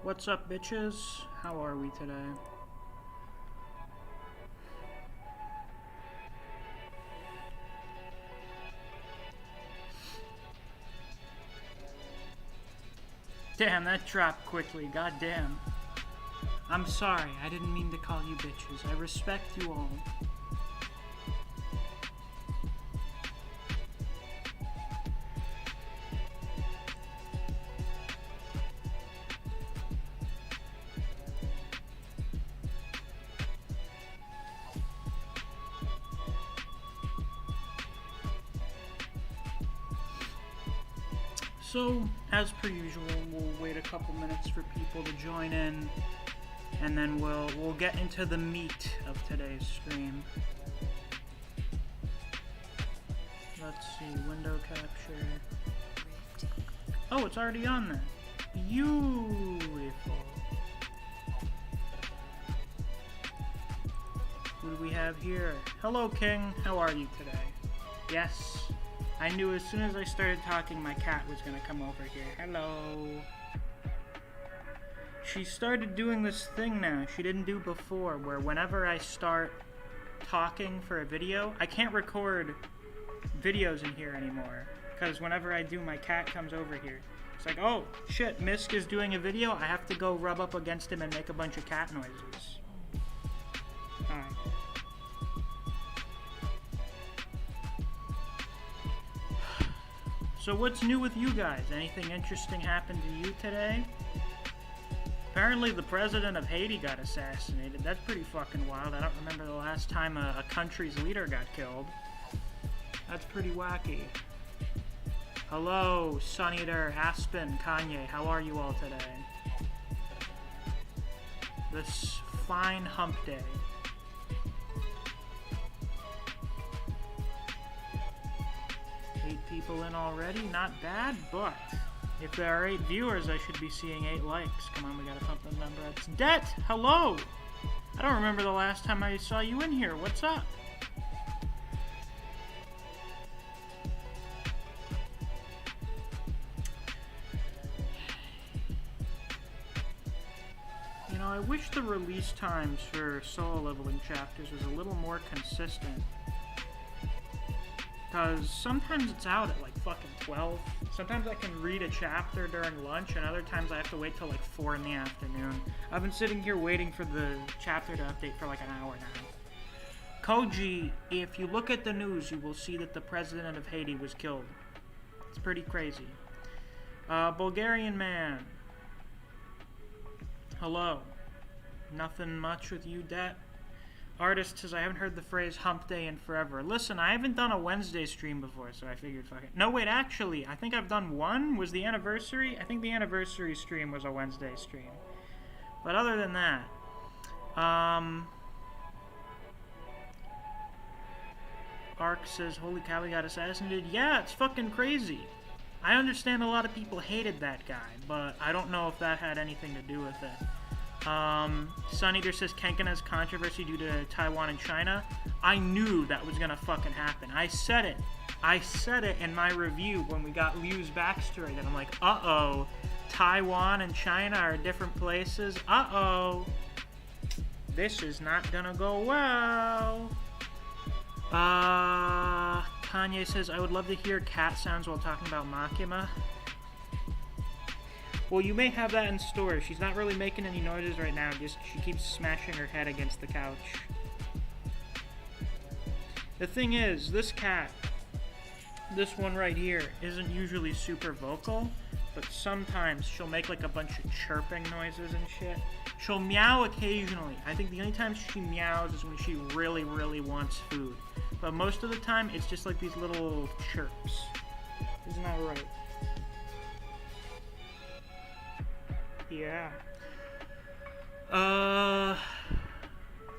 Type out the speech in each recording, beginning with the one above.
What's up, bitches? How are we today? Damn, that dropped quickly. God damn. I'm sorry. I didn't mean to call you bitches. I respect you all. So, as per usual, we'll wait a couple minutes for people to join in, and then we'll get into the meat of today's stream. Let's see, window capture. Oh, it's already on there. Beautiful. Who do we have here? Hello, King. How are you today? Yes. I knew as soon as I started talking, my cat was gonna come over here. Hello. She started doing this thing now she didn't do before, where whenever I start talking for a video, I can't record videos in here anymore. Because whenever I do, my cat comes over here. It's like, oh, shit, Misc is doing a video, I have to go rub up against him and make a bunch of cat noises. Alright. So what's new with you guys? Anything interesting happened to you today? Apparently the president of Haiti got assassinated. That's pretty fucking wild. I don't remember the last time a country's leader got killed. That's pretty wacky. Hello, Sun Eater, Aspen, Kanye. How are you all today? This fine hump day. 8 people in already, not bad, but if there are 8 viewers, I should be seeing 8 likes. Come on, we gotta pump the number up. Det, hello! I don't remember the last time I saw you in here. What's up? You know, I wish the release times for solo leveling chapters was a little more consistent. Because sometimes it's out at like fucking 12. Sometimes I can read a chapter during lunch, and other times I have to wait till like 4 in the afternoon. I've been sitting here waiting for the chapter to update for like an hour now. Koji, if you look at the news, you will see that the president of Haiti was killed. It's pretty crazy. Bulgarian man. Hello. Nothing much with you, Det. Artist says, I haven't heard the phrase hump day in forever. Listen, I haven't done a Wednesday stream before, so I figured fuck it. No, wait, actually, I think I've done one. Was the anniversary? I think the anniversary stream was a Wednesday stream. But other than that, Ark says, holy cow, he got assassinated. Yeah, it's fucking crazy. I understand a lot of people hated that guy, but I don't know if that had anything to do with it. Sun Eater says Kenken has controversy due to Taiwan and China. I knew that was gonna fucking happen. I said it. I said it in my review when we got Liu's backstory that I'm like, uh-oh, Taiwan and China are different places. Uh-oh. This is not gonna go well. Kanye says, I would love to hear cat sounds while talking about Makima. Well, you may have that in store. She's not really making any noises right now. Just she keeps smashing her head against the couch. The thing is, this cat, this one right here, isn't usually super vocal, but sometimes she'll make like a bunch of chirping noises and shit. She'll meow occasionally. I think the only time she meows is when she really, really wants food. But most of the time, it's just like these little chirps. Isn't that right? Yeah.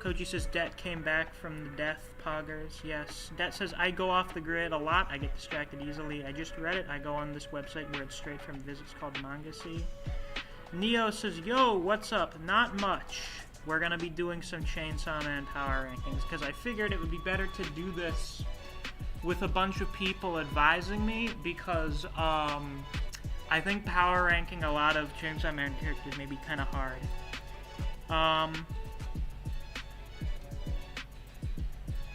Koji says Det came back from the death, poggers. Yes. Det says I go off the grid a lot. I get distracted easily. I just read it. I go on this website where it's straight from visits called Mangasy. Neo says, yo, what's up? Not much. We're gonna be doing some Chainsaw Man power rankings because I figured it would be better to do this with a bunch of people advising me because, I think power ranking a lot of Chainsaw Man characters may be kind of hard.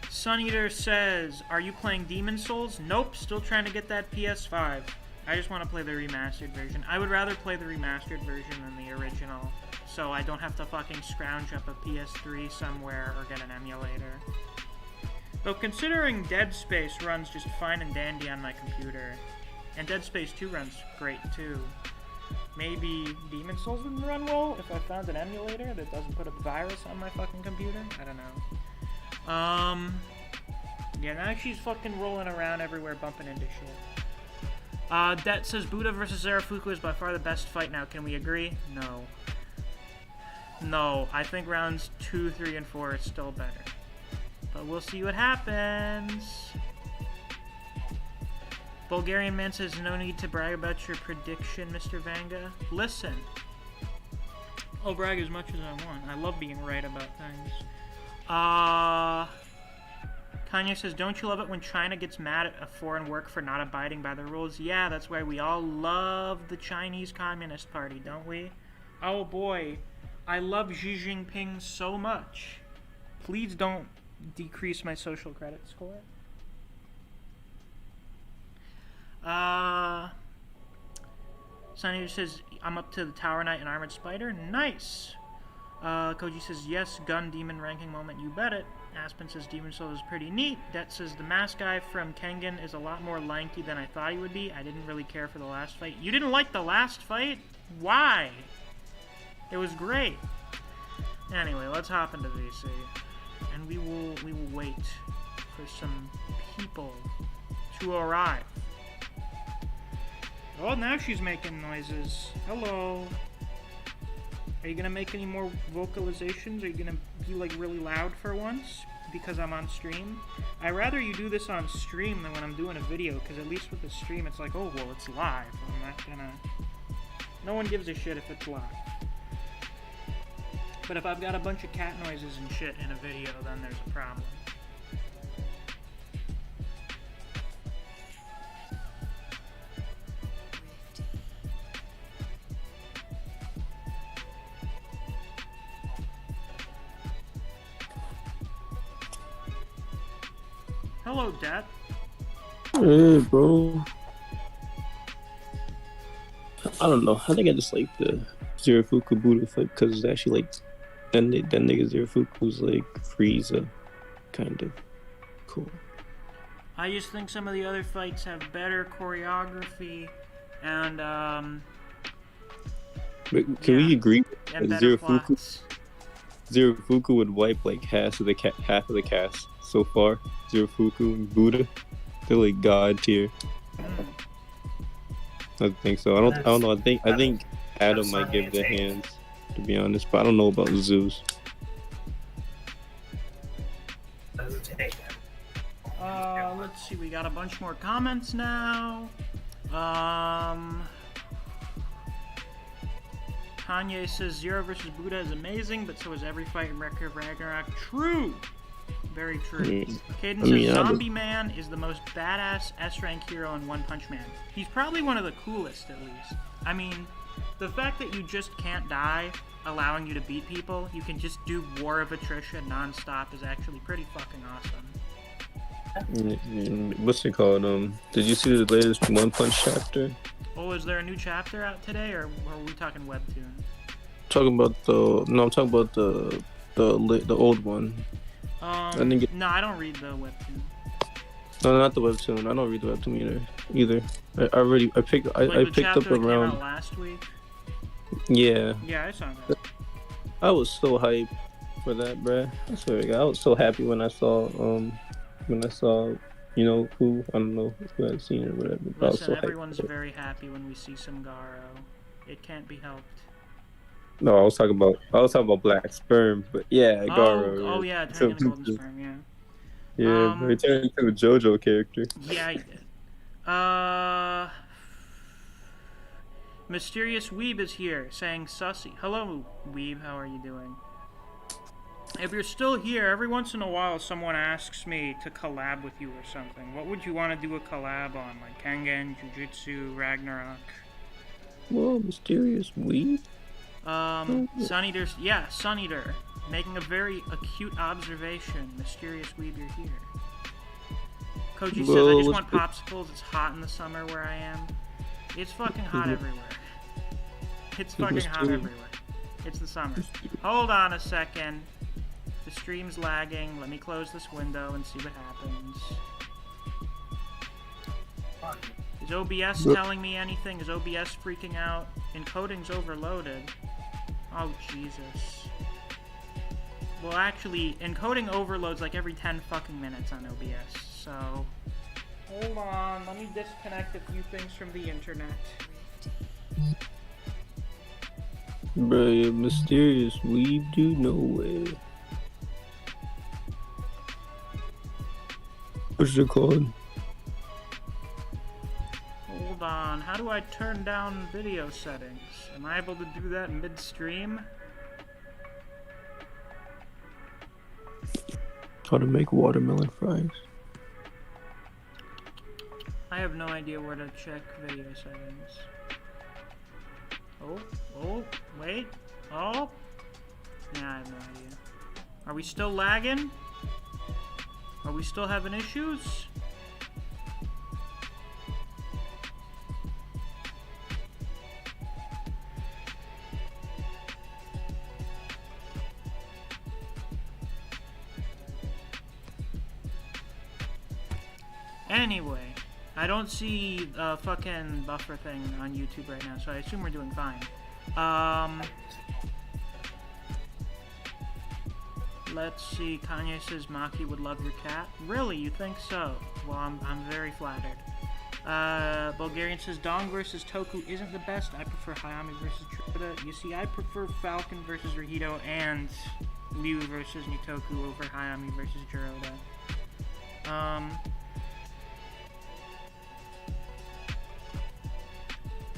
Sun Eater says, are you playing Demon Souls? Nope, still trying to get that PS5. I just want to play the remastered version. I would rather play the remastered version than the original, so I don't have to fucking scrounge up a PS3 somewhere or get an emulator. Though considering Dead Space runs just fine and dandy on my computer, and Dead Space 2 runs great too. Maybe Demon Souls wouldn't run well if I found an emulator that doesn't put a virus on my fucking computer? I don't know. Yeah, now she's fucking rolling around everywhere bumping into shit. Det says Buddha versus Zarafuku is by far the best fight now. Can we agree? No. No, I think rounds 2, 3, and 4 is still better. But we'll see what happens. Bulgarian man says, no need to brag about your prediction, Mr. Vanga. Listen. I'll brag as much as I want. I love being right about things. Kanye says, don't you love it when China gets mad at a foreign work for not abiding by the rules? Yeah, that's why we all love the Chinese Communist Party, don't we? Oh boy, I love Xi Jinping so much. Please don't decrease my social credit score. Sunny says, I'm up to the Tower Knight and Armored Spider. Nice! Koji says, yes, gun demon ranking moment, you bet it. Aspen says, Demon Soul is pretty neat. Det says, the mask guy from Kengan is a lot more lanky than I thought he would be. I didn't really care for the last fight. You didn't like the last fight? Why? It was great. Anyway, let's hop into VC. And we will wait for some people to arrive. Oh, now she's making noises. Hello. Are you gonna make any more vocalizations? Are you gonna be like really loud for once? Because I'm on stream? I'd rather you do this on stream than when I'm doing a video, because at least with the stream it's like, oh, well, it's live. I'm not gonna... No one gives a shit if it's live. But if I've got a bunch of cat noises and shit in a video, then there's a problem. Hello, Dad. Hey, bro. I don't know. I think I just like the Zarafuku Buddha fight because it's actually like that nigga Zarafuku's like Frieza, kind of cool. I just think some of the other fights have better choreography and But can we agree and that better plots. Zarafuku would wipe like half of the cast so far? Zarafuku and Buddha, they're like god tier. I think so. I don't know. I think Adam might give the hands, to be honest, but I don't know about Zeus. Let's see. We got a bunch more comments now. Kanye says Zero versus Buddha is amazing, but so is every fight in Record of Ragnarok. True. Very true. Caden says Zombie Man is the most badass S-rank hero in One Punch Man. He's probably one of the coolest, at least. I mean, the fact that you just can't die, allowing you to beat people, you can just do War of Attrition non-stop is actually pretty fucking awesome. What's it called? Did you see the latest One Punch chapter? Oh, is there a new chapter out today, or are we talking webtoon? I'm talking about the old one. No, I don't read the webtoon. No, not the webtoon. I don't read the webtoon either. I picked up around. Came out last week. Yeah. Yeah, I saw that. I was so hyped for that, bruh. I swear to God, I was so happy when I saw you know who, I don't know who had seen it or whatever. But Listen, I was so everyone's hyped. very happy when we see some Garo. It can't be helped. No, I was talking about Black Sperm, but yeah, Garo. Oh yeah, turning into Golden Sperm, yeah. Yeah, he turned into a JoJo character. Yeah, he did. Mysterious Weeb is here, saying sussy. Hello, Weeb, how are you doing? If you're still here, every once in a while someone asks me to collab with you or something. What would you want to do a collab on? Like Kengan, Jujutsu, Ragnarok? Whoa, mysterious weed. Sun Eater's, yeah, Sun Eater, making a very acute observation. Mysterious weeb, you're here. Koji says, I just want popsicles. It's hot in the summer where I am. It's fucking hot everywhere. It's fucking hot everywhere. It's the summer. Hold on a second. The stream's lagging. Let me close this window and see what happens. Is OBS telling me anything? Is OBS freaking out? Encoding's overloaded. Oh, Jesus. Well, actually, encoding overloads like every 10 fucking minutes on OBS, so... Hold on, let me disconnect a few things from the internet. Bro, your mysterious weeb do nowhere. What's it called? Hold on, how do I turn down video settings? Am I able to do that mid-stream? How to make watermelon fries. I have no idea where to check video settings. Oh, wait. Oh. Yeah, I have no idea. Are we still lagging? Are we still having issues? Anyway, I don't see a fucking buffer thing on YouTube right now, so I assume we're doing fine. Let's see, Kanye says Maki would love your cat. Really, you think so? Well, I'm very flattered. Bulgarian says Dong versus Toku isn't the best. I prefer Hayami versus Truda. You see, I prefer Falcon versus Rahito and Liu versus Nitoku over Hayami versus Jiroda.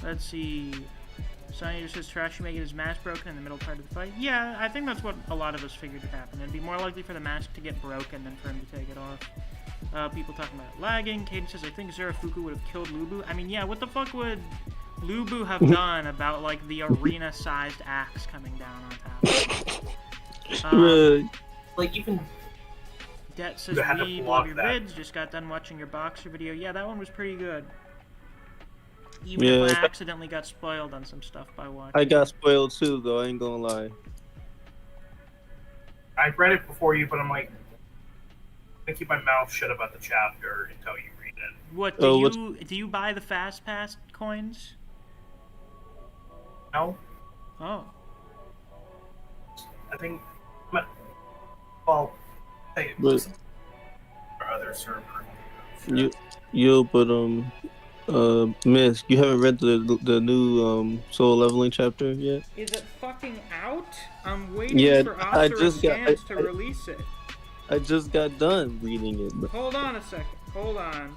Let's see. Sonny just says Trashy making his mask broken in the middle part of the fight. Yeah, I think that's what a lot of us figured would happen. It'd be more likely for the mask to get broken than for him to take it off. People talking about lagging. Caden says, I think Zerafuku would have killed Lubu. I mean, yeah, what the fuck would Lubu have done about, like, the arena-sized axe coming down on top of him? Like, you can... Det says, we love your vids. Just got done watching your boxer video. Yeah, that one was pretty good. Even if I accidentally got spoiled on some stuff by watching. I got spoiled too, though. I ain't gonna lie. I read it before you, but I'm like, I keep my mouth shut about the chapter until you read it. What do you buy the fast pass coins? No. Oh. I think. Well, hey, but our other server. Misc, you haven't read the new solo leveling chapter yet? Is it fucking out? I'm waiting for Asura Scans to release it. I just got done reading it. Bro. Hold on a second. Hold on.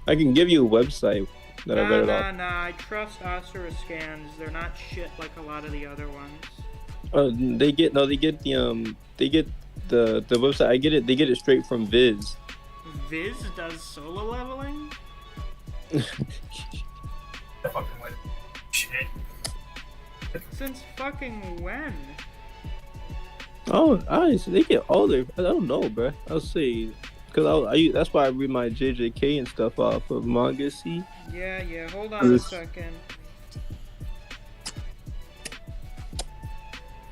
I can give you a website that I read it off. Nah. I trust Asura Scans. They're not shit like a lot of the other ones. They get the website. I get it. They get it straight from Viz. Viz does solo leveling? Shit. Since fucking when? Oh, they get all their. I don't know, bro. I'll say, cause that's why I read my JJK and stuff off of Manga C. Yeah. Hold on a second.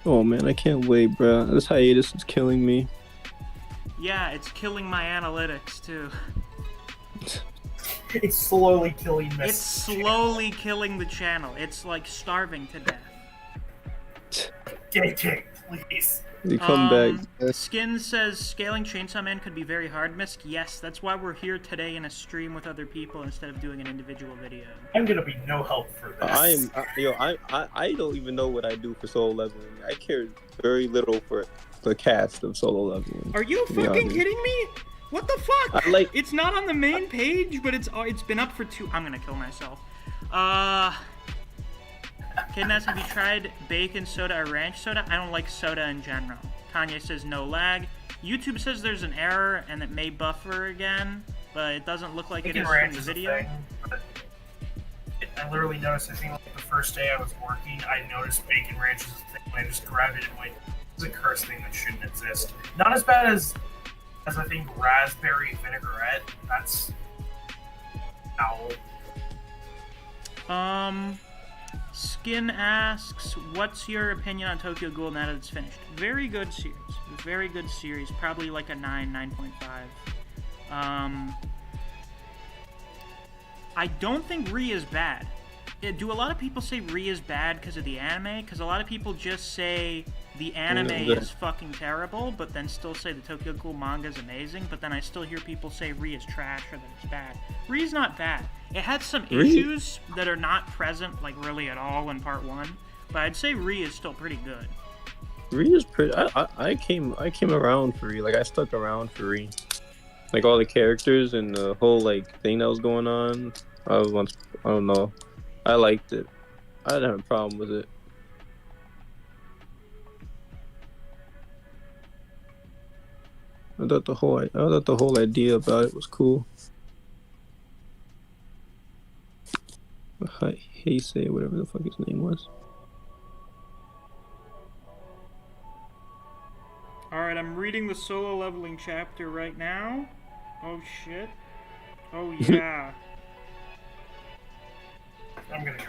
Oh man, I can't wait, bro. This hiatus is killing me. Yeah, it's killing my analytics too. It's slowly killing me. It's slowly killing the channel. It's like starving to death. JJ, please. You come back. Skin says scaling Chainsaw Man could be very hard, Misc. Yes, that's why we're here today in a stream with other people instead of doing an individual video. I'm gonna be no help for this. I don't even know what I do for solo leveling. I care very little for the cast of solo leveling. Are you fucking kidding me? What the fuck? It's not on the main page, but it's been up for 2. I'm gonna kill myself. Kid asks, have you tried bacon soda or ranch soda? I don't like soda in general. Kanye says no lag. YouTube says there's an error and it may buffer again, but it doesn't look like it is from the video. I literally noticed I think like the first day I was working, I noticed bacon ranch is a thing, and I just grabbed it and went, it's a cursed thing that shouldn't exist. Not as bad as I think raspberry vinaigrette. That's foul. Skin asks, what's your opinion on Tokyo Ghoul now that it's finished? Very good series. Very good series. Probably like a 9, 9.5. I don't think Re is bad. Do a lot of people say Re is bad because of the anime? Because a lot of people just say the anime is fucking terrible, but then still say the Tokyo Ghoul manga is amazing, but then I still hear people say Re is trash or that it's bad. Re is not bad. It had some issues that are not present, like, really at all in part 1, but I'd say Re is still pretty good. Re is pretty. I came around for Re. Like, I stuck around for Re. Like, all the characters and the whole, like, thing that was going on. I don't know. I liked it. I didn't have a problem with it. I thought the whole idea about it was cool. Heisei, whatever the fuck his name was. Alright, I'm reading the solo leveling chapter right now. Oh shit. Oh yeah. I'm gonna go.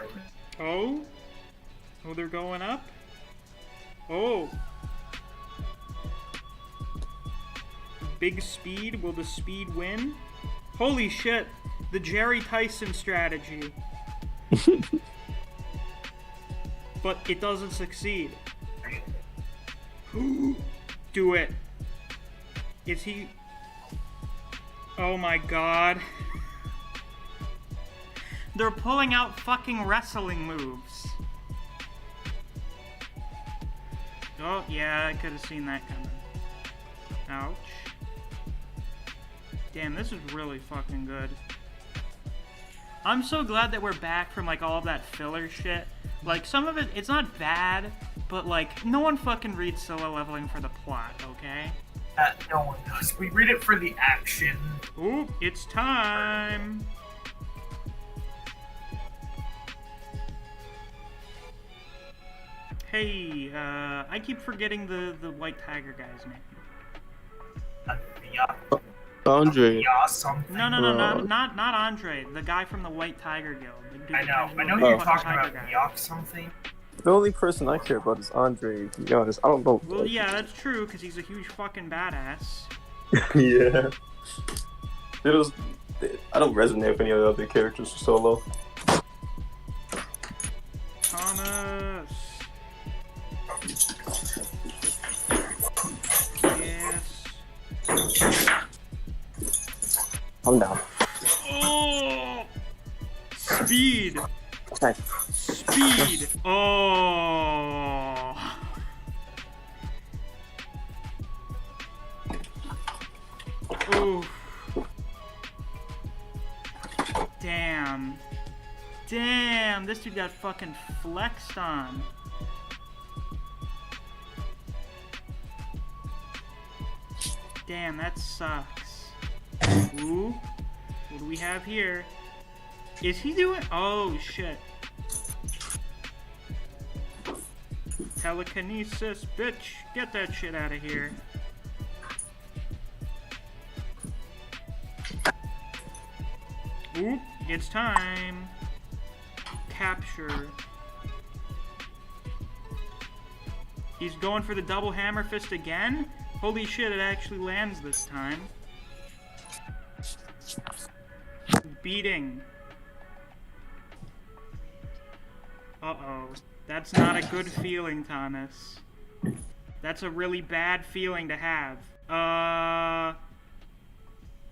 Oh? Oh, they're going up? Oh. Big speed. Will the speed win? Holy shit. The Jerry Tyson strategy. But it doesn't succeed. Do it. Is he... Oh my god. They're pulling out fucking wrestling moves. Oh, yeah, I could have seen that coming. Ouch. Damn, this is really fucking good. I'm so glad that we're back from, like, all of that filler shit. Like, some of it, it's not bad, but, like, no one fucking reads solo leveling for the plot, okay? No one does. We read it for the action. Ooh, it's time! Hey, I keep forgetting the White Tiger guy's name. Andre. Something. No, not Andre. The guy from the White Tiger Guild. The dude I know. that I know the you're fucking talking tiger about guy. Yuck something. The only person I care about is Andre, to be honest. I don't know. Well, yeah, that's true, because he's a huge fucking badass. Yeah. I don't resonate with any of the other characters for solo. Thomas. Yes. I'm down. Oh! Speed. Nice. Speed. Oh. Oof. Damn. Damn, this dude got fucking flexed on. Damn, that sucks. Ooh. What do we have here? Is he doing... Oh, shit. Telekinesis, bitch. Get that shit out of here. Ooh, it's time. Capture. He's going for the double hammer fist again? Holy shit, it actually lands this time. Beating. Uh-oh. That's not a good feeling, Thomas. That's a really bad feeling to have.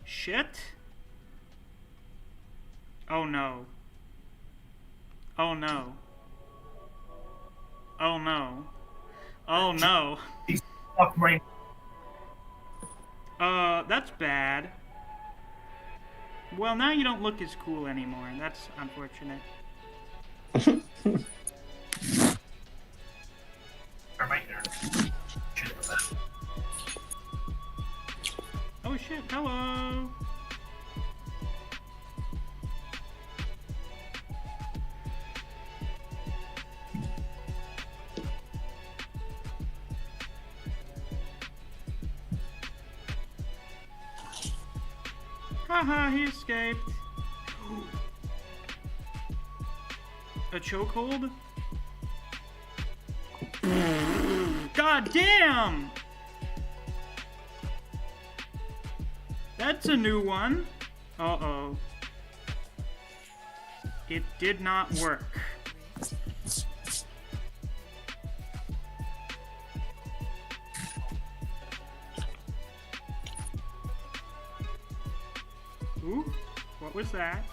Shit? Oh no. Oh no. Oh no. Oh no. Fuck my... That's bad. Well, now you don't look as cool anymore, and that's unfortunate. Oh shit, hello! Haha, he escaped. A chokehold? God damn! That's a new one. Uh-oh. It did not work. Ooh, what was that?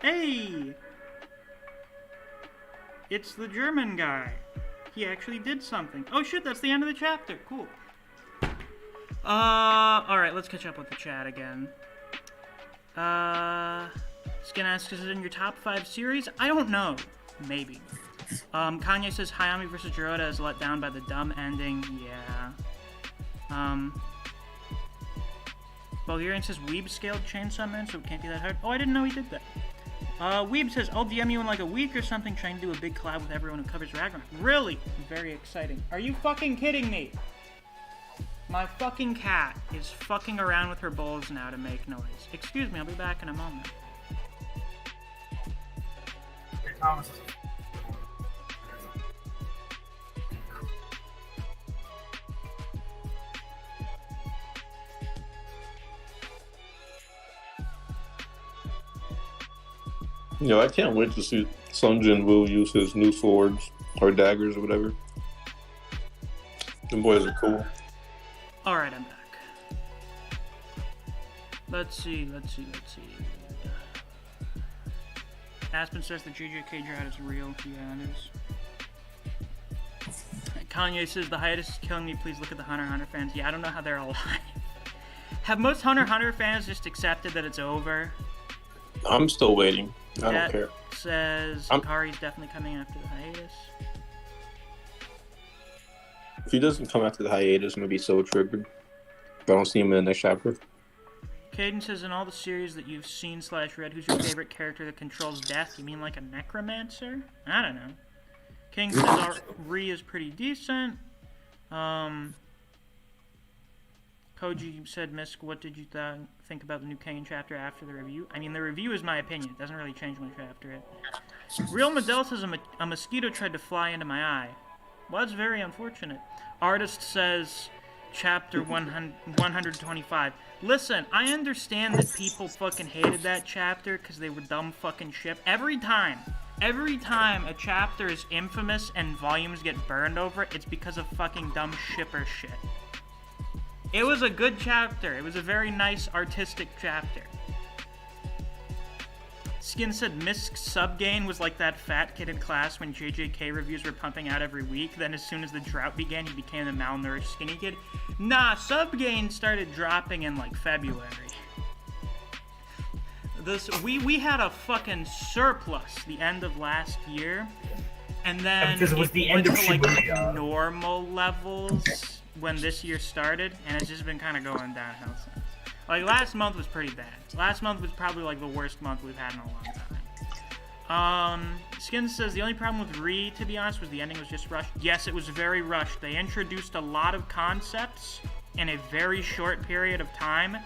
Hey! It's the German guy. He actually did something. Oh shit, that's the end of the chapter. Cool. Alright, let's catch up with the chat again. Skin asks, is it in your top 5 series? I don't know. Maybe. Kanye says, Hayami vs. Jiroda is let down by the dumb ending. Yeah. Bulgarian says, Weeb scaled Chainsaw Man, so it can't be that hard. Oh, I didn't know he did that. Weeb says, I'll DM you in like a week or something, trying to do a big collab with everyone who covers Ragnarok. Really? Very exciting. Are you fucking kidding me? My fucking cat is fucking around with her bowls now to make noise. Excuse me, I'll be back in a moment. Hey, Thomas is Yo, I can't wait to see Sunjin will use his new swords or daggers or whatever. Them boys are cool. Alright, I'm back. Let's see. Aspen says the JJK drought is real. Yeah, it is. Kanye says the hiatus is killing me. Please look at the Hunter x Hunter fans. Yeah, I don't know how they're alive. Have most Hunter x Hunter fans just accepted that it's over? I'm still waiting. I don't care. Says Kari's definitely coming after the hiatus. If he doesn't come after the hiatus, I'm gonna be so triggered. If I don't see him in the next chapter. Caden says, in all the series that you've seen / read, who's your favorite character that controls death? You mean like a necromancer? I don't know. King says Ri is pretty decent. Koji said, Misc, what did you think about the new Kengan chapter after the review? I mean, the review is my opinion. It doesn't really change much after it. Real Medell says a mosquito tried to fly into my eye. Well, that's very unfortunate. Artist says, chapter 125. Listen, I understand that people fucking hated that chapter because they were dumb fucking ship. Every time a chapter is infamous and volumes get burned over it, it's because of fucking dumb shipper shit. It was a good chapter. It was a very nice artistic chapter. Skin said Misc Subgain was like that fat kid in class when JJK reviews were pumping out every week. Then as soon as the drought began, he became the malnourished skinny kid. Nah, Subgain started dropping in like February. We had a fucking surplus the end of last year, and then because it was the end of like normal levels when this year started, and it's just been kind of going downhill since. Like, last month was pretty bad. Last month was probably, like, the worst month we've had in a long time. Skin says, the only problem with Ri, to be honest, was the ending was just rushed. Yes, it was very rushed. They introduced a lot of concepts in a very short period of time,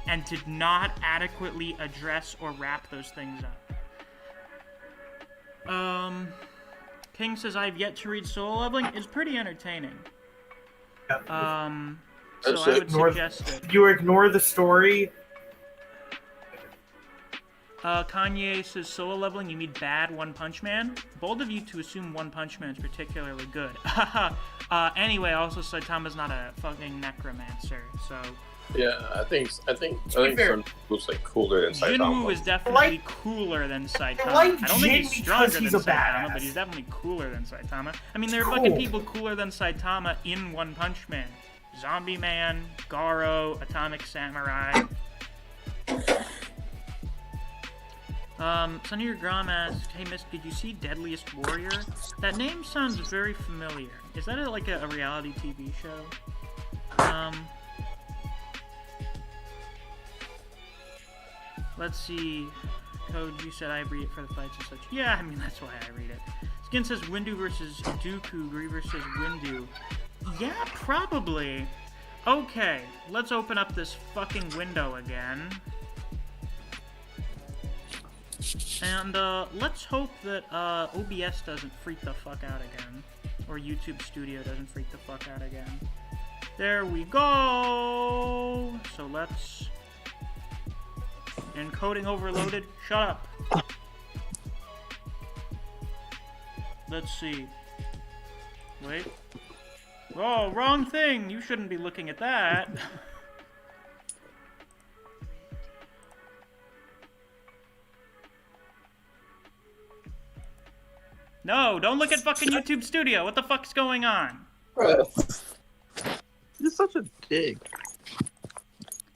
and did not adequately address or wrap those things up. King says, I've yet to read Solo Leveling. It's pretty entertaining. So I would suggest it. If you ignore the story. Kanye says, Solo Leveling, you mean bad One Punch Man? Bold of you to assume One Punch Man is particularly good. Anyway, also Saitama's not a fucking necromancer, so... Yeah, I think Sun was like cooler than Saitama. Jinwoo is definitely cooler than Saitama. I don't think he's stronger than Saitama, but he's definitely cooler than Saitama. I mean, there are fucking people cooler than Saitama in One Punch Man. Zombie Man, Garo, Atomic Samurai. Sonny Your Grom asked, hey Misc, did you see Deadliest Warrior? That name sounds very familiar. Is that like a reality TV show? Let's see. Code, you said I read it for the fights and such. Yeah, I mean, that's why I read it. Skin says Windu versus Dooku, Gree versus Windu. Yeah, probably. Okay, let's open up this fucking window again. And, let's hope that, OBS doesn't freak the fuck out again. Or YouTube Studio doesn't freak the fuck out again. There we go! So let's... Encoding overloaded. Shut up. Let's see. Wait. Oh, wrong thing! You shouldn't be looking at that. No, don't look at fucking YouTube Studio. What the fuck's going on? You're such a dick.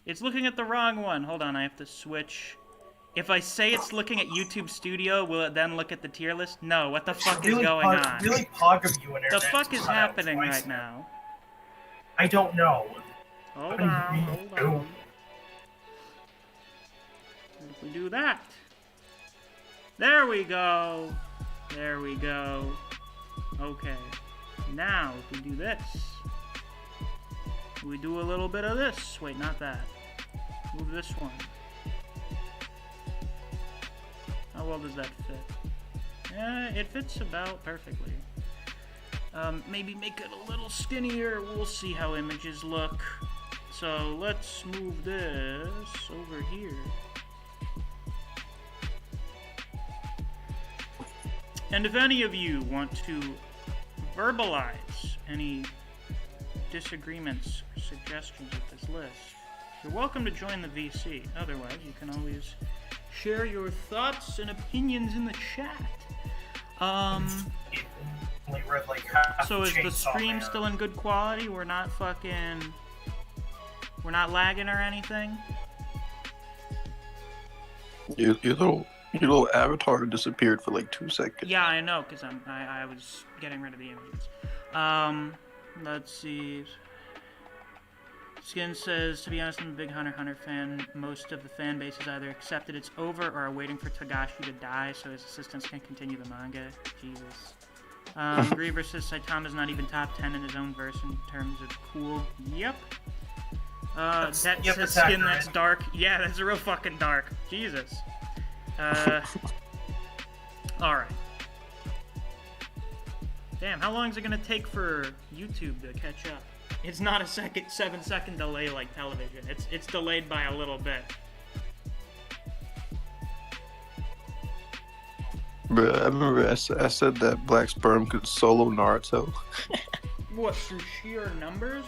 It's looking at the wrong one. Hold on, I have to switch. If I say it's looking at YouTube Studio, will it then look at the tier list? No, what the fuck is going on? Really pog of you and The fuck is happening right now? I don't know. Hold on. If we do that. There we go. There we go. Okay. Now, if we do this. We do a little bit of this. Wait, not that. Move this one. How well does that fit? It fits about perfectly. Maybe make it a little skinnier. We'll see how images look. So let's move this over here. And if any of you want to verbalize any disagreements or suggestions with this list, you're welcome to join the VC. Otherwise, you can always share your thoughts and opinions in the chat. So is the stream still in good quality? We're not lagging or anything? Your little avatar disappeared for like 2 seconds. Yeah, I know, because I was getting rid of the images. Let's see. Skin says, to be honest, I'm a big Hunter x Hunter fan. Most of the fan base has either accepted it's over or are waiting for Togashi to die so his assistants can continue the manga. Jesus. Griever says Saitama's not even top 10 in his own verse in terms of cool. Yep. That says Skin, accurate. That's dark. Yeah, that's real fucking dark. Jesus. Alright. Damn, how long is it gonna take for YouTube to catch up? It's not a 7-second delay like television. It's delayed by a little bit. Bruh, I remember I said that Black Sperm could solo Naruto. What, through sheer numbers?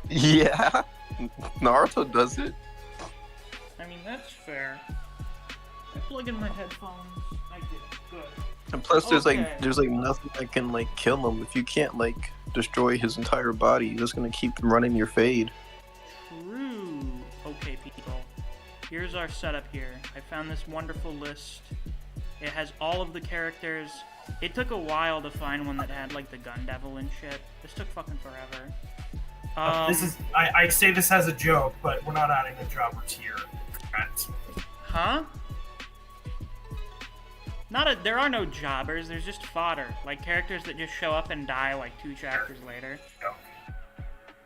Yeah. Naruto does it. I mean, that's fair. I plug in my headphones. I did it. Good. And plus, there's like nothing that can like kill him. If you can't like destroy his entire body, you're just gonna keep running your fade. True. Okay, people. Here's our setup here. I found this wonderful list. It has all of the characters. It took a while to find one that had like the Gun Devil and shit. This took fucking forever. I say this as a joke, but we're not adding a jobber tier. Huh? There are no jobbers, there's just fodder. Like characters that just show up and die like 2 chapters later.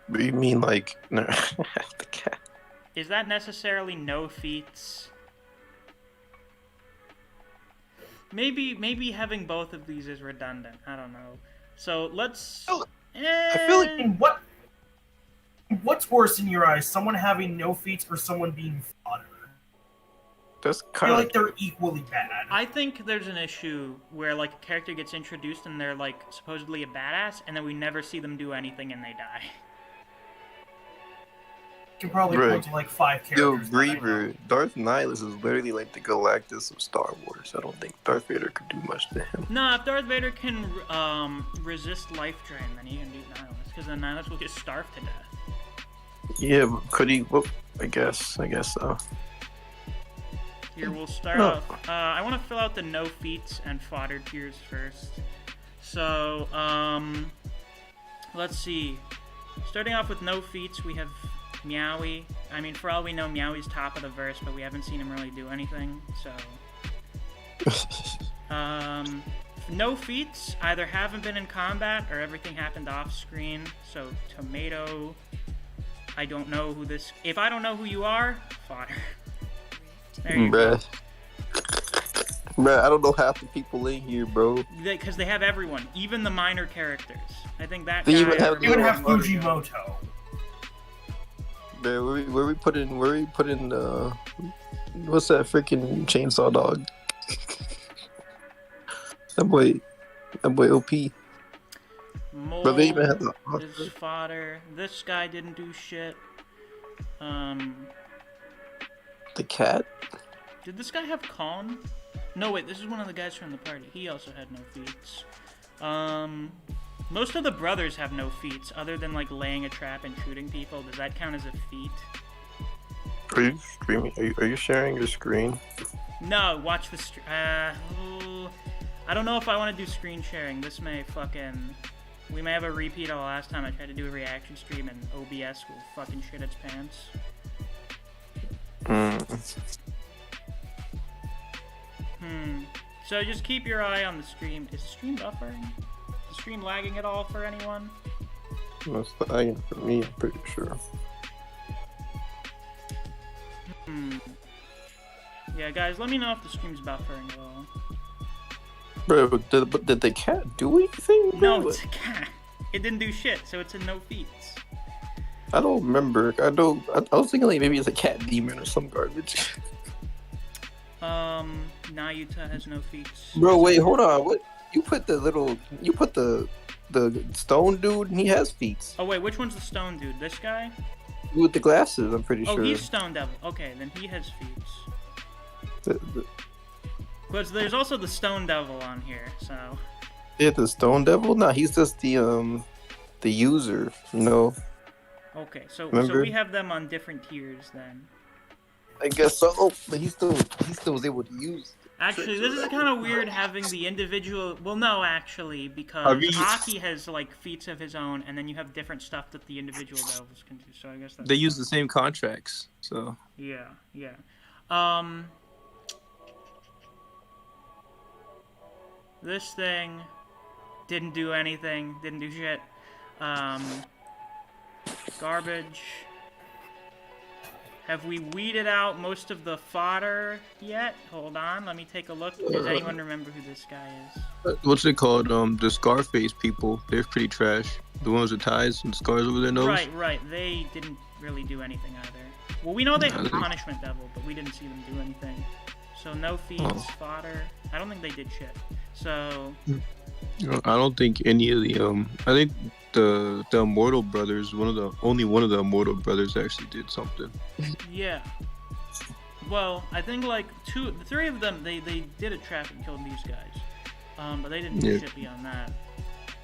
What do you mean like no the cat? Is that necessarily no feats? Maybe having both of these is redundant. I don't know. So let's I feel like what's worse in your eyes? Someone having no feats or someone being fodder? that's I kind feel of like they're equally bad. I think there's an issue where like a character gets introduced and they're like supposedly a badass, and then we never see them do anything and they die. You can probably point to like 5 characters. Yo, Griever, Darth Nihilus is literally like the Galactus of Star Wars. I don't think Darth Vader could do much to him. No, if Darth Vader can resist life drain, then he can do Nihilus, because then Nihilus will get starved to death. Yeah, but could he? Well, I guess so. Here, we'll start off. I want to fill out the no feats and fodder tiers first. So, let's see. Starting off with no feats, we have Meowie. I mean, for all we know, Meowie's top of the verse, but we haven't seen him really do anything, so... No feats either haven't been in combat or everything happened off screen. So tomato. I don't know who this. If I don't know who you are, fodder. There you go. Bruh, I don't know half the people in here, bro. Because they have everyone, even the minor characters. I think that They guy. even have Fujimoto. Man, where we put in what's that freaking chainsaw dog? that boy OP. Mole But they even have the is fodder. This guy didn't do shit. The cat. Did this guy have con? No, wait, this is one of the guys from the party. He also had no feats. Most of the brothers have no feats, other than, like, laying a trap and shooting people. Does that count as a feat? Are you streaming? Are you sharing your screen? No, watch the stream. I don't know if I want to do screen sharing. This may fucking... We may have a repeat of the last time I tried to do a reaction stream and OBS will fucking shit its pants. So just keep your eye on the stream. Is the stream buffering? Is the stream lagging at all for anyone? It's lagging for me, I'm pretty sure. Yeah, guys, let me know if the stream's buffering at all. Bro, did the cat do anything? No, it's a cat. It didn't do shit, so it's a no feats. I don't remember. I was thinking like maybe it's a cat demon or some garbage. Nayuta has no feats. Bro, wait, hold on. What? You put the stone dude and he has feats. Oh, wait, which one's the stone dude? This guy? With the glasses, I'm pretty sure. Oh, he's Stone Devil. Okay, then he has feats. Because there's also the Stone Devil on here, so... Yeah, the Stone Devil? No, he's just the user, you know? Okay, so Remember? we have them on different tiers then. I guess so. Oh, but he still was able to use. Actually, this is kind of weird having the individual... Well, no, actually, because Aki has, like, feats of his own, and then you have different stuff that the individual devils can do, so I guess that's... They use the same contracts, so... Yeah. This thing didn't do anything, didn't do shit. Garbage. Have we weeded out most of the fodder yet? Hold on, let me take a look. Does anyone remember who this guy is? What's it called? The Scarface people. They're pretty trash. The ones with ties and scars over their nose. Right. They didn't really do anything either. Well, we know they have Punishment Devil, but we didn't see them do anything. So no feats, fodder. I don't think they did shit. So... I don't think any of the I think the Immortal Brothers, only one of the Immortal Brothers actually did something. Yeah. Well, I think like the three of them they did a trap and killed these guys. But they didn't do shit beyond that.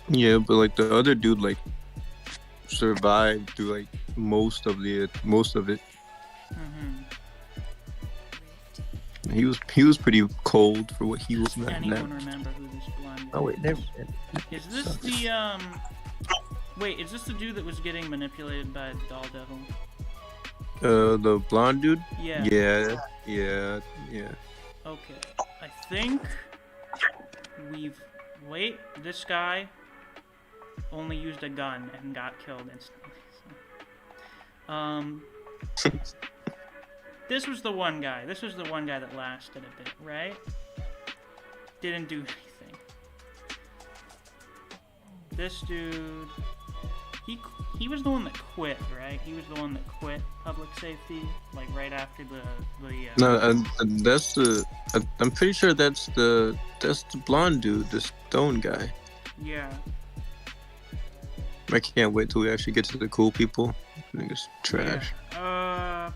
Yeah, but like the other dude like survived through like most of it. He was pretty cold for what he was. Does anyone remember who this blonde? Oh wait, never. Is this the Wait, is this the dude that was getting manipulated by the Doll Devil? The blonde dude? Yeah. Yeah. Okay. I think wait, this guy only used a gun and got killed instantly. So. This was the one guy that lasted a bit, right? Didn't do anything. This dude, he was the one that quit, right? He was the one that quit public safety, like right after the. No, that's the. I'm pretty sure that's the blonde dude, the stone guy. Yeah. I can't wait till we actually get to the cool people. I think it's trash. Yeah.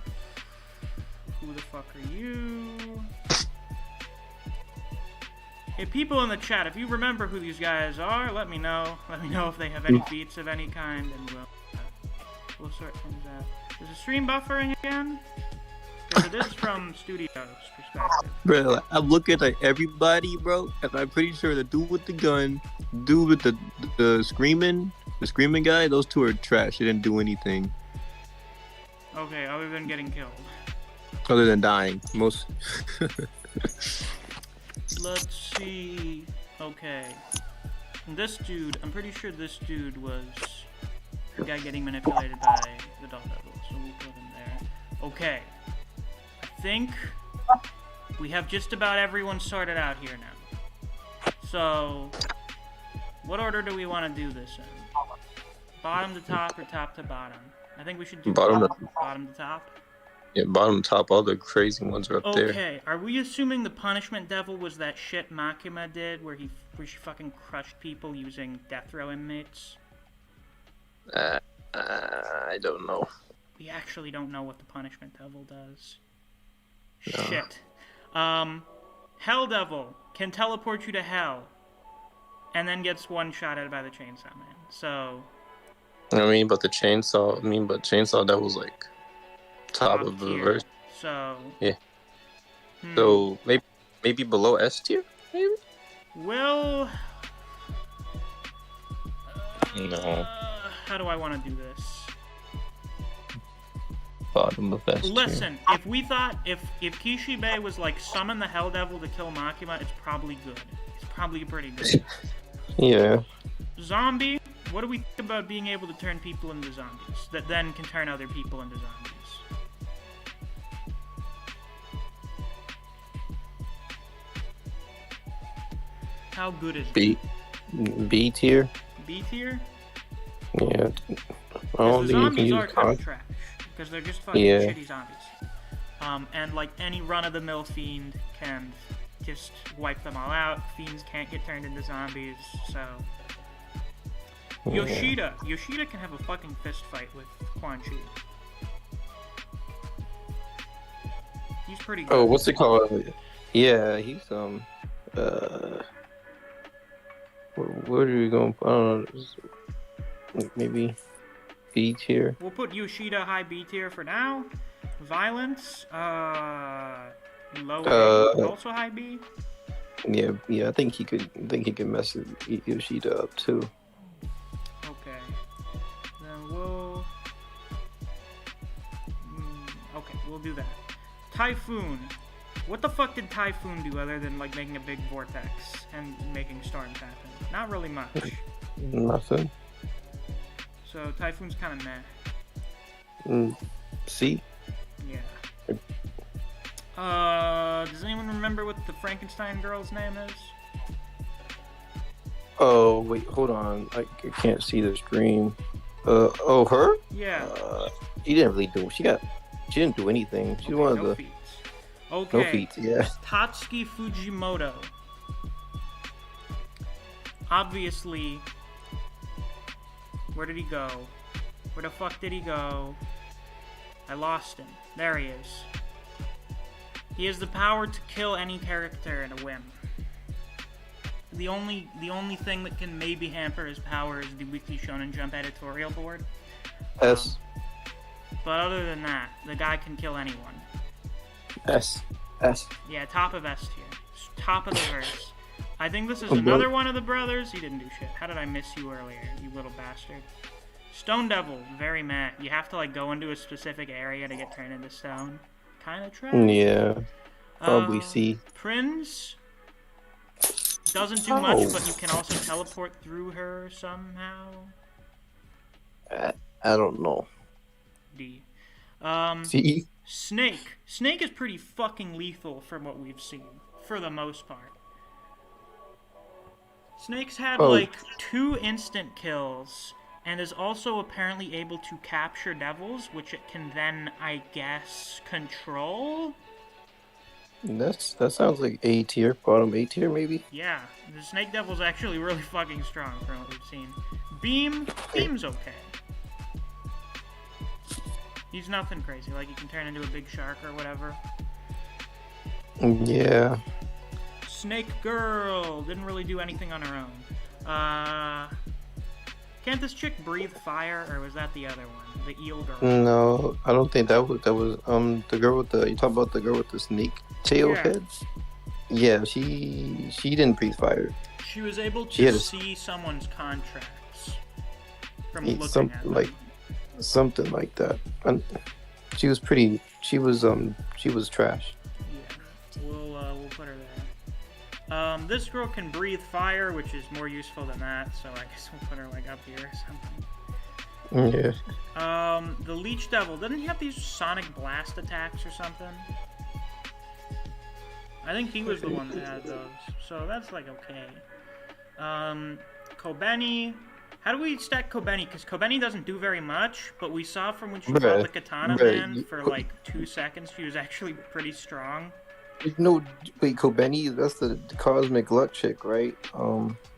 Who the fuck are you? Hey, people in the chat, if you remember who these guys are, let me know. Let me know if they have any feats of any kind, and we'll sort things out. Is the stream buffering again? Because it is from Studio's perspective. Bro, I'm looking at everybody, bro, and I'm pretty sure the dude with the gun, dude with the screaming guy, those two are trash. They didn't do anything. Okay, other than getting killed. Other than dying, most. Let's see. Okay. This dude, I'm pretty sure this dude was the guy getting manipulated by the Doll Devil, so we'll put him there. Okay. I think we have just about everyone sorted out here now. So, what order do we want to do this in? Bottom to top or top to bottom? I think we should do Bottom to top. Yeah, bottom top. All the crazy ones are up there. Okay, are we assuming the punishment devil was that shit Makima did, where she fucking crushed people using death row inmates? I don't know. We actually don't know what the punishment devil does. No. Shit. Hell devil can teleport you to hell, and then gets one-shotted by the chainsaw man. So. But chainsaw devil's like top of the tier. verse. So. Yeah. So maybe below S tier. Maybe. Well. No. How do I want to do this? Bottom of S tier. Listen, if we thought if Kishibe was like summon the Hell Devil to kill Makima, it's probably good. It's probably pretty good. Yeah. Zombie. What do we think about being able to turn people into zombies that then can turn other people into zombies? How good is it? B tier. B tier? Yeah. I The don't think you can zombies use are kind of trash because they're just fucking shitty zombies. And like any run-of-the-mill fiend can just wipe them all out. Fiends can't get turned into zombies, so. Yoshida can have a fucking fist fight with Quan Chi. He's pretty good. Oh, what's it called? Yeah, he's where are we going? I don't know. Maybe B tier. We'll put Yoshida high B tier for now. Violence, low A, also high B. Yeah. I think he could mess Yoshida up too. Okay. Then we'll. Okay, we'll do that. Typhoon. What the fuck did Typhoon do other than like making a big vortex and making storms happen? Not really much. Nothing. So Typhoon's kind of meh. C. Yeah. Does anyone remember what the Frankenstein girl's name is? Oh wait, hold on. I can't see the stream. Her? Yeah. She didn't really do. She didn't do anything. She's one of the. Feats. Okay. No feats. Yeah. Tatsuki Fujimoto. Obviously. Where did he go? Where the fuck did he go? I lost him. There he is. He has the power to kill any character in a whim. The only thing that can maybe hamper his power is the Weekly Shonen Jump editorial board. S. But other than that, the guy can kill anyone. S. Yeah, top of S tier. Top of the verse. I think this is another one of the brothers. He didn't do shit. How did I miss you earlier, you little bastard? Stone Devil, very mad. You have to like go into a specific area to get turned into stone. Kind of trash. Yeah. Probably C. Prince doesn't do much, but you can also teleport through her somehow. I don't know. D. C. Snake. Snake is pretty fucking lethal from what we've seen, for the most part. Snake's had like 2 instant kills, and is also apparently able to capture devils, which it can then, I guess, control? That sounds like A tier, bottom A tier maybe. Yeah, the Snake Devil's actually really fucking strong from what we've seen. Beam's okay. He's nothing crazy, like he can turn into a big shark or whatever. Yeah. Snake Girl didn't really do anything on her own. Can't this chick breathe fire, or was that the other one, the eel girl? No, I don't think that was the girl with the. You talk about the girl with the snake tail head? Yeah, she didn't breathe fire. She was able to see someone's contracts from looking at them. Something like that. She was pretty. She was trash. Yeah, we'll put her This girl can breathe fire, which is more useful than that, so I guess we'll put her like up here or something. Yeah. The Leech Devil, doesn't he have these Sonic Blast attacks or something? I think he was the one that had those, so that's like okay. Kobeni, how do we stack Kobeni? Because Kobeni doesn't do very much, but we saw from when she fought the Katana Man for like 2 seconds, she was actually pretty strong. No, wait, Kobeni, that's the cosmic luck chick, right?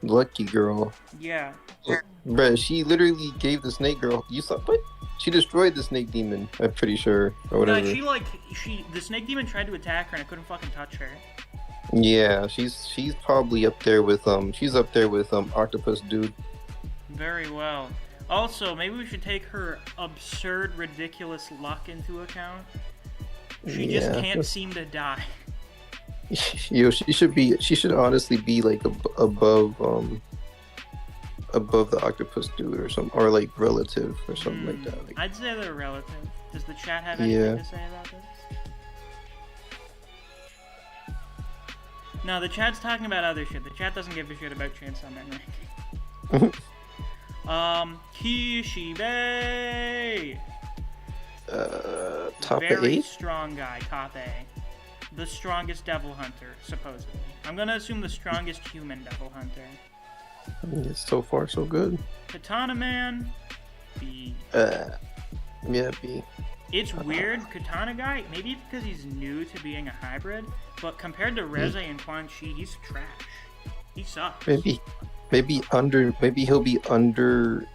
Lucky girl. Yeah. Bruh, she literally gave the snake girl. You saw what? She destroyed the snake demon. I'm pretty sure, or whatever. No, the snake demon tried to attack her and I couldn't fucking touch her. Yeah, she's probably up there with Octopus Dude. Very well. Also, maybe we should take her absurd, ridiculous luck into account. She just can't seem to die. Yo, she should honestly be like above the Octopus Dude or something, or like relative or something like that. Like, I'd say they're relative. Does the chat have anything to say about this? No, the chat's talking about other shit. The chat doesn't give a shit about Chainsaw Man ranking. Kishibe! top Very 8? strong guy, top A. The strongest devil hunter, supposedly. I'm gonna assume the strongest human devil hunter. So far, so good. Katana Man, B. Yeah, B. It's weird, Katana guy, maybe because he's new to being a hybrid, but compared to Reze and Quan Chi, he's trash. He sucks. Maybe he'll be under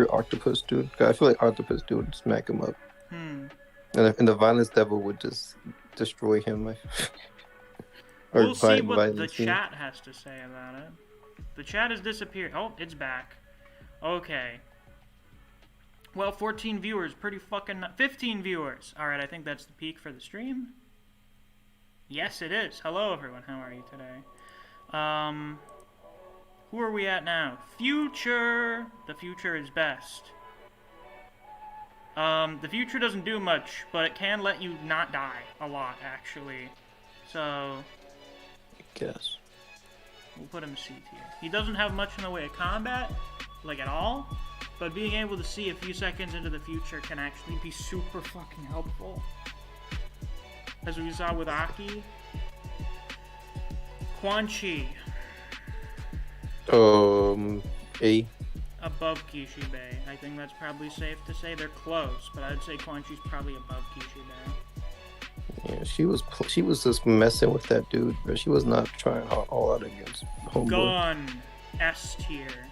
Octopus Dude. I feel like Octopus Dude would smack him up. And the Violence Devil would just destroy him. We'll see what the chat has to say about it. The chat has disappeared. Oh, it's back. Okay. Well, 14 viewers, pretty fucking... 15 viewers. Alright, I think that's the peak for the stream. Yes, it is. Hello, everyone. How are you today? Who are we at now? Future! The future is best. The future doesn't do much, but it can let you not die a lot, actually. So... I guess. We'll put him C tier. He doesn't have much in the way of combat, like at all, but being able to see a few seconds into the future can actually be super fucking helpful. As we saw with Aki. Quan Chi. A. Above Kishibe. I think that's probably safe to say. They're close, but I'd say Quan Chi's probably above Kishibe. Yeah, she was just messing with that dude, but she was not trying all out against Homeboy. Gun. S tier.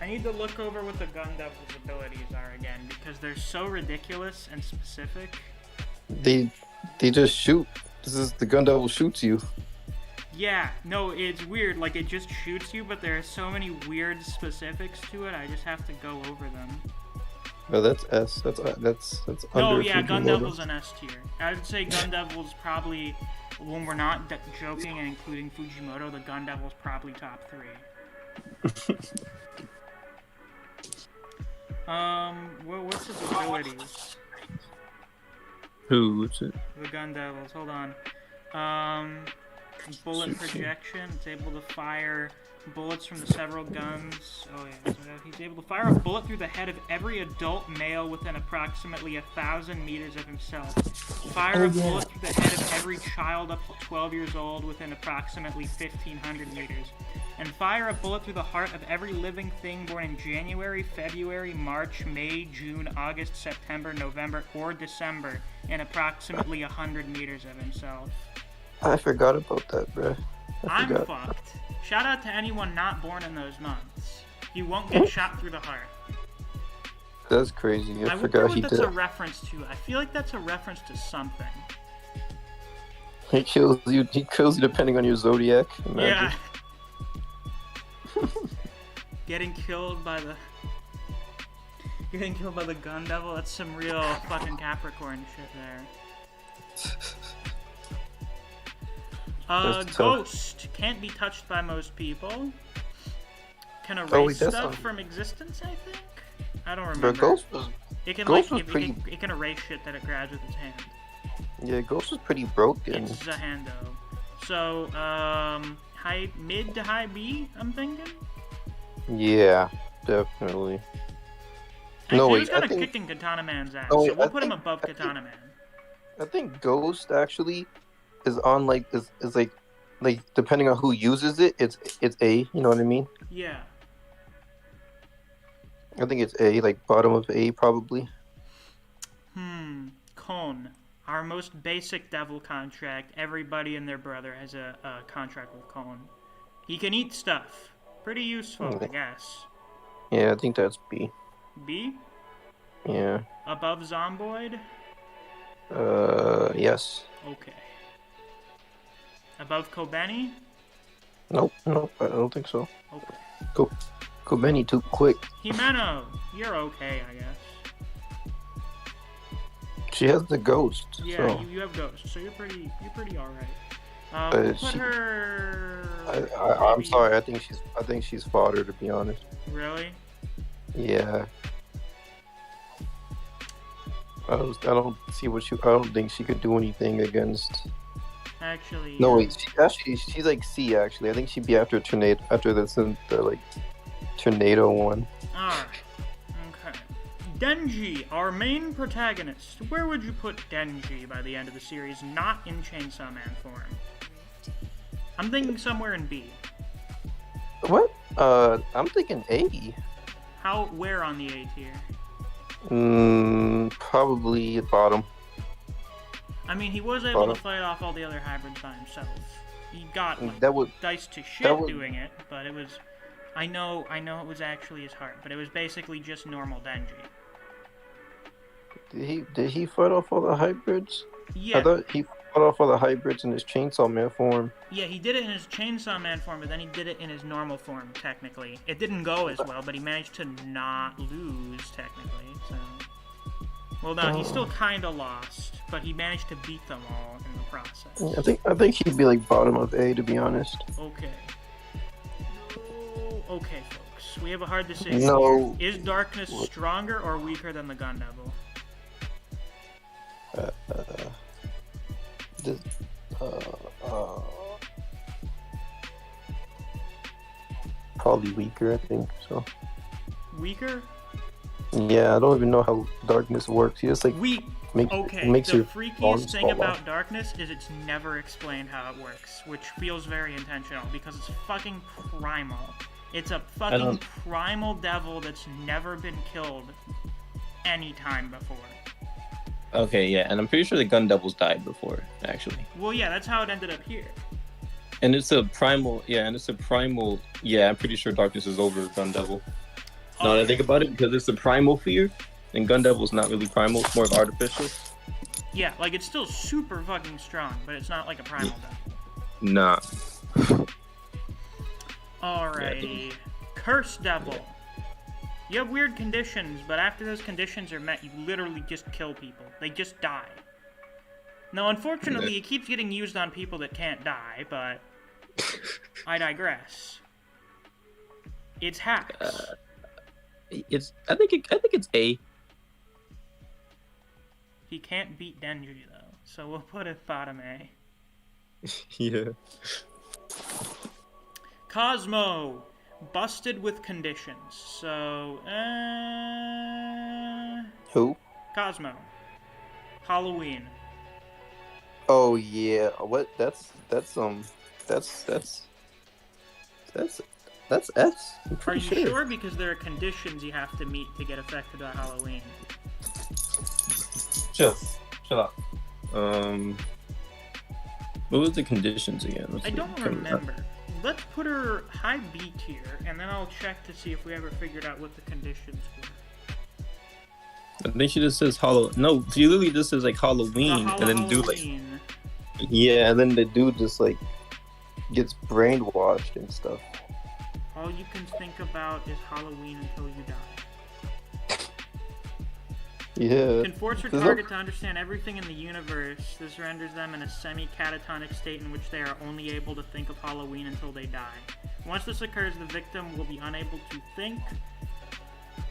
I need to look over what the Gun Devil's abilities are again, because they're so ridiculous and specific. They just shoot. The Gun Devil shoots you. Yeah, no, it's weird. Like, it just shoots you, but there are so many weird specifics to it, I just have to go over them. No, that's S. That's No, under yeah, Fujimoto. Gun Devil's an S tier. I would say Gun Devil's probably, when we're not joking and including Fujimoto, the Gun Devil's probably top 3. What's his abilities? Who's it? The Gun Devils, hold on. Bullet projection, it's able to fire bullets from the several guns. Oh yeah, so he's able to fire a bullet through the head of every adult male within approximately 1,000 meters of himself. Fire a bullet through the head of every child up to 12 years old within approximately 1,500 meters. And fire a bullet through the heart of every living thing born in January, February, March, May, June, August, September, November, or December in approximately 100 meters of himself. I forgot about that, bruh. I'm fucked. Shout out to anyone not born in those months. You won't get shot through the heart. That's crazy. I wonder forgot what he that's did. a reference to. I feel like that's a reference to something. He kills you depending on your zodiac. Imagine. Yeah. Getting killed by the Gun Devil, that's some real fucking Capricorn shit there. Ghost can't be touched by most people. Can erase stuff from existence, I think? I don't remember. Ghost it can erase shit that it grabs with its hand. Yeah, Ghost was pretty broken. It's Zahando. So, mid to high B, I'm thinking. Yeah, definitely. Actually, No, he wait, was kind I of think. kicking Katana Man's ass, No, wait, so we'll I put him think- above I think- Katana Man. I think Ghost actually is on like is like depending on who uses it, it's A. You know what I mean? Yeah. I think it's A, like bottom of A probably. Kon. Our most basic devil contract. Everybody and their brother has a contract with Kon. He can eat stuff. Pretty useful, I guess. Yeah, I think that's B. B? Yeah. Above Zomboid? Yes. Okay. Above Kobeni? Nope, I don't think so. Okay. Go Benny too quick. Himeno, you're okay, I guess. She has the ghost. Yeah, so. you have ghosts, so you're pretty alright. We'll put her. I'm maybe- sorry. I think she's fodder, to be honest. Really? Yeah. I don't see what I don't think she could do anything against. Actually. No, wait. She's like C. Actually, I think she'd be after tornado. After the like tornado one. Alright. Okay. Denji, our main protagonist. Where would you put Denji by the end of the series, not in Chainsaw Man form? I'm thinking somewhere in B. What? I'm thinking A. Where on the A tier? Probably at bottom. I mean, he was able to Bottom. fight off all the other hybrids by himself. He got like, That would. diced to shit that would- doing it, but it was. I know it was actually his heart, but it was basically just normal Denji. Did he fight off all the hybrids? Yeah, I thought he fought off all the hybrids in his Chainsaw Man form. yeah, he did it in his Chainsaw Man form, but then he did it in his normal form. Technically, it didn't go as well, but he managed to not lose technically. So, well, no, he still kind of lost, but he managed to beat them all in the process. I think he'd be like bottom of A, to be honest. Okay. Okay, folks. We have a hard decision. No. Here. Is Darkness stronger or weaker than the Gun Devil? This, probably weaker, I think. So Weaker? yeah, I don't even know how darkness works. He just like makes Okay, makes the your freakiest arms thing fall about off. Darkness is it's never explained how it works, which feels very intentional because it's fucking primal. It's a fucking don't- primal devil that's never been killed any time before. Okay, yeah, and I'm pretty sure the Gun Devils died before, actually. Well, yeah, that's how it ended up here. And it's a primal, yeah, I'm pretty sure Darkness is over Gun Devil. Now that I think about it, because it's a primal fear, and Gun Devil's not really primal, it's more of artificial. Yeah, like it's still super fucking strong, but it's not like a primal devil. Nah. Alrighty. Curse Devil. You have weird conditions, but after those conditions are met, you literally just kill people. They just die. Now, unfortunately, it keeps getting used on people that can't die, but I digress. It's hacks. I think it's A. He can't beat Denji, though, so we'll put it bottom A. Yeah. Cosmo. Busted with conditions. So, Who? Cosmo. Halloween. Oh yeah. What? That's S. I'm Are pretty you sure? Because there are conditions you have to meet to get affected by Halloween. Chill out. What was the conditions again? I don't remember. Let's put her high B tier, and then I'll check to see if we ever figured out what the conditions were. I think she just says No, she literally just says like Halloween, and then do like Halloween. yeah, and then the dude just like gets brainwashed and stuff. All you can think about is Halloween until you die. Yeah. Can force your There's target to understand everything in the universe. This renders them in a semi-catatonic state in which they are only able to think of Halloween until they die. Once this occurs, the victim will be unable to think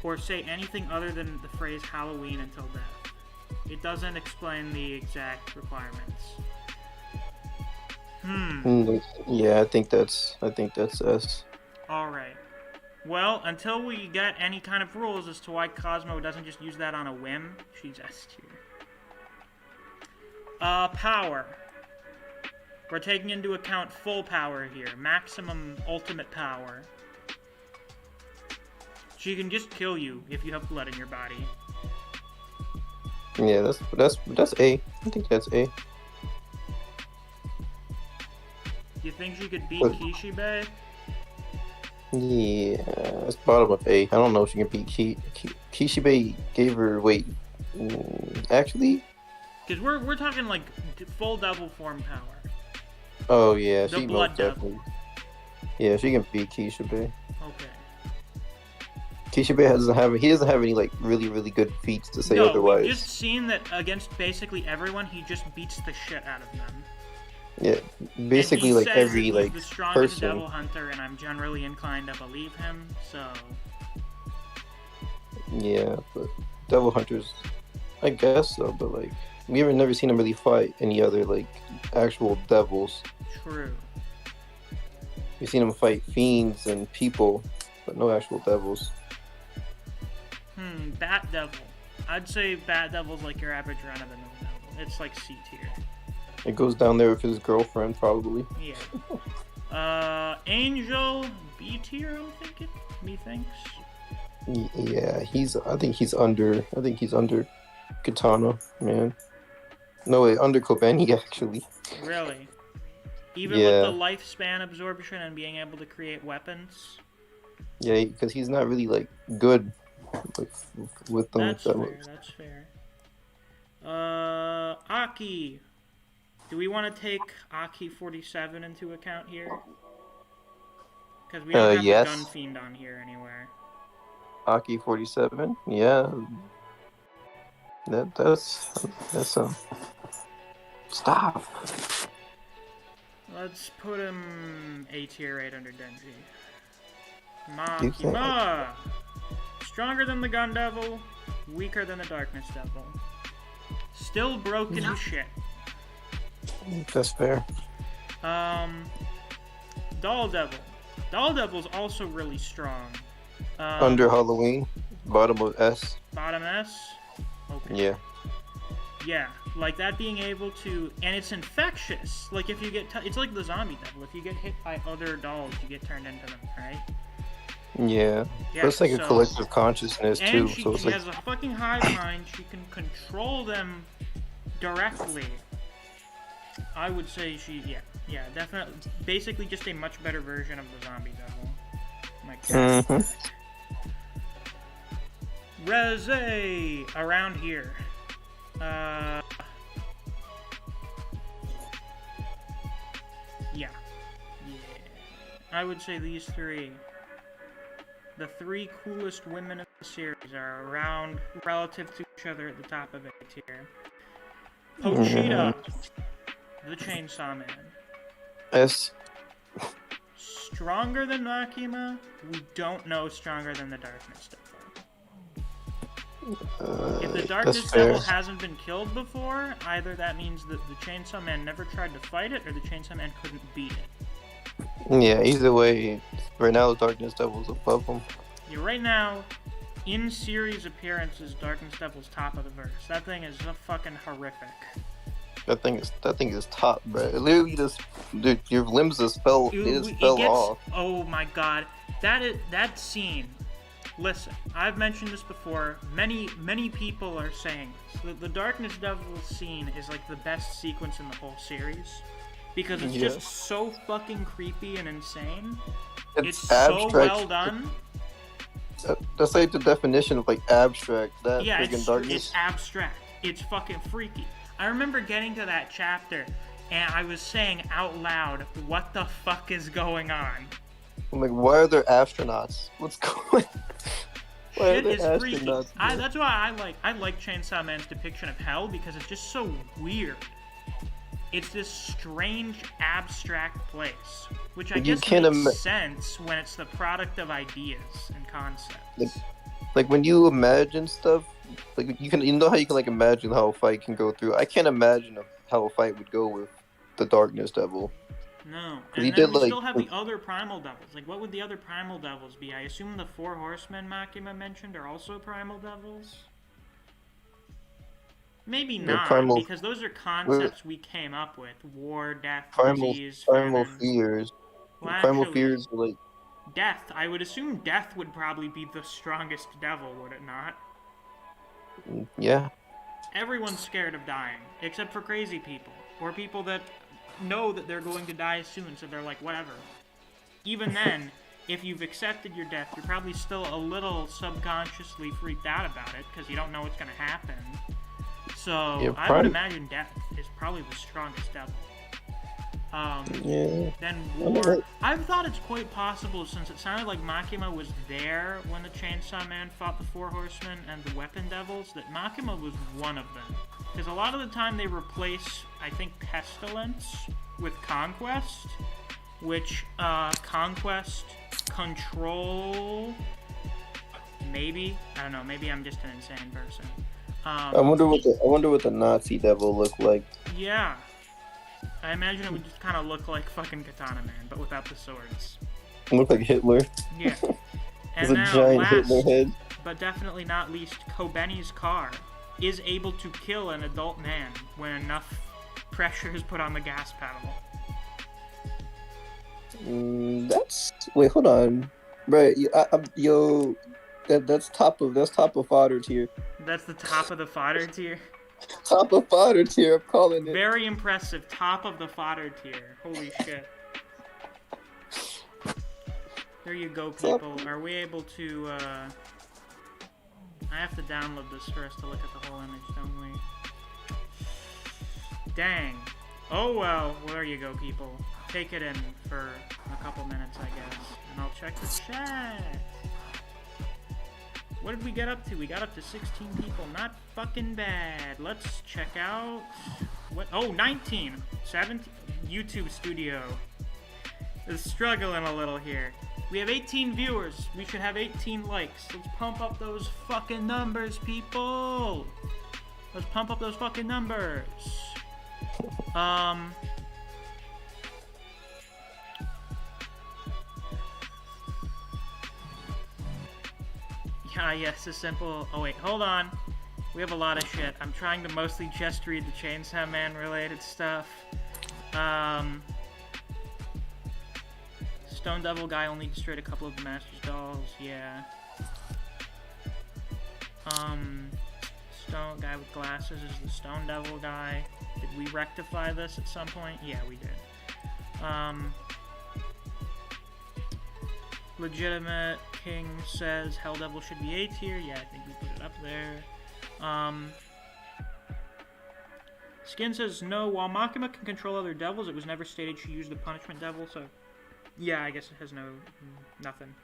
or say anything other than the phrase Halloween until death. It doesn't explain the exact requirements. Yeah, I think that's S. Alright. Well, until we get any kind of rules as to why Cosmo doesn't just use that on a whim, she's S tier. Power. We're taking into account full power here. Maximum ultimate power. She can just kill you if you have blood in your body. Yeah, that's A. I think that's A. You think she could beat Kishibe? Yeah, it's bottom of A. I don't know if she can beat Kishibe. Gave her actually. Because we're talking like full devil form power. Oh yeah, The she blood most devil. definitely. Yeah, she can beat Kishibe. Okay. Kishibe doesn't have any like really good feats to say No, otherwise. we've just seen that against basically everyone, he just beats the shit out of them. Yeah, basically and he like says every that he's like the strongest person. devil hunter, and I'm generally inclined to believe him. So Yeah, but devil hunters, I guess so. But like we haven't never seen him really fight any other like actual devils. true. We've seen him fight fiends and people, but no actual devils. Bat devil. I'd say bat devil's like your average run-of-the-mill devil. It's like C tier. It goes down there with his girlfriend probably. Yeah. Angel B tier. I'm thinking. Methinks. Yeah, I think he's under Katana, man. No wait, under Kobeni actually. Really. Even Yeah. with the lifespan absorption and being able to create weapons. Yeah, because he's not really like good like, with them. That's fair. Aki. Do we want to take Aki 47 into account here? Because we don't have yes. the Gun Fiend on here anywhere. Aki 47, yeah. That's stop. Let's put him A tier right under Denji. You can't- Makima! Stronger than the Gun Devil, weaker than the Darkness Devil. Still broken as shit. That's fair. Doll Devil. Doll Devil's also really strong. Under Halloween, bottom of S. Bottom S? Okay. Yeah. Yeah, like that being able to, and it's infectious. Like if you get, it's like the zombie devil. If you get hit by other dolls, you get turned into them, right? Yeah. Yeah, But it's like a so- collective consciousness And too. she So it's like has a fucking hive mind. She can control them directly. I would say yeah, definitely, basically just a much better version of the zombie devil. Like that. Reze around here. Yeah. I would say these three. The three coolest women of the series are around relative to each other at the top of A tier. Pochita, the Chainsaw Man. S. Stronger than Makima? We don't know stronger than the Darkness Devil. If the Darkness that's fair. Devil hasn't been killed before, either that means that the Chainsaw Man never tried to fight it, or the Chainsaw Man couldn't beat it. Yeah, either way, right now the Darkness Devil's above him. Yeah, right now, in series appearances, Darkness Devil's top of the verse. That thing is fucking horrific. That thing is top, bro. It literally just, dude, your limbs just fell off. Oh my god, that scene. Listen, I've mentioned this before. Many people are saying this. The Darkness Devil scene is like the best sequence in the whole series because it's just so fucking creepy and insane. It's so well done. That's like the definition of like abstract. That Yeah, friggin' darkness. it's abstract. It's fucking freaky. I remember getting to that chapter and I was saying out loud, "What the fuck is going on?" I'm like, why are there astronauts? What's going? Why are Shit there is freaky. astronauts? That's why I like Chainsaw Man's depiction of hell because it's just so weird. It's this strange, abstract place, which I guess makes sense when it's the product of ideas and concepts. Like when you imagine stuff, like you know how you can like imagine how a fight can go through. I can't imagine how a fight would go with the Darkness Devil. No. He And did, then we like, still have the other Primal Devils. Like, what would the other Primal Devils be? I assume the 4 Horsemen Makima mentioned are also Primal Devils? Maybe not, Primal, because those are concepts we came up with. War, death, Primal, disease, Primal famine. Fears. Well, Primal actually, Fears, like, death. I would assume death would probably be the strongest devil, would it not? yeah. Everyone's scared of dying, except for crazy people. Or people that know that they're going to die soon, so they're like, whatever. Even then, if you've accepted your death, you're probably still a little subconsciously freaked out about it, because you don't know what's going to happen. So, Yeah, I would imagine death is probably the strongest devil. Yeah. Then war. I've thought it's quite possible, since it sounded like Makima was there when the Chainsaw Man fought the 4 Horsemen and the Weapon Devils, that Makima was one of them. Because a lot of the time they replace, I think, Pestilence with Conquest, which, Conquest, Control, maybe? I don't know, maybe I'm just an insane person. I wonder what the Nazi Devil looked like. Yeah. I imagine it would just kind of look like fucking Katana Man, but without the swords. It looked like Hitler. Yeah. It's And a now, giant last, Hitler head. but definitely not least, Kobeni's car is able to kill an adult man when enough pressure is put on the gas pedal. Wait, hold on, right? That's top of fodder tier. That's the top of the fodder tier. Top of fodder tier, I'm calling it. Very impressive. Top of the fodder tier. Holy shit. There you go, people. Are we able to, I have to download this for us to look at the whole image, don't we? Dang. Oh well, there you go, people. Take it in for a couple minutes, I guess. And I'll check the chat. What did we get up to? We got up to 16 people. Not fucking bad. Let's check out... What? Oh, 19. 17. YouTube Studio is struggling a little here. We have 18 viewers. We should have 18 likes. Let's pump up those fucking numbers, people. Let's pump up those fucking numbers. Yeah, yes, a simple... Oh, wait, hold on. We have a lot of shit. I'm trying to mostly just read the Chainsaw Man related stuff. Stone Devil guy only destroyed a couple of the Master's dolls, yeah. Stone guy with glasses is the Stone Devil guy. Did we rectify this at some point? Yeah, we did. Legitimate King says Hell Devil should be A tier. Yeah, I think we put it up there. Skin says no. While Makima can control other devils, it was never stated she used the Punishment Devil. So, yeah, I guess it has nothing.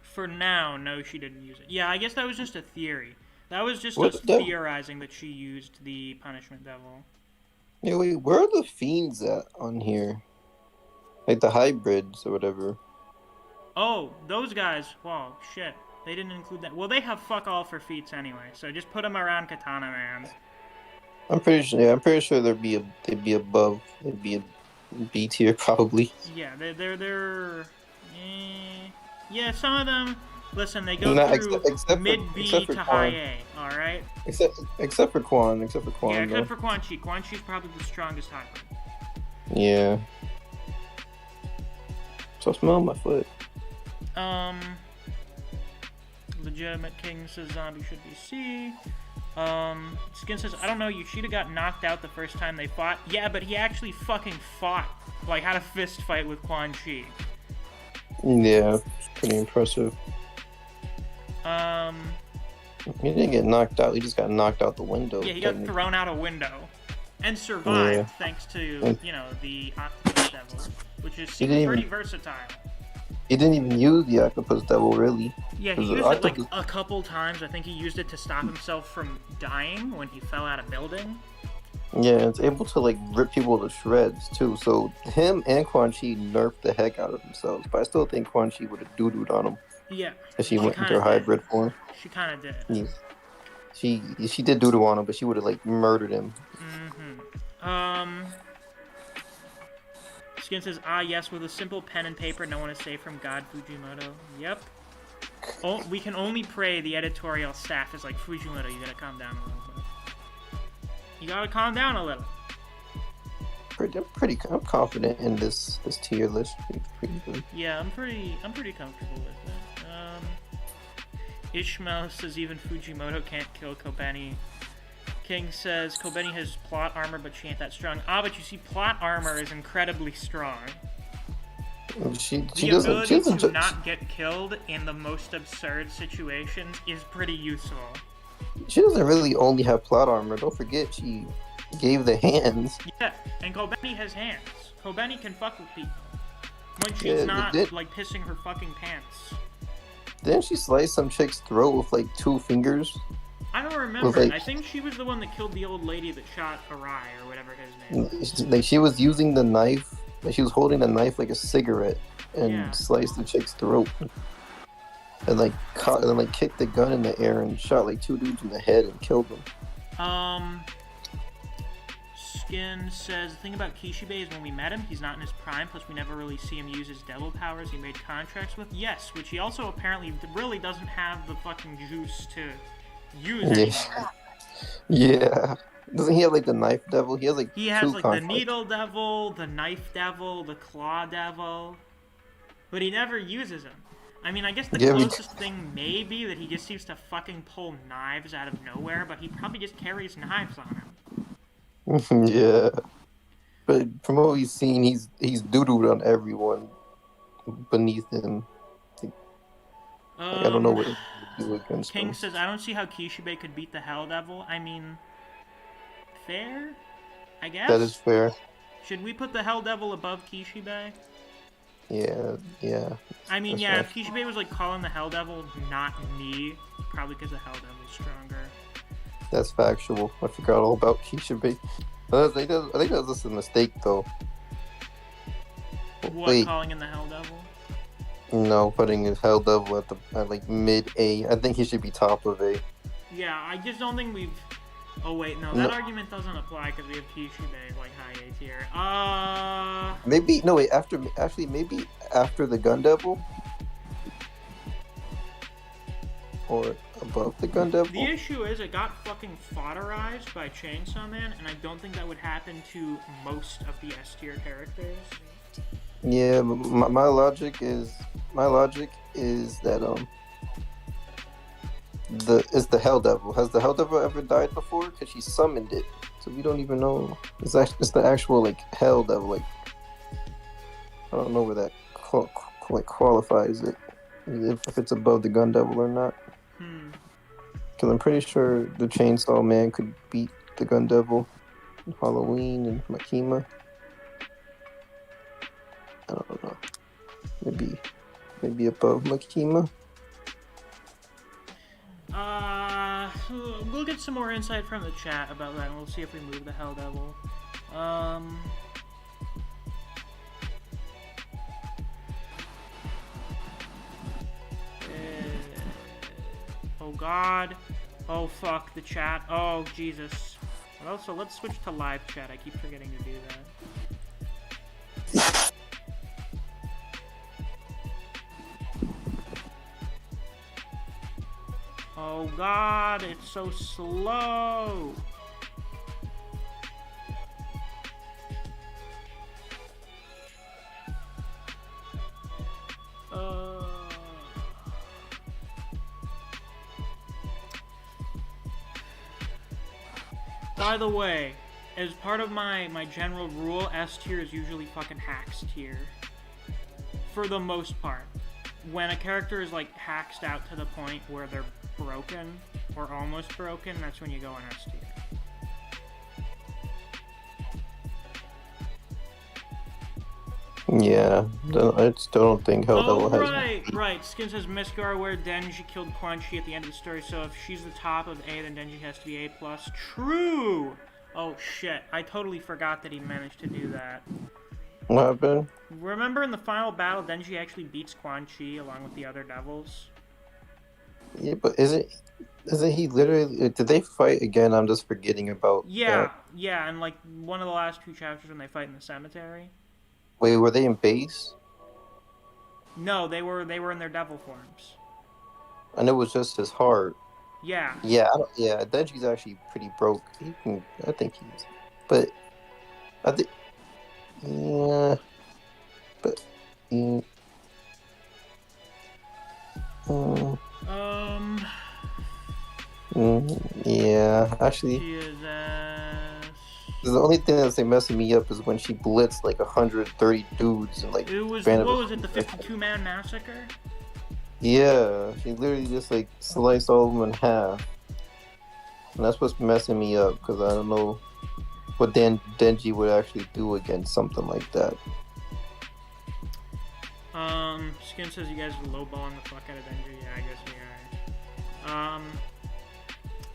For now, no, she didn't use it. Yeah, I guess that was just a theory. That was just us theorizing that she used the Punishment Devil. Yeah, wait, where are the fiends at on here? Like the hybrids or whatever. Oh, those guys. Whoa, shit. They didn't include that. Well, they have fuck all for feats anyway, so just put them around Katana Man. I'm pretty sure they'd be above. They'd be a B tier probably. Yeah, they're yeah, some of them. Listen, they go through mid B to high A. All right. Except for Quan. Yeah, except for Quan Chi. Quan Chi's probably the strongest hybrid. Yeah. So smell my foot. Legitimate King says zombie should be C. Skin says, I don't know, Yoshida got knocked out the first time they fought. Yeah, but he actually fucking fought. Like, had a fist fight with Quan Chi. Yeah, pretty impressive. He didn't get knocked out, he just got knocked out the window. Yeah, he got thrown out a window. And survived, thanks to, you know, the Octopus Devil. Which is pretty versatile. He didn't even use the Octopus Devil, really. Yeah, he used it like a couple times. I think he used it to stop himself from dying when he fell out of building. Yeah, it's able to like rip people to shreds too. So him and Quan Chi nerfed the heck out of themselves, but I still think Quan Chi would have doo-dooed on him. Yeah. If she went into her hybrid form. She kind of did. Yeah. She did doo-doo on him, but she would have like murdered him. Skin says, ah, yes, with a simple pen and paper, no one is safe from God Fujimoto. Yep. Oh, we can only pray the editorial staff is like, Fujimoto, you gotta calm down a little bit. You gotta calm down a little. I'm confident in this tier list. Pretty good. Yeah, I'm pretty comfortable with it. Ishmael says even Fujimoto can't kill Kobeni. King says Kobeni has plot armor, but she ain't that strong. Ah, but you see, plot armor is incredibly strong. The ability to not get killed in the most absurd situations is pretty useful. She doesn't really only have plot armor. Don't forget, she gave the hands. Yeah, and Kobeni has hands. Kobeni can fuck with people. When she's not, like, pissing her fucking pants. Didn't she slice some chick's throat with, like, 2 fingers? I don't remember. Like, I think she was the one that killed the old lady that shot Arai, or whatever his name was. Like, she was using the knife, like, she was holding the knife like a cigarette, and sliced the chick's throat. And, like, kicked the gun in the air and shot, like, 2 dudes in the head and killed them. Skin says, the thing about Kishibe is when we met him, he's not in his prime, plus we never really see him use his devil powers he made contracts with. Yes, which he also apparently really doesn't have the fucking juice to use anymore. Yeah. Doesn't he have, like, the knife devil? He has, like, he has, like, the needle devil, the knife devil, the claw devil, but he never uses them. I mean, I guess the closest thing may be that he just seems to fucking pull knives out of nowhere, but he probably just carries knives on him. Yeah. But from what we've seen, he's doo-dooed on everyone beneath him. I don't know what to do against King him. says, I don't see how Kishibe could beat the Hell Devil. I mean, fair? I guess? That is fair. Should we put the Hell Devil above Kishibe? Yeah. I mean, yeah, if Kishibe was, like, calling the Hell Devil, not me, probably because the Hell Devil's stronger. That's factual. I forgot all about Kishibe. I think that was just a mistake, though. What, calling in the Hell Devil? No, putting his Hell Devil at like mid-A. I think he should be top of A. Yeah, I just don't think we've... Oh, wait, no, that argument doesn't apply because we have Kishibe, like, high A tier. Maybe... No, wait, maybe after the Gun Devil? Or above the Gun Devil? The issue is it got fucking fodderized by Chainsaw Man, and I don't think that would happen to most of the S tier characters. Yeah, my logic is that the Hell Devil. Has the Hell Devil ever died before? Because she summoned it, so we don't even know. It's the actual like Hell Devil. Like I don't know where that qualifies it, if it's above the Gun Devil or not. Because I'm pretty sure the Chainsaw Man could beat the Gun Devil, Halloween, and Makima. I don't know. Maybe above Makima. We'll get some more insight from the chat about that, and we'll see if we move the Hell Devil. Oh god. Oh fuck, the chat. Oh Jesus. But also, let's switch to live chat. I keep forgetting to do that. Oh god, it's so slow. By the way, as part of my general rule, S tier is usually fucking hacks tier. For the most part. When a character is like hacked out to the point where they're broken, or almost broken, that's when you go on S tier. Yeah, I still don't think Hell Devil has... Right. Skin says Misc where Denji killed Quan Chi at the end of the story, so if she's the top of A, then Denji has to be A+. True! Oh shit, I totally forgot that he managed to do that. What happened? Remember in the final battle, Denji actually beats Quan Chi along with the other devils? Yeah, but isn't he literally? Did they fight again? I'm just forgetting about that. Yeah, and like one of the last two chapters when they fight in the cemetery. Wait, were they in base? No, they were in their devil forms. And it was just his heart. Yeah. Yeah, yeah. Denji's actually pretty broke. He can, I think he's, but I think, yeah, but, mm, mm, Um. yeah. Actually, Jesus. the only thing that's like messing me up is when she blitzed like 130 dudes and like It was ran what up. was it? The 52-man massacre. Yeah, she literally just like sliced all of them in half, and that's what's messing me up because I don't know what Denji would actually do against something like that. Skin says you guys are lowballing the fuck out of Denji. Yeah, I guess we are.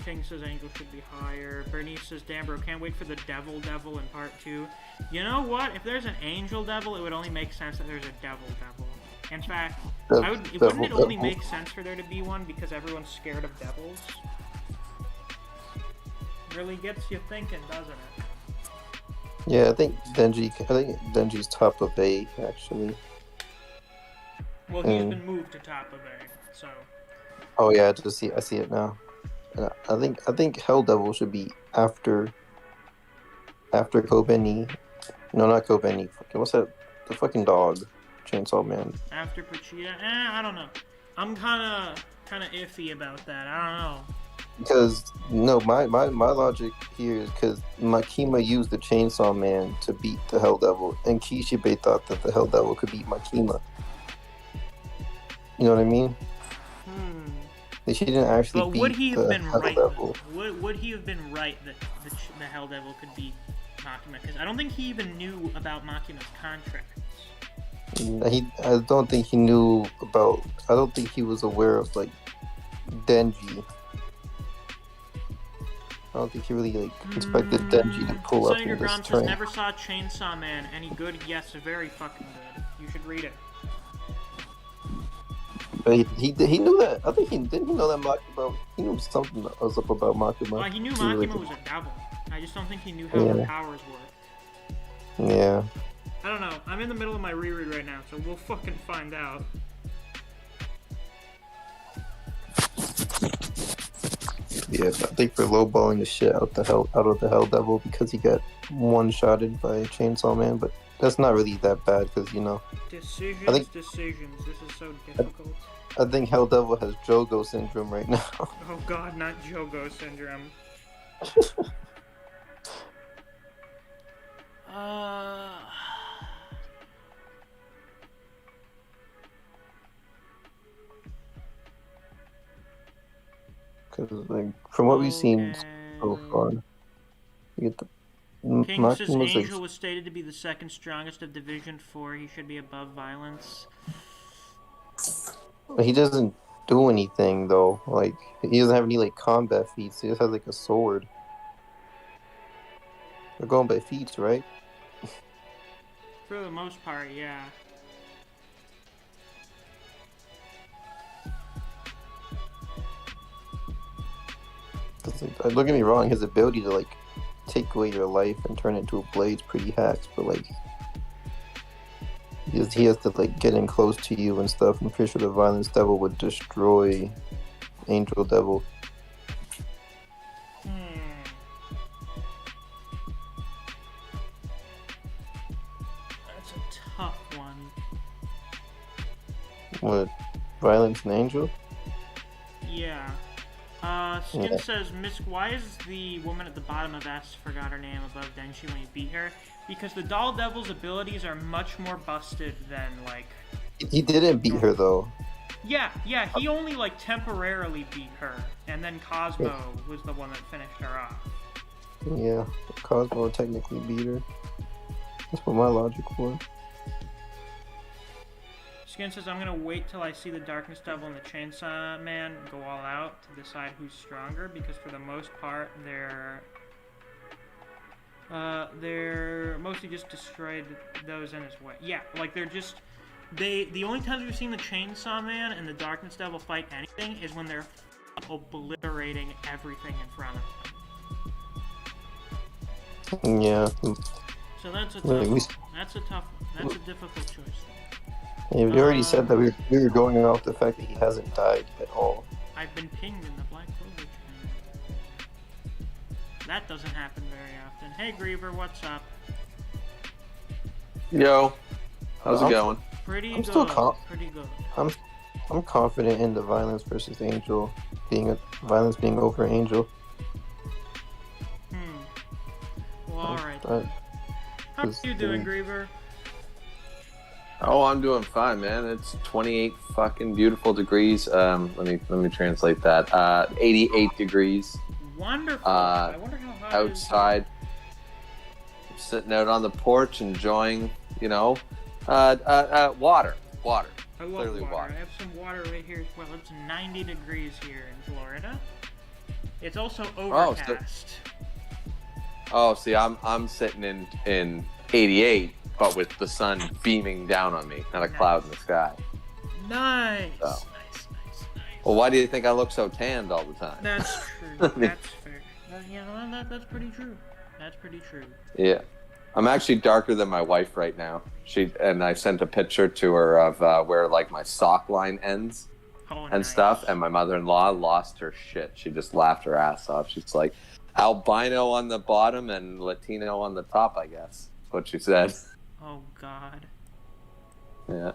King says Angel should be higher. Bernice says, damn bro, can't wait for the Devil in part 2. You know what? If there's an Angel Devil, it would only make sense that there's a Devil. In fact, wouldn't it only make sense for there to be one because everyone's scared of devils? Really gets you thinking, doesn't it? Yeah, I think Denji's top of A actually. Well, he's been moved to top of A, so. Oh yeah, I see it now. I think Hell Devil should be after Kobeni. No, not Kobeni. What's that? The fucking dog, Chainsaw Man. After Pachita, I don't know. I'm kind of iffy about that. I don't know. Because no, my logic here is because Makima used the Chainsaw Man to beat the Hell Devil, and Kishibe thought that the Hell Devil could beat Makima. You know what I mean? She didn't actually but beat would he have been Hell right? Devil. Would he have been right that the Hell Devil could beat Makima? Because I don't think he even knew about Makima's contracts. I don't think he knew about. I don't think he was aware of like Denji. I don't think he really like expected Denji to pull up in this train. Never saw Chainsaw Man. Any good? Yes, very fucking good. You should read it. But he knew that. I think he know that Makima. He knew something was up about Makima. Well, he knew Makima was a devil. I just don't think he knew how her powers worked. Yeah. I don't know. I'm in the middle of my reread right now, so we'll fucking find out. Yeah, I think we're lowballing the shit out of the Hell Devil because he got one-shotted by a Chainsaw Man, but that's not really that bad because Decisions. This is so difficult. I think Hell Devil has Jogo syndrome right now. Oh god, not Jogo syndrome. Because like from what we've seen so far, you get the King says Angel was stated to be the second strongest of Division 4. He should be above violence. He doesn't do anything though. Like he doesn't have any like combat feats. He just has like a sword. They're going by feats, right? For the most part, yeah. Like, don't get me wrong, his ability to like take away your life and turn it into a blade's pretty hacks, but like he has to like get in close to you and stuff. I'm pretty sure the Violence Devil would destroy Angel Devil. That's a tough one. What? Violence and Angel? Yeah. Skin says, Misc, why is the woman at the bottom of S, forgot her name, above Denshi when you beat her? Because the Doll Devil's abilities are much more busted than, like... He didn't beat her, though. Yeah, he only, like, temporarily beat her, and then Cosmo was the one that finished her off. Yeah, Cosmo technically beat her. That's what my logic was. Skin says, I'm gonna wait till I see the Darkness Devil and the Chainsaw Man go all out to decide who's stronger, because for the most part, they're mostly just destroyed those in his way. Yeah, like they're the only times we've seen the Chainsaw Man and the Darkness Devil fight anything is when they're obliterating everything in front of them. Yeah. So that's a tough one. That's a tough one. That's a difficult choice. Yeah, we already said that we were going off the fact that he hasn't died at all. I've been pinged in the Black Clover chain. That doesn't happen very often. Hey Griever, what's up? Yo, how's it going? Pretty I'm good. still Pretty good. I'm confident in the violence versus Angel violence being over Angel. Well, alright. How are you doing, Griever? Oh, I'm doing fine, man. It's 28 fucking beautiful degrees. Let me translate that. 88 degrees. Wonderful. I wonder how hot outside. I'm sitting out on the porch enjoying, water. Water. I love Clearly water. I have some water right here as well. It's 90 degrees here in Florida. It's also overcast. See, I'm sitting in 88, but with the sun beaming down on me, not a cloud in the sky. Nice. So. Nice. Well, why do you think I look so tanned all the time? That's true. That's fair. That's pretty true. That's pretty true. Yeah. I'm actually darker than my wife right now. I sent a picture to her of where like my sock line ends and stuff, and my mother-in-law lost her shit. She just laughed her ass off. She's like, albino on the bottom and Latino on the top, I guess. That's what she said. Oh God. Yeah.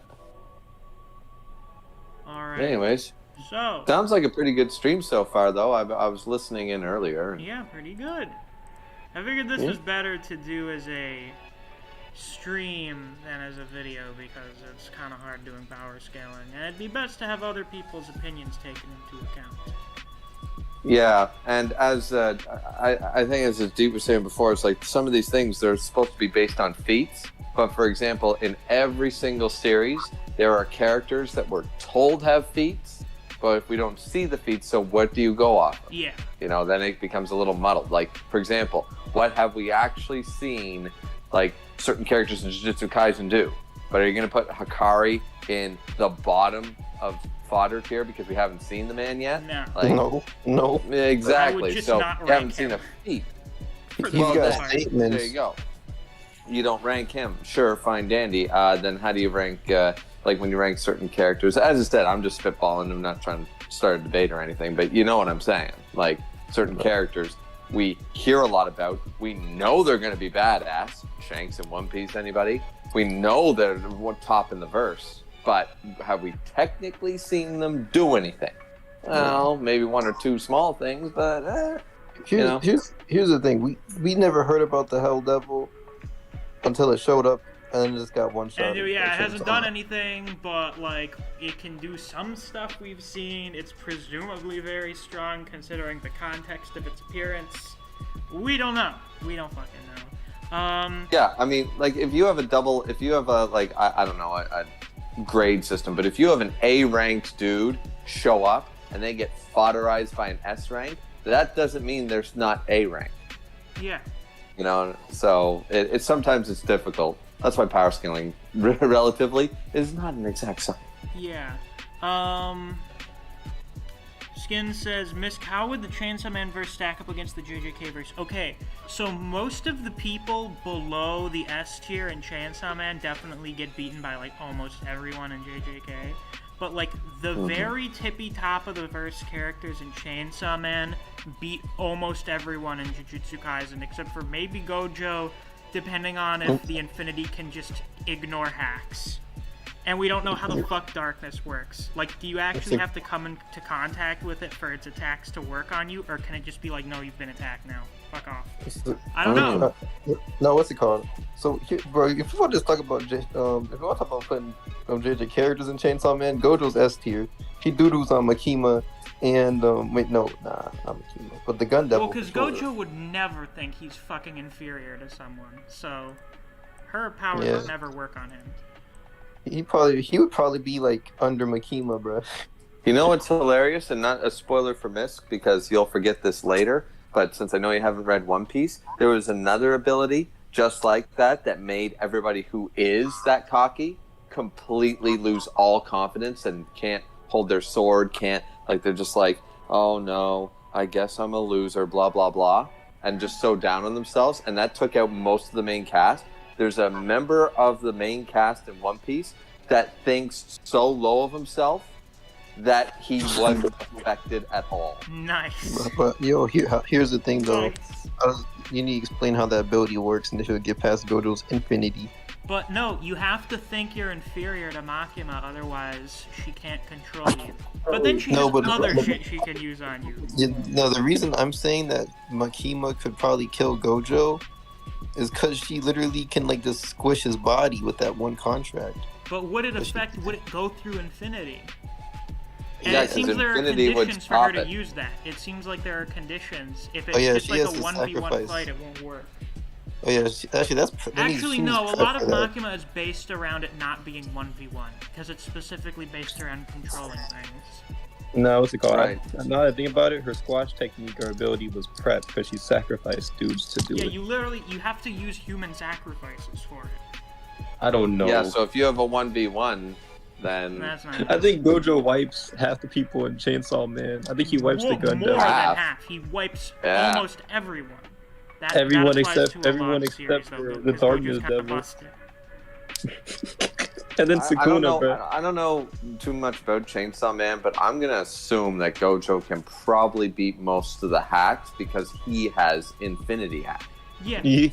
All right. Anyways. So. Sounds like a pretty good stream so far, though. I was listening in earlier. Yeah, pretty good. I figured this was better to do as a stream than as a video because it's kind of hard doing power scaling, and it'd be best to have other people's opinions taken into account. Yeah, and as I think as Deep was saying before, it's like some of these things, they're supposed to be based on feats, but for example, in every single series, there are characters that we're told have feats, but if we don't see the feats, so what do you go off of? Yeah. Then it becomes a little muddled. Like, for example, what have we actually seen, like, certain characters in Jujutsu Kaisen do? But are you going to put Hikari in the bottom of fodder tier because we haven't seen the man yet? No. Like, No. Exactly. So not you rank haven't seen a feat. He's got statements. There you go. You don't rank him. Sure, fine, dandy. Then how do you rank, like when you rank certain characters? As I said, I'm just spitballing. I'm not trying to start a debate or anything, but you know what I'm saying. Like, certain characters we hear a lot about. We know they're going to be badass. Shanks in One Piece, anybody? We know they're top in the verse, but have we technically seen them do anything? Well, maybe one or two small things, but Here's the thing. We never heard about the Hell Devil until it showed up, and then it just got one shot. And it hasn't done anything, but like it can do some stuff we've seen. It's presumably very strong considering the context of its appearance. We don't know. We don't fucking know. Yeah, I mean, like if you have a like I don't know a grade system, but if you have an A ranked dude show up and they get fodderized by an S rank, that doesn't mean there's not A rank. Yeah. So it's sometimes it's difficult. That's why power scaling relatively is not an exact science. Yeah. Skin says, Misc, how would the Chainsaw Man verse stack up against the JJK verse? Okay, so most of the people below the S tier in Chainsaw Man definitely get beaten by like almost everyone in JJK. But like the very tippy top of the verse characters in Chainsaw Man beat almost everyone in Jujutsu Kaisen except for maybe Gojo, depending on if the Infinity can just ignore hacks. And we don't know how the fuck darkness works. Like, do you actually have to come into contact with it for its attacks to work on you, or can it just be like, no, you've been attacked now, fuck off? I don't know. No, what's it called? So, bro, if you want to just talk about, if you want to talk about putting JJ characters in Chainsaw Man, Gojo's S tier. He doodles on Makima, and not Makima, but the Gun Devil. Well, because Gojo would never think he's fucking inferior to someone, so her powers would never work on him. He would probably be like under Makima, bro. You know what's hilarious, and not a spoiler for Misc, because you'll forget this later, but since I know you haven't read One Piece, there was another ability just like that made everybody who is that cocky completely lose all confidence and can't hold their sword, they're just like, oh no, I guess I'm a loser, blah, blah, blah, and just so down on themselves. And that took out most of the main cast. There's a member of the main cast in One Piece that thinks so low of himself that he wasn't affected at all. Nice. But here's the thing though. Nice. You need to explain how that ability works and if you'll get past Gojo's infinity. But no, you have to think you're inferior to Makima, otherwise she can't control you. But then she has other shit she can use on you. The reason I'm saying that Makima could probably kill Gojo is because she literally can like just squish his body with that one contract. But would it go through infinity? And Yeah, it seems there are infinity would conditions for her stop to it. use that. It seems like there are conditions. If it's Oh, yeah, just she like a has to 1v1 sacrifice. fight, it won't work. Oh yeah, Actually, no. A lot of Makima. Makima is based around it not being 1v1 because it's specifically based around controlling things. No, what's it called? Right. Now that I think about it, her squash technique or ability was prep because she sacrificed dudes to do Yeah, it. you have to use human sacrifices for it. I don't know. Yeah, so if you have a 1v1, then That's not. I think Gojo wipes half the people in Chainsaw Man. I think he wipes the gun more down. than Half. half. He wipes Yeah. almost everyone. Everyone that applies except- to a everyone lot of except series, for though, the because Darkness Gojo's kinda Devil. busted. And then I don't Sukuna, know. bro. I don't know too much about Chainsaw Man, but I'm gonna assume that Gojo can probably beat most of the hacks because he has Infinity Hack. Yeah, He-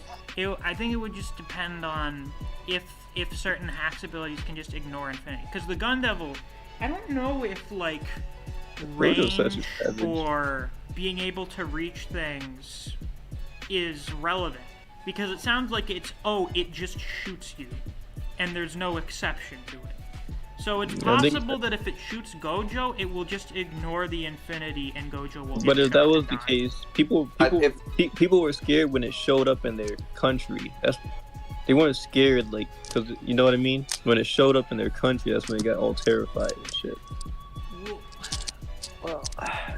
I think it would just depend on if certain hacks abilities can just ignore infinity. Because the Gun Devil, I don't know if like Gojo's such a range savage. or being able to reach things is relevant. Because it sounds like it just shoots you, and there's no exception to it. So it's I think- possible that if it shoots Gojo, it will just ignore the infinity, and Gojo will. But get if that trapped was and the die. case, people were scared when it showed up in their country. They weren't scared like, cause you know what I mean. When it showed up in their country, that's when they got all terrified and shit. Well,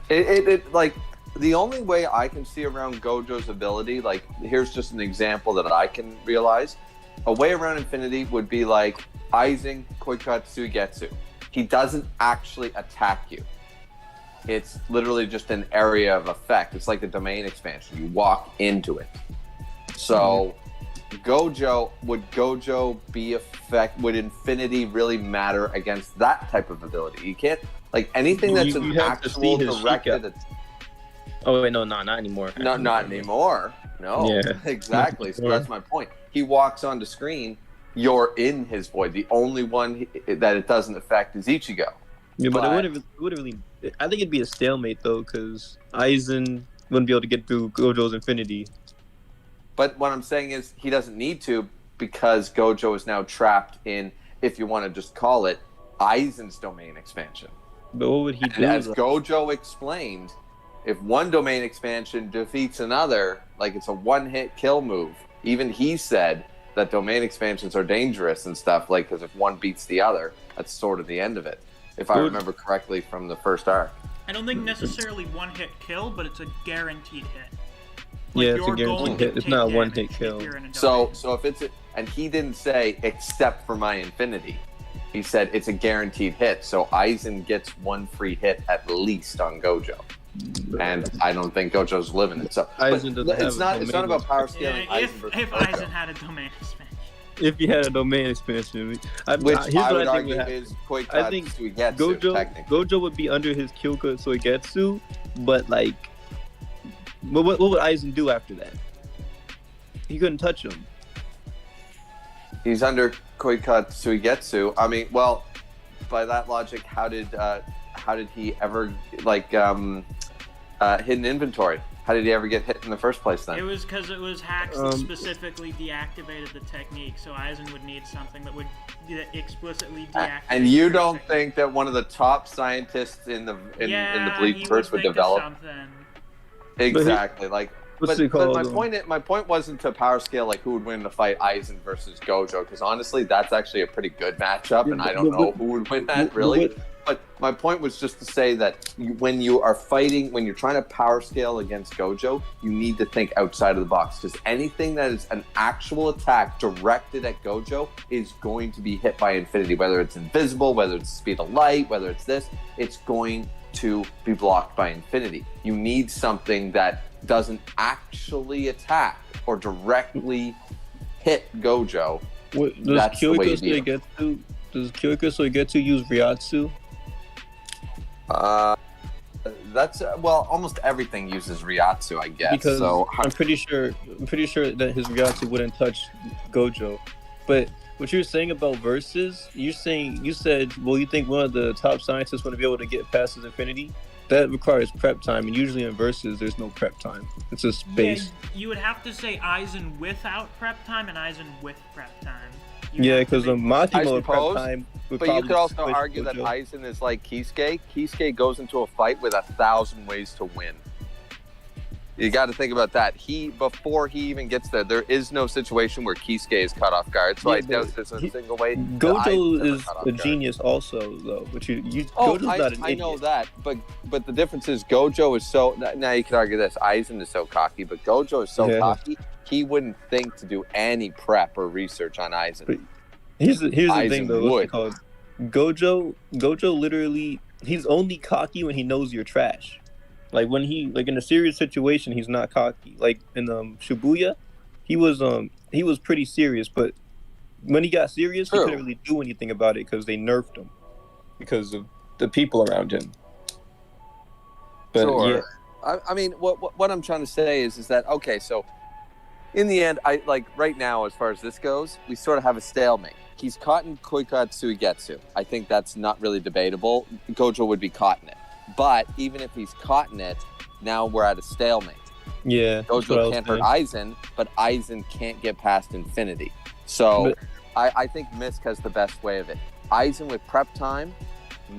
It like the only way I can see around Gojo's ability, like here's just an example that I can realize. A way around Infinity would be like Aizen Koikatsu Getsu. He doesn't actually attack you. It's literally just an area of effect. It's like the domain expansion. You walk into it. So would Infinity really matter against that type of ability? You can't, like anything that's You an have to see actual his directed Sheikah. Oh wait, no, not anymore. No, not anymore. No, Yeah. exactly. So that's my point. He walks onto screen, you're in his void. The only one that it doesn't affect is Ichigo. Yeah, but But- it wouldn't really. I think it'd be a stalemate though, because Aizen wouldn't be able to get through Gojo's Infinity. But what I'm saying is he doesn't need to because Gojo is now trapped in, if you want to just call it, Aizen's domain expansion. But what would he And do? as though? Gojo explained, if one domain expansion defeats another, like it's a one-hit kill move. Even he said that domain expansions are dangerous and stuff, like because if one beats the other, that's sort of the end of it. If I Good. remember correctly from the first arc. I don't think necessarily one hit kill, but it's a guaranteed hit. Yeah, it's a you're guaranteed going to hit. It's take not a one-hit damage if kill. you're in a So domain. if it's and he didn't say except for my Infinity. He said it's a guaranteed hit. So Aizen gets one free hit at least on Gojo. And I don't think Gojo's living it. So but Aizen doesn't it's have a not domain about power scaling Yeah, Aizen versus if Gojo. Aizen had a domain expansion. If he had a domain expansion, Which here's I what would I think argue would happen. is I think Koikatsu Getsu, technically. Gojo would be under his Kyoko Soigetsu, but like, what would Aizen do after that? He couldn't touch him. He's under Koikatsu Getsu. I mean, well, by that logic, how did he ever hidden inventory? How did he ever get hit in the first place then? It was because it was hacks that specifically deactivated the technique, so Aizen would need something that would explicitly deactivate. And you the don't technique. think that one of the top scientists in the Bleachverse would think of develop something. exactly What's but it called? my point wasn't to power scale like who would win the fight Aizen versus Gojo, because honestly that's actually a pretty good matchup, and I don't know who would win that really. But my point was just to say that when you are fighting, when you're trying to power scale against Gojo, you need to think outside of the box, because anything that is an actual attack directed at Gojo is going to be hit by Infinity. Whether it's invisible, whether it's speed of light, whether it's this, it's going to be blocked by Infinity. You need something that doesn't actually attack or directly hit Gojo. Does Kyoko Soigetsu use Ryatsu? That's well, almost everything uses Ryatsu, I guess. Because so I'm pretty sure that his Ryatsu wouldn't touch Gojo. But what you're saying about versus, you said, well, you think one of the top scientists want to be able to get past his Infinity? That requires prep time, and usually in versus, there's no prep time. It's just base. Yeah, you would have to say Aizen without prep time and Aizen with prep time. Yeah, because the Makima prep time would but you could also switch argue that Gojo. Aizen is like Kisuke. Kisuke goes into a fight with 1,000 ways to win. You got to think about that. Before he even gets there is no situation where Kisuke is caught off guard. So I doubt there's a single way. Gojo is a genius, also, though. But Gojo's not an idiot. I know that, but the difference is Gojo is so. Now you could argue this. Aizen is so cocky, but Gojo is so cocky. He wouldn't think to do any prep or research on Aizen. But here's the Aizen thing, though. What's it called? Gojo literally, he's only cocky when he knows you're trash. Like when in a serious situation, he's not cocky. Like in Shibuya, he was pretty serious, but when he got serious, he couldn't really do anything about it because they nerfed him because of the people around him. But sure. Yeah. I mean, what I'm trying to say is that okay, so in the end, I like right now, as far as this goes, we sort of have a stalemate. He's caught in Koikatsu Getsu. I think that's not really debatable. Gojo would be caught in it. But even if he's caught in it, now we're at a stalemate. Yeah. Gojo can't hurt Aizen, but Aizen can't get past Infinity. So I think Misc has the best way of it. Aizen with prep time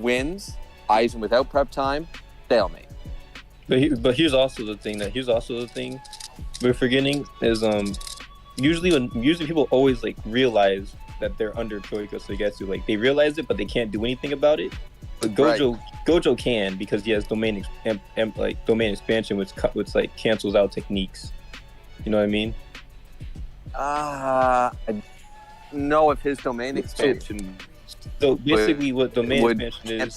wins. Aizen without prep time, stalemate. But here's also the thing we're forgetting is usually people always like realize that they're under Tokyo Ghoul. Like they realize it, but they can't do anything about it. But Gojo can, because he has domain expansion, which like cancels out techniques. You know what I mean? I know if his domain expansion. So basically, what domain expansion is?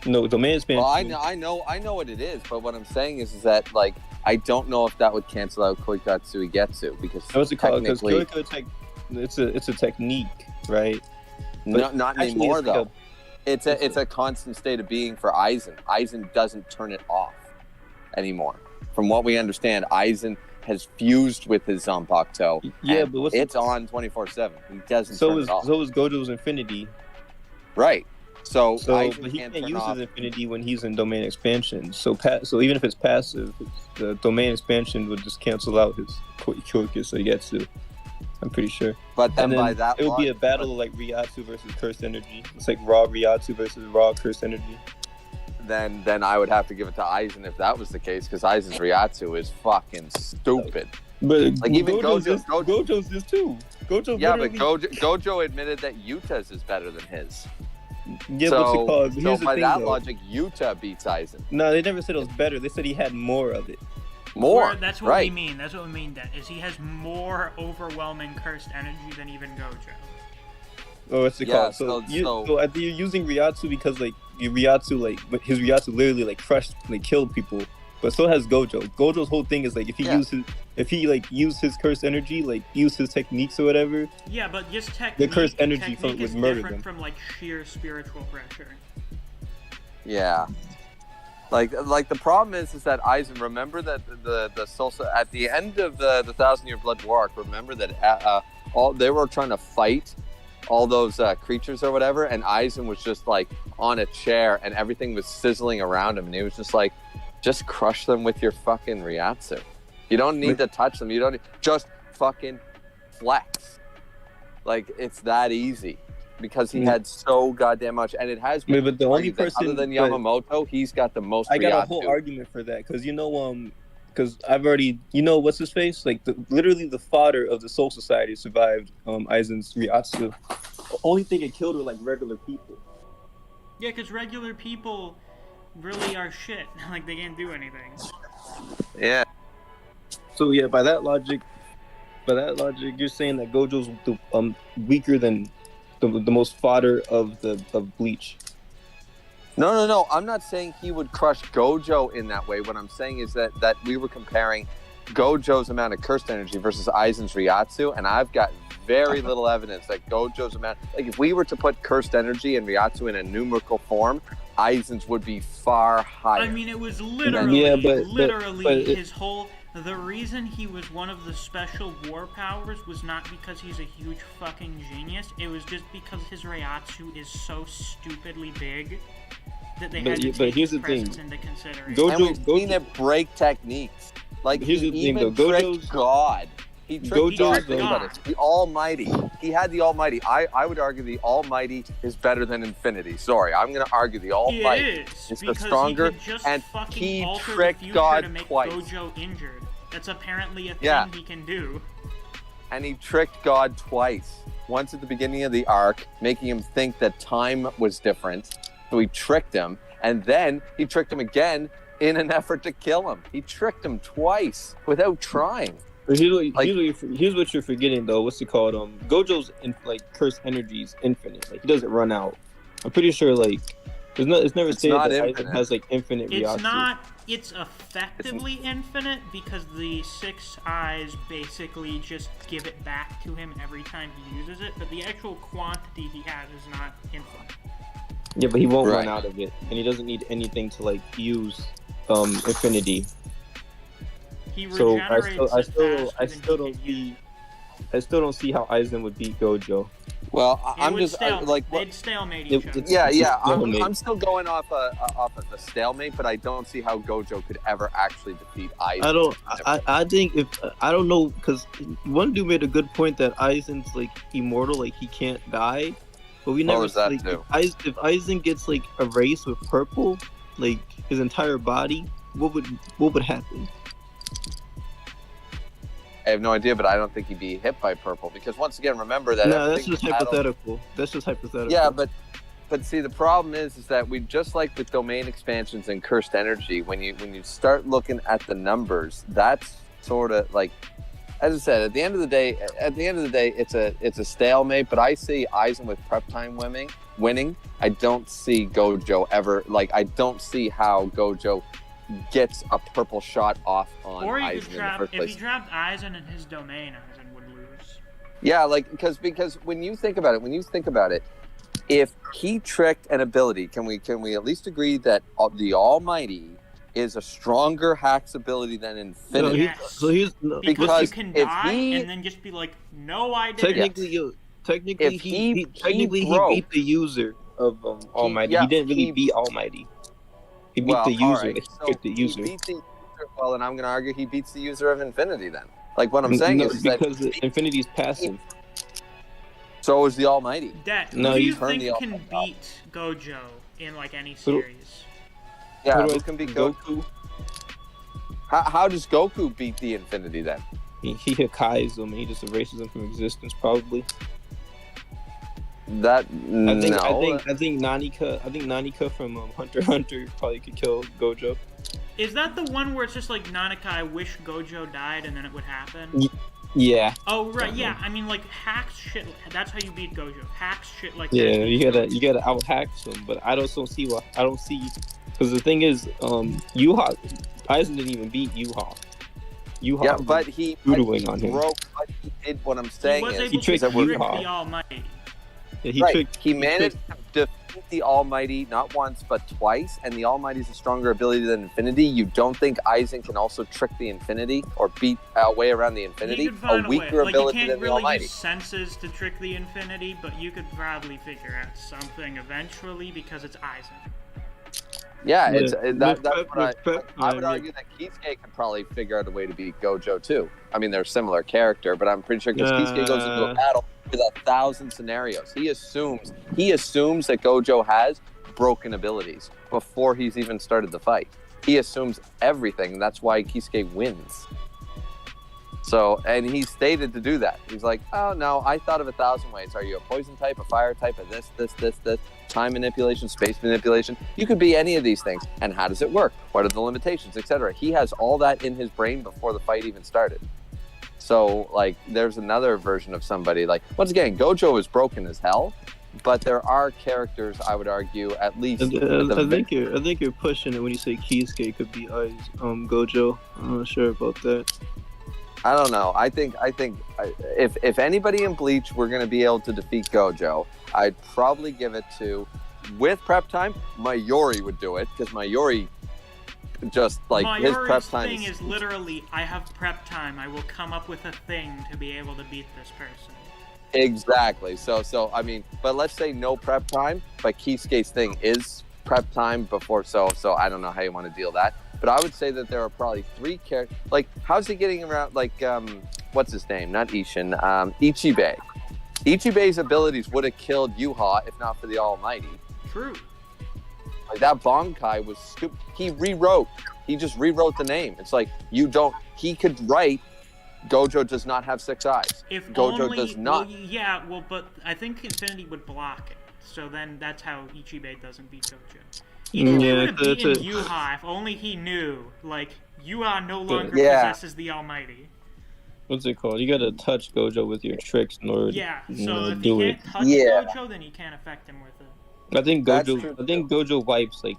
Domain expansion. Well, I know what it is, but what I'm saying is that like I don't know if that would cancel out Koikatsu Getsu because what's it called? Because it's a technique, right? But not anymore though. It's a constant state of being for Aizen. Aizen doesn't turn it off anymore. From what we understand, Aizen has fused with his Zanpakuto. Yeah, but it's on 24/7. He doesn't turn it off. So is Gojo's Infinity. Right. So but he can't use his Infinity when he's in domain expansion. So even if it's passive, the domain expansion would just cancel out his Kyoku Soigetsu. I'm pretty sure. But then by that it would be a battle like Ryatsu versus Cursed Energy. It's like raw Ryatsu versus raw Cursed Energy. Then I would have to give it to Aizen if that was the case, because Aizen's Ryatsu is fucking stupid. But like even Gojo's is too. Gojo admitted that Yuta's is better than his. Yeah, what's it called? So by that logic, Yuta beats Aizen. No, they never said it was better. They said he had more of it. More. That's what we mean. That's what we mean. That is, he has more overwhelming cursed energy than even Gojo. Oh, what's it called? So you're using Ryatsu because like his Ryatsu literally like crushed, like killed people. But so has Gojo. Gojo's whole thing is like if he used his cursed energy, like use his techniques or whatever. Yeah, but just technique. The cursed energy would murder different them. From like sheer spiritual pressure. Yeah. Like the problem is that Aizen, remember that the soul at the end of the 1,000-year blood war arc, remember that all they were trying to fight all those creatures or whatever, and Aizen was just like on a chair and everything was sizzling around him, and he was just like, just crush them with your fucking Ryatsu. You don't need to touch them. You don't just fucking flex. Like it's that easy. Because he had so goddamn much, and it has been. But the only person other than Yamamoto, he's got the most. I got a whole argument for that because because I've already, what's his face? Like literally the fodder of the Soul Society survived Aizen's Ryatsu. The only thing it killed were like regular people. Yeah, because regular people really are shit. Like, they can't do anything. Yeah. So yeah, by that logic, you're saying that Gojo's weaker than the most fodder of Bleach. No. I'm not saying he would crush Gojo in that way. What I'm saying is that we were comparing Gojo's amount of cursed energy versus Aizen's Ryatsu, and I've got very little evidence that Gojo's amount... Like, if we were to put cursed energy and Ryatsu in a numerical form, Aizen's would be far higher. I mean, it was literally, but his whole... The reason he was one of the special war powers was not because he's a huge fucking genius. It was just because his Ryatsu is so stupidly big that they had to take his presence into consideration. And we've seen it break techniques. Like, here's he the thing, even though. tricked God. He tricked God. The Almighty. He had the Almighty. I would argue the Almighty is better than Infinity. Sorry, I'm going to argue the Almighty is the stronger, and he tricked God to make twice. Gojo injured. That's apparently a thing he can do. And he tricked God twice. Once at the beginning of the arc, making him think that time was different. So he tricked him, and then he tricked him again in an effort to kill him. He tricked him twice without trying. Here's what you're forgetting, though. What's it called? Gojo's cursed energy is infinite. Like, he doesn't run out. I'm pretty sure it's never stated that Aizen has infinite Ryatsu. It's not. It's effectively infinite because the 6 eyes basically just give it back to him every time he uses it. But the actual quantity he has is not infinite. Yeah, but he won't run out of it, and he doesn't need anything to use infinity. He regenerates I still don't see how Aizen would beat Gojo. Well, they'd stalemate each other. I'm still going off of the stalemate, but I don't see how Gojo could ever actually defeat Aizen. I don't know, because one dude made a good point that Aizen's immortal, he can't die. But we never see if Aizen gets erased with purple, his entire body, what would happen? I have no idea, but I don't think he'd be hit by purple, because once again, remember that. No, that's just hypothetical. Yeah, but see, the problem is that we just like with domain expansions and cursed energy. When you start looking at the numbers, that's sort of as I said, at the end of the day, it's a stalemate. But I see Aizen with prep time winning. I don't see Gojo ever. I don't see how Gojo gets a purple shot off on Aizen in the first place. If he dropped Aizen in his domain, Aizen would lose. Yeah, because when you think about it, if he tricked an ability, can we at least agree that the Almighty is a stronger hack's ability than Infinity? Because you can die and then just be like, no, I didn't. Technically, he beat the user of Almighty. He didn't really beat Almighty. He beat the user. Right. He tricked the user. He beat the user. Well, and I'm going to argue he beats the user of Infinity then. What I'm saying is that because Infinity's passive. So is the Almighty. Who do you think can beat Gojo in any series? Yeah, who can beat Goku? How does Goku beat the Infinity then? He Hakkai's him and he just erases him from existence, probably. I think Nanika from Hunter x Hunter probably could kill Gojo. Is that the one where it's just Nanika, I wish Gojo died, and then it would happen? Yeah. Oh right, yeah. I mean, hacks shit. That's how you beat Gojo. Hacks shit like that. Yeah, you gotta out hack him, but I don't see because the thing is, Aizen didn't even beat Yuha. Yeah, but he broke. But he did. What I'm saying is, he tricked the Almighty. Yeah, he managed to defeat the Almighty not once but twice, and the Almighty's a stronger ability than Infinity. You don't think Aizen can also trick the Infinity or beat a way around the Infinity? A weaker ability than the Almighty. You can't really use senses to trick the Infinity, but you could probably figure out something eventually because it's Aizen. Yeah, that's what I would argue that Kisuke could probably figure out a way to beat Gojo too. I mean, they're a similar character, but I'm pretty sure because Kisuke goes into a battle with 1,000 scenarios. He assumes that Gojo has broken abilities before he's even started the fight. He assumes everything, and that's why Kisuke wins. So, and he stated to do that. He's like, oh no, I thought of 1,000 ways. Are you a poison type, a fire type, a this, time manipulation, space manipulation? You could be any of these things. And how does it work? What are the limitations, etc.? He has all that in his brain before the fight even started. So, like, there's another version of somebody, like, once again, Gojo is broken as hell, but there are characters, I would argue, at least. I think you're pushing it when you say Kisuke could be Gojo. I'm not sure about that. I don't know. I think if anybody in Bleach were going to be able to defeat Gojo, I'd probably give it to, with prep time, Mayuri would do it, because Mayuri just, like, his prep time thing is literally, I have prep time. I will come up with a thing to be able to beat this person. Exactly. So I mean, but let's say no prep time, but Kisuke's thing is prep time before, so I don't know how you want to deal that. But I would say that there are probably 3 characters. Like, how's he getting around? Like, what's his name? Not Ishin. Ichibei. Ichibei's abilities would have killed Yuha if not for the Almighty. True. Like, that Bankai was stupid. He just rewrote the name. It's like, he could write, Gojo does not have 6 eyes. If Gojo only, does not. Well, yeah, well, but I think Infinity would block it. So then that's how Ichibei doesn't beat Gojo. Ichibei would have beaten Yuha if only he knew, like, Yuha no longer possesses the Almighty. What's it called? You gotta touch Gojo with your tricks in order so to if do you it. can't touch Gojo, then you can't affect him with it. I think Gojo wipes, like,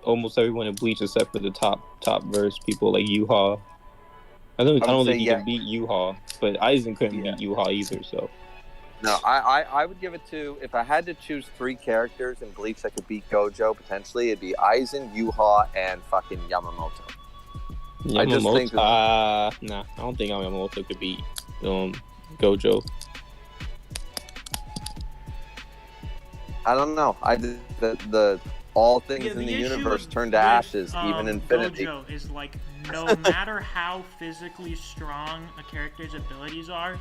almost everyone in Bleach except for the top verse people, like Yuha. I don't think he can beat Yuha, but Aizen couldn't beat Yuha either, so. No, I would give it to, if I had to choose 3 characters in Bleach that could beat Gojo, potentially, it'd be Aizen, Yuha, and fucking Yamamoto. I just think I don't think Yamamoto could beat Gojo. I don't know. The all things in the universe turn to ashes, even Infinity. Gojo is like, no matter how physically strong a character's abilities are,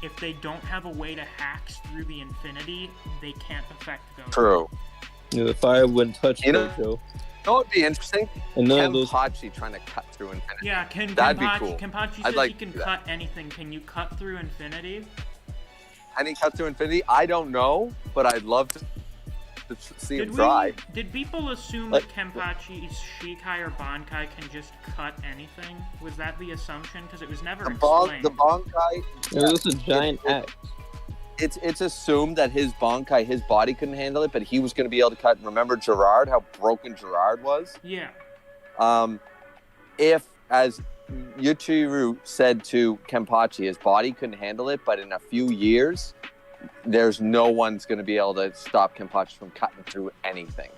if they don't have a way to hacks through the Infinity, they can't affect Gojo. True. Yeah, the fire wouldn't touch Gojo. You know what would be interesting? Kenpachi trying to cut through Infinity. Yeah, that'd be cool. Kenpachi says he can cut anything. Can you cut through Infinity? Can he cut through Infinity? I don't know, but I'd love to see him try. Did people assume that Kenpachi's Shikai or Bankai can just cut anything? Was that the assumption? Because it was never explained. The Bankai... It was a giant axe. It's assumed that his Bankai, his body couldn't handle it, but he was going to be able to cut. Remember Gerard, how broken Gerard was? Yeah. If, as Yuichiro said to Kenpachi, his body couldn't handle it, but in a few years, there's no one's going to be able to stop Kenpachi from cutting through anything.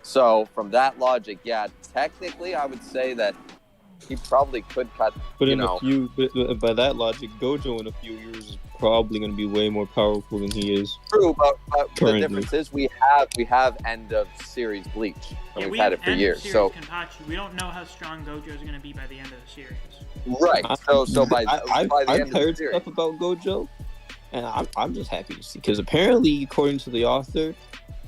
So, from that logic, yeah, technically, I would say that he probably could cut. But by that logic, Gojo in a few years is probably going to be way more powerful than he is. True, but the difference is we have end of series Bleach, and we've had it for years. So Kenpachi, we don't know how strong Gojo is going to be by the end of the series. Right. So by the end of the heard series, stuff about Gojo, and I'm just happy to see, because apparently, according to the author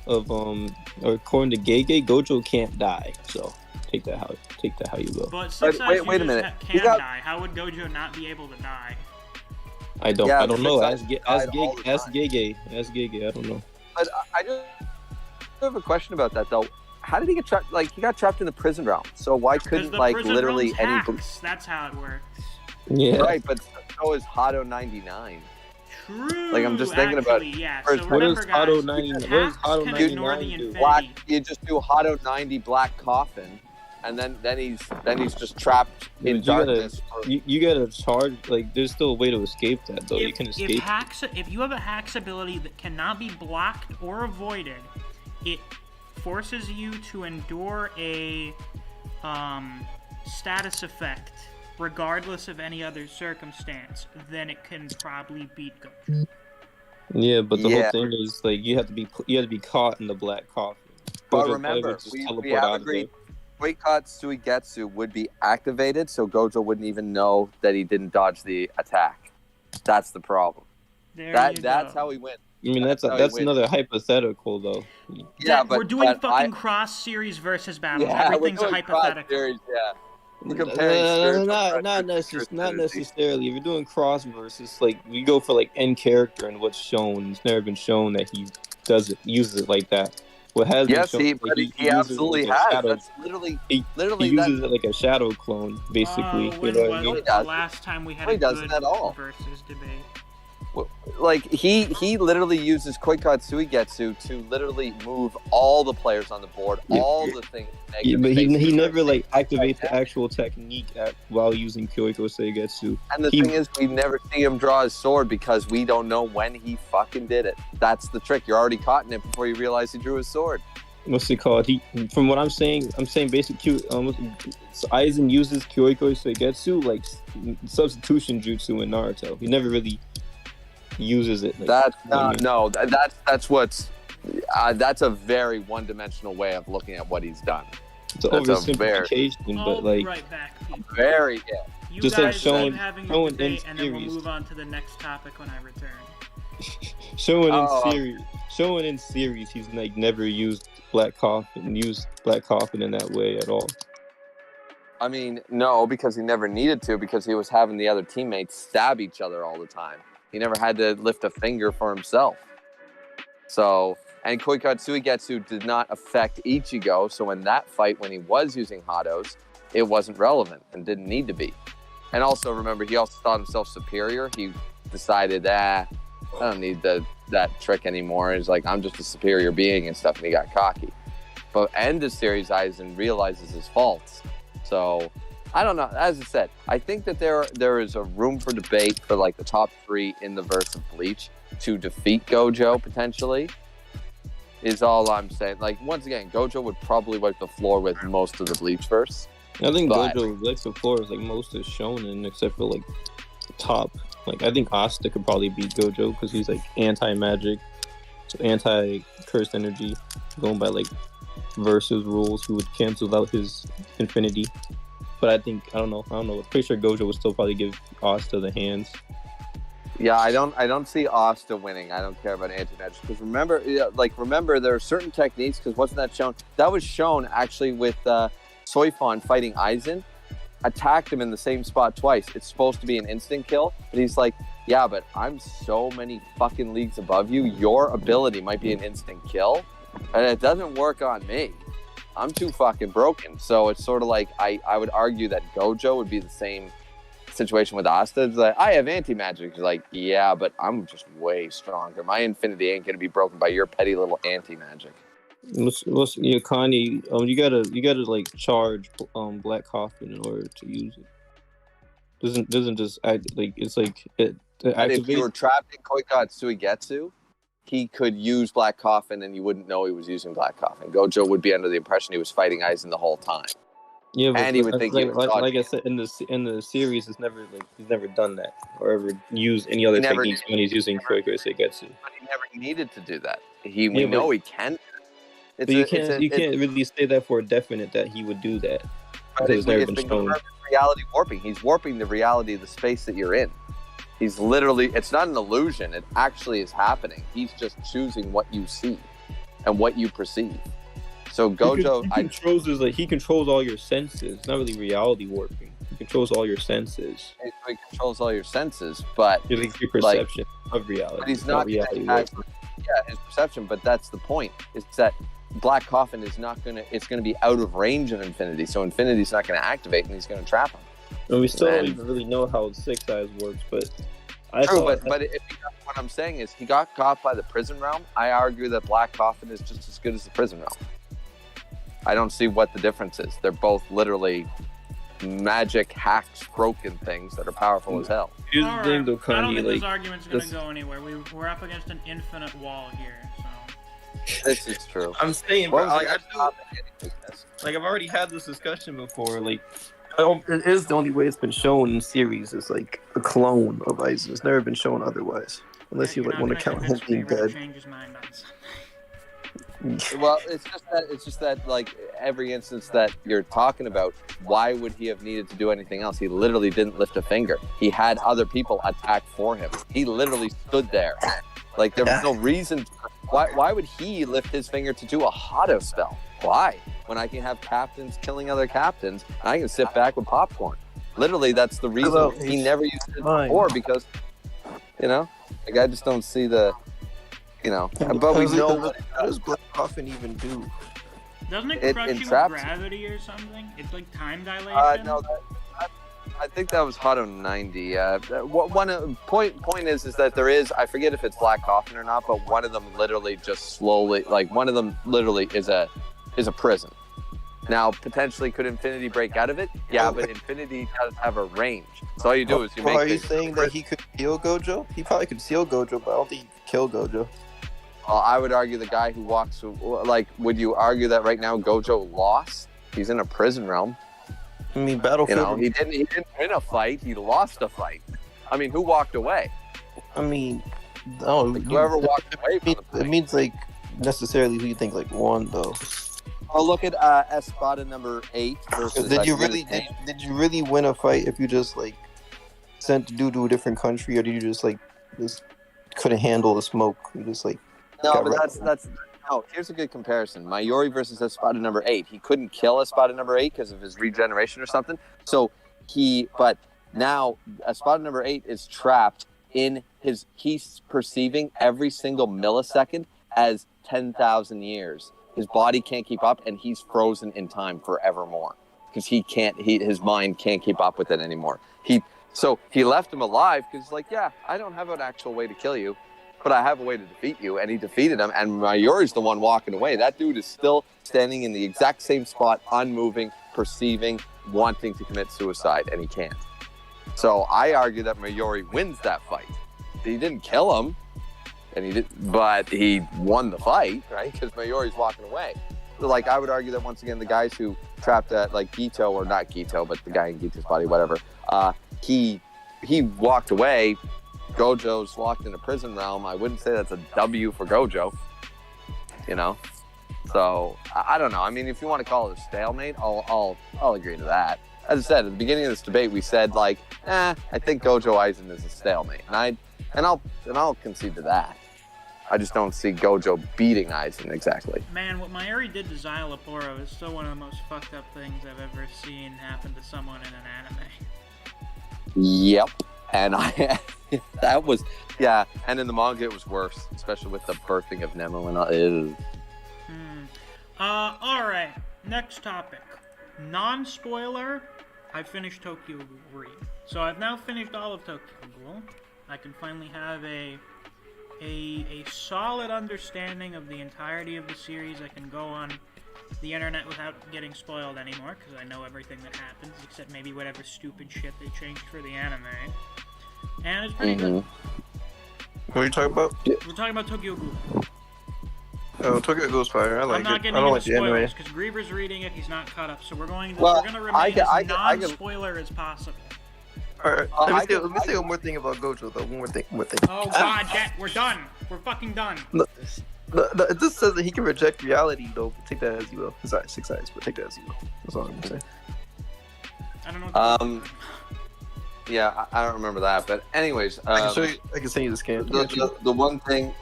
of or according to Gege, Gojo can't die. So take that how you will. But wait a minute. Die. How would Gojo not be able to die? I don't know. Ask Gege. I don't know. But I just have a question about that though. How did he get trapped? Like, he got trapped in the prison realm. So why couldn't literally any? That's how it works. Yeah. Right, but so is Hado 99. True. Like, I'm just thinking about. Yeah. So what is Hado 99? What does Hado 99 do? You just do Hado 90 Black Coffin, and then he's just trapped in darkness. You gotta charge, like, there's still a way to escape that though. You can escape. If you have a hacks ability that cannot be blocked or avoided, it forces you to endure a status effect regardless of any other circumstance, then it can probably beat Gojo. Yeah, but the whole thing is, like, you have to be caught in the black coffin. But remember, we have agreed Boycott Suigetsu would be activated, so Gojo wouldn't even know that he didn't dodge the attack. That's the problem. That's how he wins. I mean, that's another hypothetical, though. Yeah, but we're doing fucking cross series versus battle. Yeah, everything's a hypothetical. Series, yeah. We're comparing spiritual not pressure to not Trinity. necessarily. If you're doing cross versus, like we go for like end character and what's shown. It's never been shown that he uses it like that. What has been Yes, shown, he, like, but he uses it absolutely like a has. shadow. That's literally He that. uses it like a shadow clone, basically. You When know what I was mean? He the does. last time we had No, a he doesn't good at all. versus debate? Like he literally uses Koikatsu Getsu to literally move all the players on the board, Yeah. all the things. Yeah, but he negative never like spaces activates the like that. actual technique while using Kyoiko Seigetsu. And the he- thing is, we never see him draw his sword because we don't know when he fucking did it. That's the trick. You're already caught in it before you realize he drew his sword. What's it called? From what I'm saying basic so Aizen uses Kyoiko Seigetsu like substitution jutsu in Naruto. He never really uses it. Like, That's you know what I mean? no. That's what's. That's a very one-dimensional way of looking at what he's done. It's an that's a oversimplification, I'll but be like right back, people. Very You just, like, guys showing- keep having your showing debate, in and then we'll series. move on to the next topic when I return. showing Oh. in series, he's like never used Black Coffin in that way at all. I mean, no, because he never needed to, because he was having the other teammates stab each other all the time. He never had to lift a finger for himself. So, and Koikatsu Getsu did not affect Ichigo, so in that fight, when he was using Hados, it wasn't relevant and didn't need to be. And also, remember, he also thought himself superior. He decided, I don't need that trick anymore. He's like, I'm just a superior being and stuff, and he got cocky. But end of series, Aizen realizes his faults. So, I don't know. As I said, I think that there is a room for debate for like the top 3 in the verse of Bleach to defeat Gojo potentially. Is all I'm saying. Like, once again, Gojo would probably wipe the floor with most of the Bleach verse. I think But- Gojo licks the floor is like most is shonen except for like top. Like I think Asta could probably beat Gojo because he's like anti-magic, so anti-cursed energy, going by like versus rules. He would cancel out his infinity. But I don't know. I'm pretty sure Gojo would still probably give Asta the hands. Yeah, I don't see Asta winning. I don't care about anti-magic because remember there are certain techniques. Because wasn't that shown? That was shown actually with Soifon fighting Aizen. Attacked him in the same spot twice. It's supposed to be an instant kill, but he's like, yeah, but I'm so many fucking leagues above you. Your ability might be an instant kill, and it doesn't work on me. I'm too fucking broken. So it's sort of like I would argue that Gojo would be the same situation with Asta. It's like, I have anti-magic. He's like, yeah, but I'm just way stronger. My infinity ain't gonna be broken by your petty little anti-magic. What's Kanye? You gotta like charge Black Coffin in order to use it. Doesn't just act like it's like it But if you were activates. trapped in Koikatsu Getsu, he could use Black Coffin and you wouldn't know he was using Black Coffin. Gojo would be under the impression he was fighting Aizen the whole time. Yeah, but and he would think he was like I dodging. said in the series, he's never done that or ever used any other He never techniques did. when he's using Kyoiko Seigetsu. But he never needed to do that. We Yeah, know but- he can. But you can't really say that for a definite that he would do that. because it's never been shown. Reality warping. He's warping the reality of the space that you're in. He's literally, it's not an illusion. It actually is happening. He's just choosing what you see and what you perceive. So Gojo, He controls all your senses. It's not really reality warping. He controls all your senses. he controls all your senses, but Your perception of reality. But he's not reality actually, his perception. But that's the point. Is that Black Coffin is not gonna. It's gonna be out of range of Infinity, so Infinity's not gonna activate, and he's gonna trap him. And we still Man. don't even really know how Six Eyes works, but True, but if he got, what I'm saying is he got caught by the prison realm. I argue that Black Coffin is just as good as the prison realm. I don't see what the difference is. They're both literally magic, hacked, broken things that are powerful as hell. here's All the thing, though, I don't Kanye. think Like, this argument's gonna this- go anywhere. We're up against an infinite wall here. So This is true. I'm saying, What bro, was like, the topic anyways? I've already had this discussion before. Like, it is the only way it's been shown in series is like a clone of Aizen. It's never been shown otherwise, unless you you're like not want to gonna count him convince being me to dead. change his mind on something. Well, it's just that like every instance that you're talking about, why would he have needed to do anything else? He literally didn't lift a finger. He had other people attack for him. He literally stood there. Like there was no reason. Why would he lift his finger to do a Hado spell? Why? when I can have captains killing other captains, and I can sit back with popcorn. Literally, that's the reason he never used it before, because, you know, like, I just don't see the, you know, but we know what does Black Coffin even do? Doesn't it crush you with gravity or something? It's like time dilation? No, I think that was Hotto 90. Point is that there is, I forget if it's Black Coffin or not, but one of them literally just slowly, like, one of them literally is a prison. Now, potentially, could Infinity break out of it? Yeah, but Infinity does have a range. So all you do is you make. Are you saying that he could kill Gojo? He probably could seal Gojo, but I don't think he could kill Gojo. Well, I would argue the guy who walks, like, would you argue that right now Gojo lost? He's in a prison realm. I mean, Battlefield. You know, he didn't win a fight. He lost a fight. I mean, who walked away? I mean, no, like, whoever walked away. It means like necessarily who you think like won though. Oh, look at Espada number 8 versus. Did you really win a fight if you just like sent the dude to a different country, or did you just couldn't handle the smoke? You just like. No, but that's no. Here's a good comparison: Mayuri versus Espada number 8. He couldn't kill Espada number 8 because of his regeneration or something. So but now Espada number 8 is trapped in his. He's perceiving every single millisecond as 10,000 years. His body can't keep up, and he's frozen in time forevermore because his mind can't keep up with it anymore. So he left him alive because he's like, yeah, I don't have an actual way to kill you, but I have a way to defeat you, and he defeated him, and Mayuri's the one walking away. That dude is still standing in the exact same spot, unmoving, perceiving, wanting to commit suicide, and he can't. So I argue that Mayuri wins that fight. He didn't kill him, but he won the fight, right? Because Mayuri's walking away. So, like, I would argue that once again, the guys who trapped like Gito, or not Gito, but the guy in Gito's body, whatever, he walked away. Gojo's locked in a prison realm. I wouldn't say that's a W for Gojo, you know. So I don't know. I mean, if you want to call it a stalemate, I'll agree to that. As I said at the beginning of this debate, we said like, I think Gojo Aizen is a stalemate, and I'll concede to that. I just don't see Gojo beating Aizen exactly. Man, what Mayuri did to Xyloporo is still one of the most fucked up things I've ever seen happen to someone in an anime. Yep. And that was, yeah, and in the manga it was worse, especially with the birthing of Nemo and all. Alright, next topic. Non-spoiler, I finished Tokyo Ghoul. So I've now finished all of Tokyo Ghoul. I can finally have a solid understanding of the entirety of the series. I can go on the internet without getting spoiled anymore, because I know everything that happens, except maybe whatever stupid shit they changed for the anime. And it's pretty good. What are you talking about? We're talking about Tokyo Ghoul. Oh, Tokyo Ghoul's fire. I like I'm not it. I getting don't into like the anime. spoilers, because Griever's reading it, he's not caught up, so we're going to remain as non-spoiler as possible. Alright, let me say one more thing about Gojo, though. One more thing. Oh god, we're done. We're fucking done. It just says that he can reject reality, though. Take that as you will. His eyes, 6 eyes, but take that as you will. That's all I'm gonna say. I don't know. Yeah, I don't remember that, but anyways, I can send you the scan. The one thing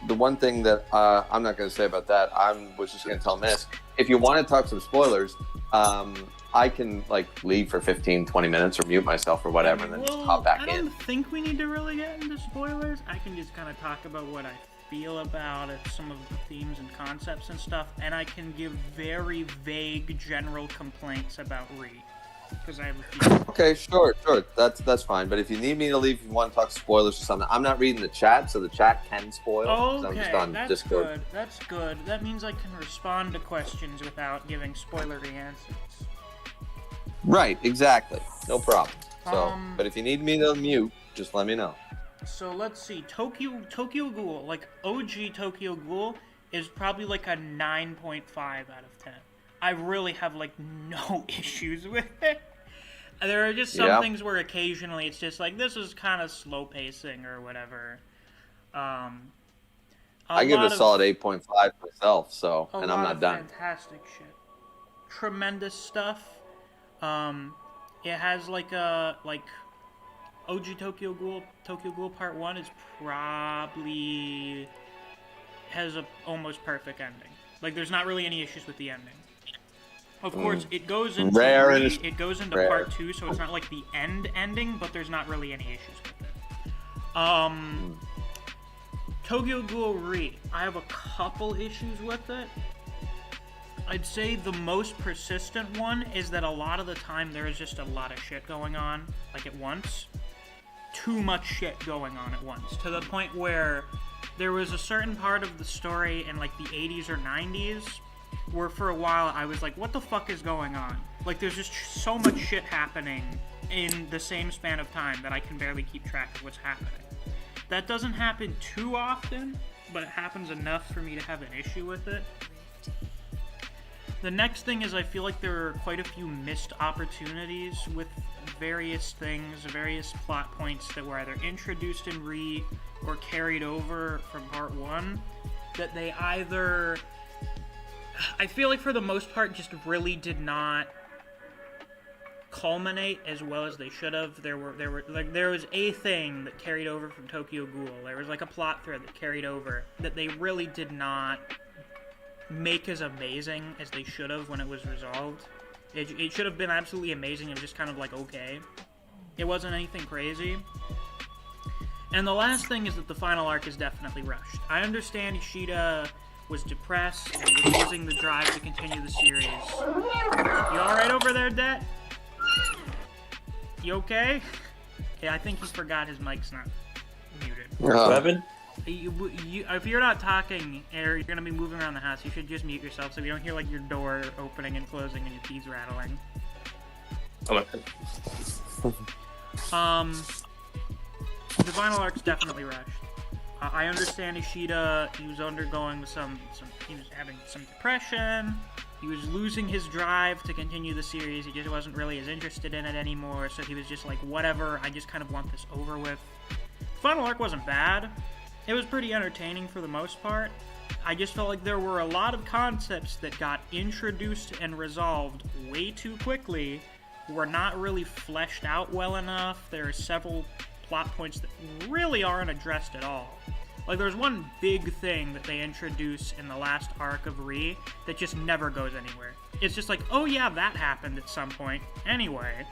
that I'm not going to say about that, was just going to tell Misc. If you want to talk some spoilers, I can like leave for 15-20 minutes or mute myself or whatever, and then just hop back in. I don't think we need to really get into spoilers. I can just kind of talk about what I feel about it, some of the themes and concepts and stuff, and I can give very vague general complaints about Re. Because I have a few. Okay, sure. That's fine. But if you need me to leave, if you want to talk spoilers or something, I'm not reading the chat, so the chat can spoil. Okay, I'm just on that's Discord. good. That's good. That means I can respond to questions without giving spoilery answers. Right, exactly. No problem. So, but if you need me to mute, just let me know. So let's see. Tokyo Ghoul, like OG Tokyo Ghoul, is probably like a 9.5 out of 10. I really have like no issues with it. There are just some things where occasionally it's just like, this is kind of slow pacing or whatever. I give it a solid 8.5 myself, so, and I'm not done. Fantastic shit. Tremendous stuff. It has like OG Tokyo Ghoul Part 1 is probably has a almost perfect ending. Like, there's not really any issues with the ending. Of course, it goes into Rare Re, and it goes into rare. part 2, so it's not like the ending, but there's not really any issues with it. Tokyo Ghoul Re, I have a couple issues with it. I'd say the most persistent one is that a lot of the time there is just a lot of shit going on, like at once. Too much shit going on at once, to the point where there was a certain part of the story in like the 80s or 90s where for a while I was like, what the fuck is going on? Like there's just so much shit happening in the same span of time that I can barely keep track of what's happening. That doesn't happen too often, but it happens enough for me to have an issue with it. The next thing is I feel like there are quite a few missed opportunities with various things, various plot points that were either introduced in Re or carried over from part 1, that they either, I feel like for the most part, just really did not culminate as well as they should have. There was a thing that carried over from Tokyo Ghoul. There was like a plot thread that carried over that they really did not make as amazing as they should have when it was resolved. It should have been absolutely amazing and just kind of like okay. It wasn't anything crazy. And the last thing is that the final arc is definitely rushed. I understand Ishida was depressed and was losing the drive to continue the series. You alright over there, Det? You okay? Yeah, I think he forgot his mic's not muted. Seven? If you're not talking or you're gonna be moving around the house, you should just mute yourself so we don't hear like your door opening and closing and your keys rattling. The final arc's definitely rushed. I understand Ishida. He was undergoing he was having some depression. He was losing his drive to continue the series. He just wasn't really as interested in it anymore. So he was just like, whatever. I just kind of want this over with. The final arc wasn't bad. It was pretty entertaining for the most part. I just felt like there were a lot of concepts that got introduced and resolved way too quickly, were not really fleshed out well enough. There are several plot points that really aren't addressed at all. Like, there's one big thing that they introduce in the last arc of Re that just never goes anywhere. It's just like, oh yeah, that happened at some point anyway,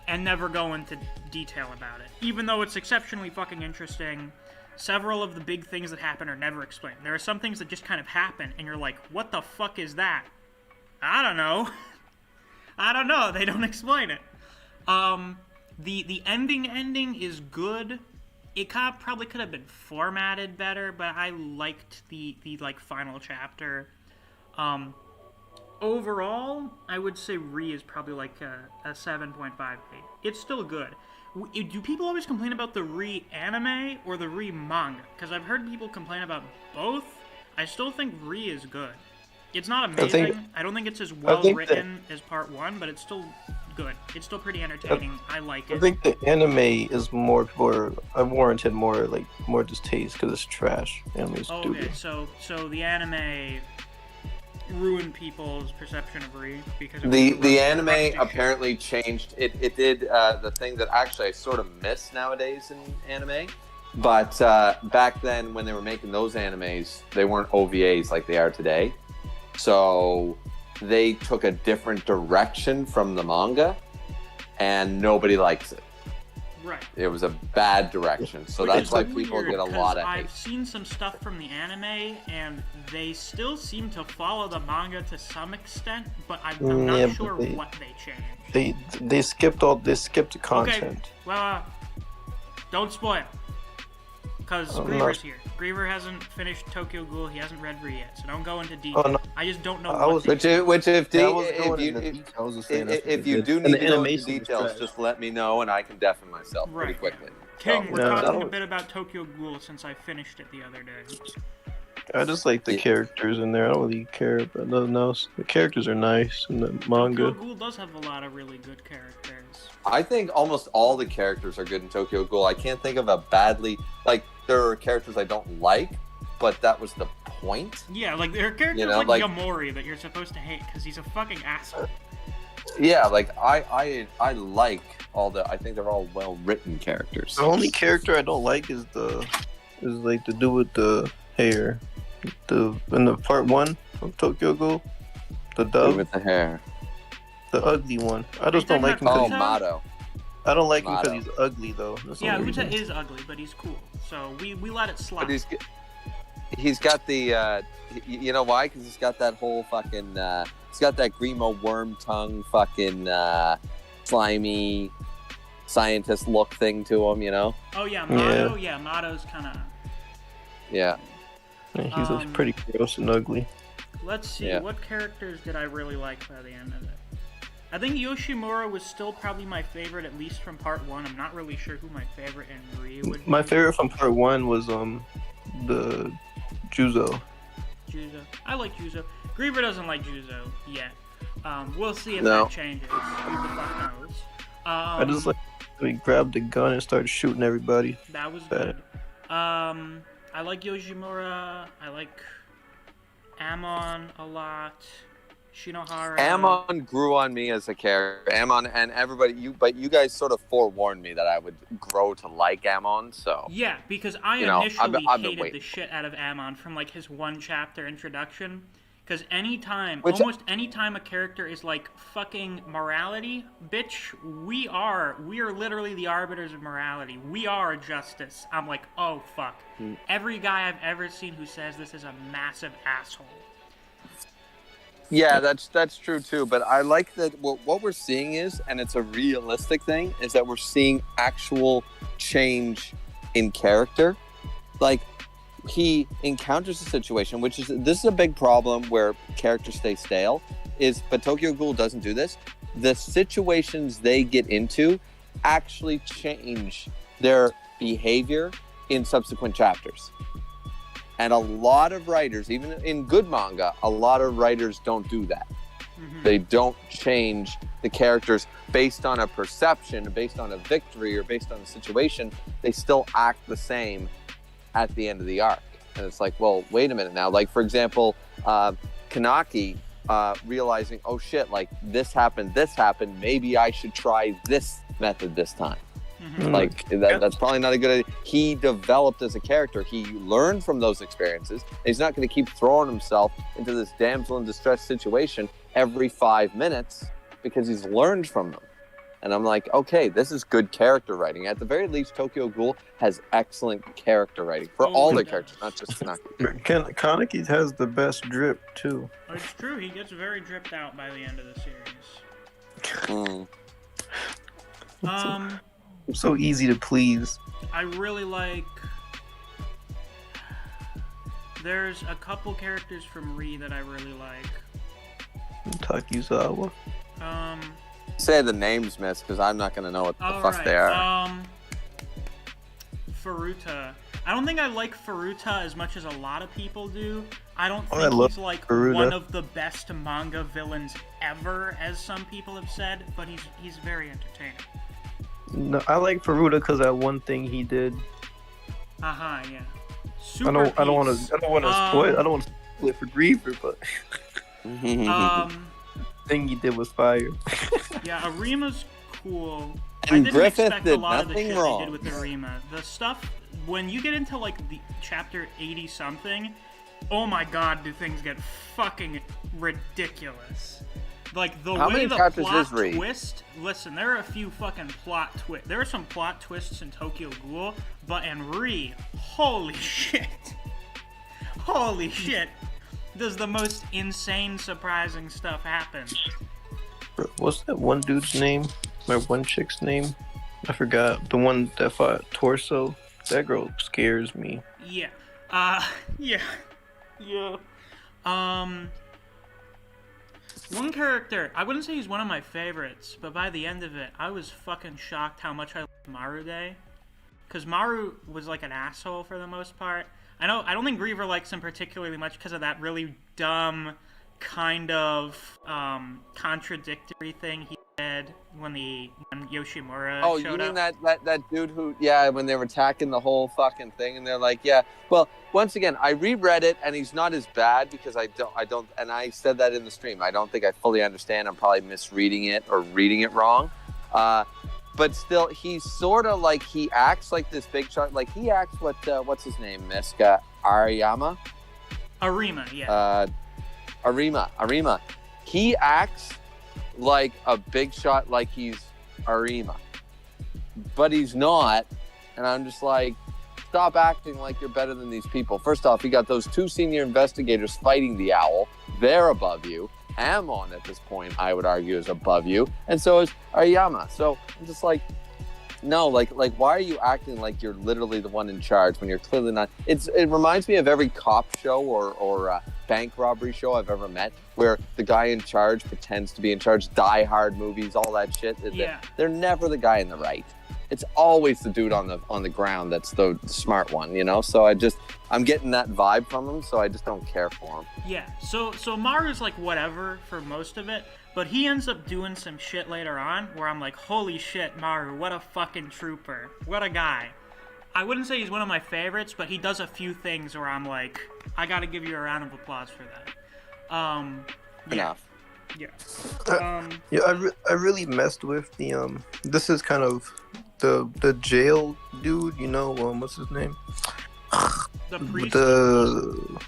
and never go into detail about it. Even though it's exceptionally fucking interesting, several of the big things that happen are never explained. There are some things that just kind of happen, and you're like, what the fuck is that? I don't know. I don't know. They don't explain it. The ending is good. It probably could have been formatted better, but I liked the like final chapter. Overall, I would say Re is probably like a 7.58. It's still good. Do people always complain about the Re anime or the Re manga? Because I've heard people complain about both. I still think Re is good. It's not amazing. I don't think it's as well written as part 1, but it's still good. It's still pretty entertaining. I like it. I think the anime is more for warranted more distaste because it's trash. Anime's stupid. Okay, so the anime ruined people's perception of Re because the anime apparently changed. It did the thing that actually I sort of miss nowadays in anime. But back then, when they were making those animes, they weren't OVAs like they are today. So they took a different direction from the manga, and nobody likes it. Right. It was a bad direction, so that's why people get a lot of hate. I've seen some stuff from the anime, and they still seem to follow the manga to some extent, but I'm not sure what they changed. They skipped the content. Okay, well, don't spoil, because Griever's here. Griever hasn't finished Tokyo Ghoul. He hasn't read Re yet, so don't go into detail. No. I just don't know. If you do need to go into details, just let me know, and I can deafen myself pretty quickly. King, we're talking a bit about Tokyo Ghoul since I finished it the other day. I just like the characters in there. I don't really care about nothing else. The characters are nice in the manga. Tokyo Ghoul does have a lot of really good characters. I think almost all the characters are good in Tokyo Ghoul. I can't think of a badly... Like, there are characters I don't like, but that was the point. Yeah, like, there are characters like Yamori that you're supposed to hate because he's a fucking asshole. Yeah, like, I like all the... I think they're all well-written characters. The only character I don't like is the dude with the hair. In the part 1 of Tokyo Ghoul, the dub. With the hair. The ugly one. I just don't like him. Oh, Uta? Mato. I don't like him because Mato. he's ugly though. That's the Yeah, only Uta reason. is ugly, but he's cool. So we let it slide. But he's got the you know why? Because he's got that whole fucking he's got that Grimo worm tongue fucking slimy scientist look thing to him, you know? Oh yeah, Mato. Yeah, Mato's kind of. Yeah. Yeah, he's pretty gross and ugly. Let's see, Yeah. what characters did I really like by the end of it? I think Yoshimura was still probably my favorite, at least from part 1. I'm not really sure who my favorite in Ri would be. My favorite from part 1 was the Juzo. Juzo. I like Juzo. Griever doesn't like Juzo yet. We'll see if No. that changes. Who the fuck knows? I just like he grabbed the gun and started shooting everybody. That was Bad. good. I like Yoshimura. I like Amon a lot. Shinohara. Amon grew on me as a character. Amon and everybody, but you guys sort of forewarned me that I would grow to like Amon. So Yeah, because I You know, initially I've been hated the waiting. shit out of Amon from like his one chapter introduction. Because Which- almost anytime a character is like fucking morality, bitch, we are literally the arbiters of morality. We are justice. I'm like, oh fuck. Every guy I've ever seen who says this is a massive asshole. yeah, that's true too. But I like that what we're seeing is, and it's a realistic thing, is that we're seeing actual change in character. Like, he encounters a situation, this is a big problem where characters stay stale, but Tokyo Ghoul doesn't do this. The situations they get into actually change their behavior in subsequent chapters. And a lot of writers, even in good manga, a lot of writers don't do that. They don't change the characters based on a perception, based on a victory, or based on a situation. They still act the same at the end of the arc. And it's like, well, wait a minute now. Like, for example, Kanaki realizing, oh shit, like this happened, maybe I should try this method this time. Like, that's probably not a good idea. He developed as a character. He learned from those experiences. He's not going to keep throwing himself into this damsel in distress situation every 5 minutes because he's learned from them. And I'm like, okay, this is good character writing. At the very least, Tokyo Ghoul has excellent character writing for all their characters, not just Kanaki. Kaneki has the best drip too. It's true, he gets very dripped out by the end of the series. So easy to please. I really like... There's a couple characters from Ri that I really like. Takizawa. Say the names, miss, because I'm not going to know what the fuck they are. Furuta. I don't think I like Furuta as much as a lot of people do. I don't I think love he's like Furuta. one of the best manga villains ever, as some people have said, but he's very entertaining. No, I like Furuta because that one thing he did. Yeah. I don't want to spoil. I don't want to spoil it for Griever, but thing he did was fire. Yeah, Arima's cool. And I didn't Griffith expect a did lot of the nothing shit wrong. they did with Arima. The stuff when you get into like the chapter 80 something, oh my god, do things get fucking ridiculous. Like the How way many the chapters plot is Ri? twist. Listen, there are a few fucking plot twists. There are some plot twists in Tokyo Ghoul, but in Ri, holy shit, holy shit, does the most insane, surprising stuff happen? Bro, what's that one dude's name? My one chick's name? I forgot. The one that fought Torso. That girl scares me. Yeah. Yeah. One character, I wouldn't say he's one of my favorites, but by the end of it, I was fucking shocked how much I liked Marude. Because Maru was like an asshole for the most part. I don't think Griever likes him particularly much because of that really dumb kind of contradictory thing he did when Yoshimura Oh, showed you mean up. that dude who, when they were attacking the whole fucking thing, and they're like, well, once again, I reread it, and he's not as bad because I don't, and I said that in the stream. I don't think I fully understand. I'm probably misreading it or reading it wrong. But still, he's sort of like, he acts like this big shot, like he acts what's his name, Misc? Arima, yeah. Arima. He acts like a big shot, like he's Arima, but he's not. And I'm just like, stop acting like you're better than these people. First off, you got those 2 senior investigators fighting the owl. They're above you. Amon at this point, I would argue, is above you, and so is Aryama. So I'm just like, no, like why are you acting like you're literally the one in charge when you're clearly not? It reminds me of every cop show or bank robbery show I've ever met, where the guy in charge pretends to be in charge. Die Hard movies, all that shit. Yeah. They're never the guy in the right. It's always the dude on the ground that's the smart one, you know? So I'm getting that vibe from him, so I just don't care for him. Yeah, so Maru's like whatever for most of it, but he ends up doing some shit later on where I'm like, holy shit, Maru, what a fucking trooper. What a guy. I wouldn't say he's one of my favorites, but he does a few things where I'm like, I gotta give you a round of applause for that. Yeah. Enough. Yeah. Yeah, I really messed with the this is kind of the jail dude, you know, what's his name? The priest?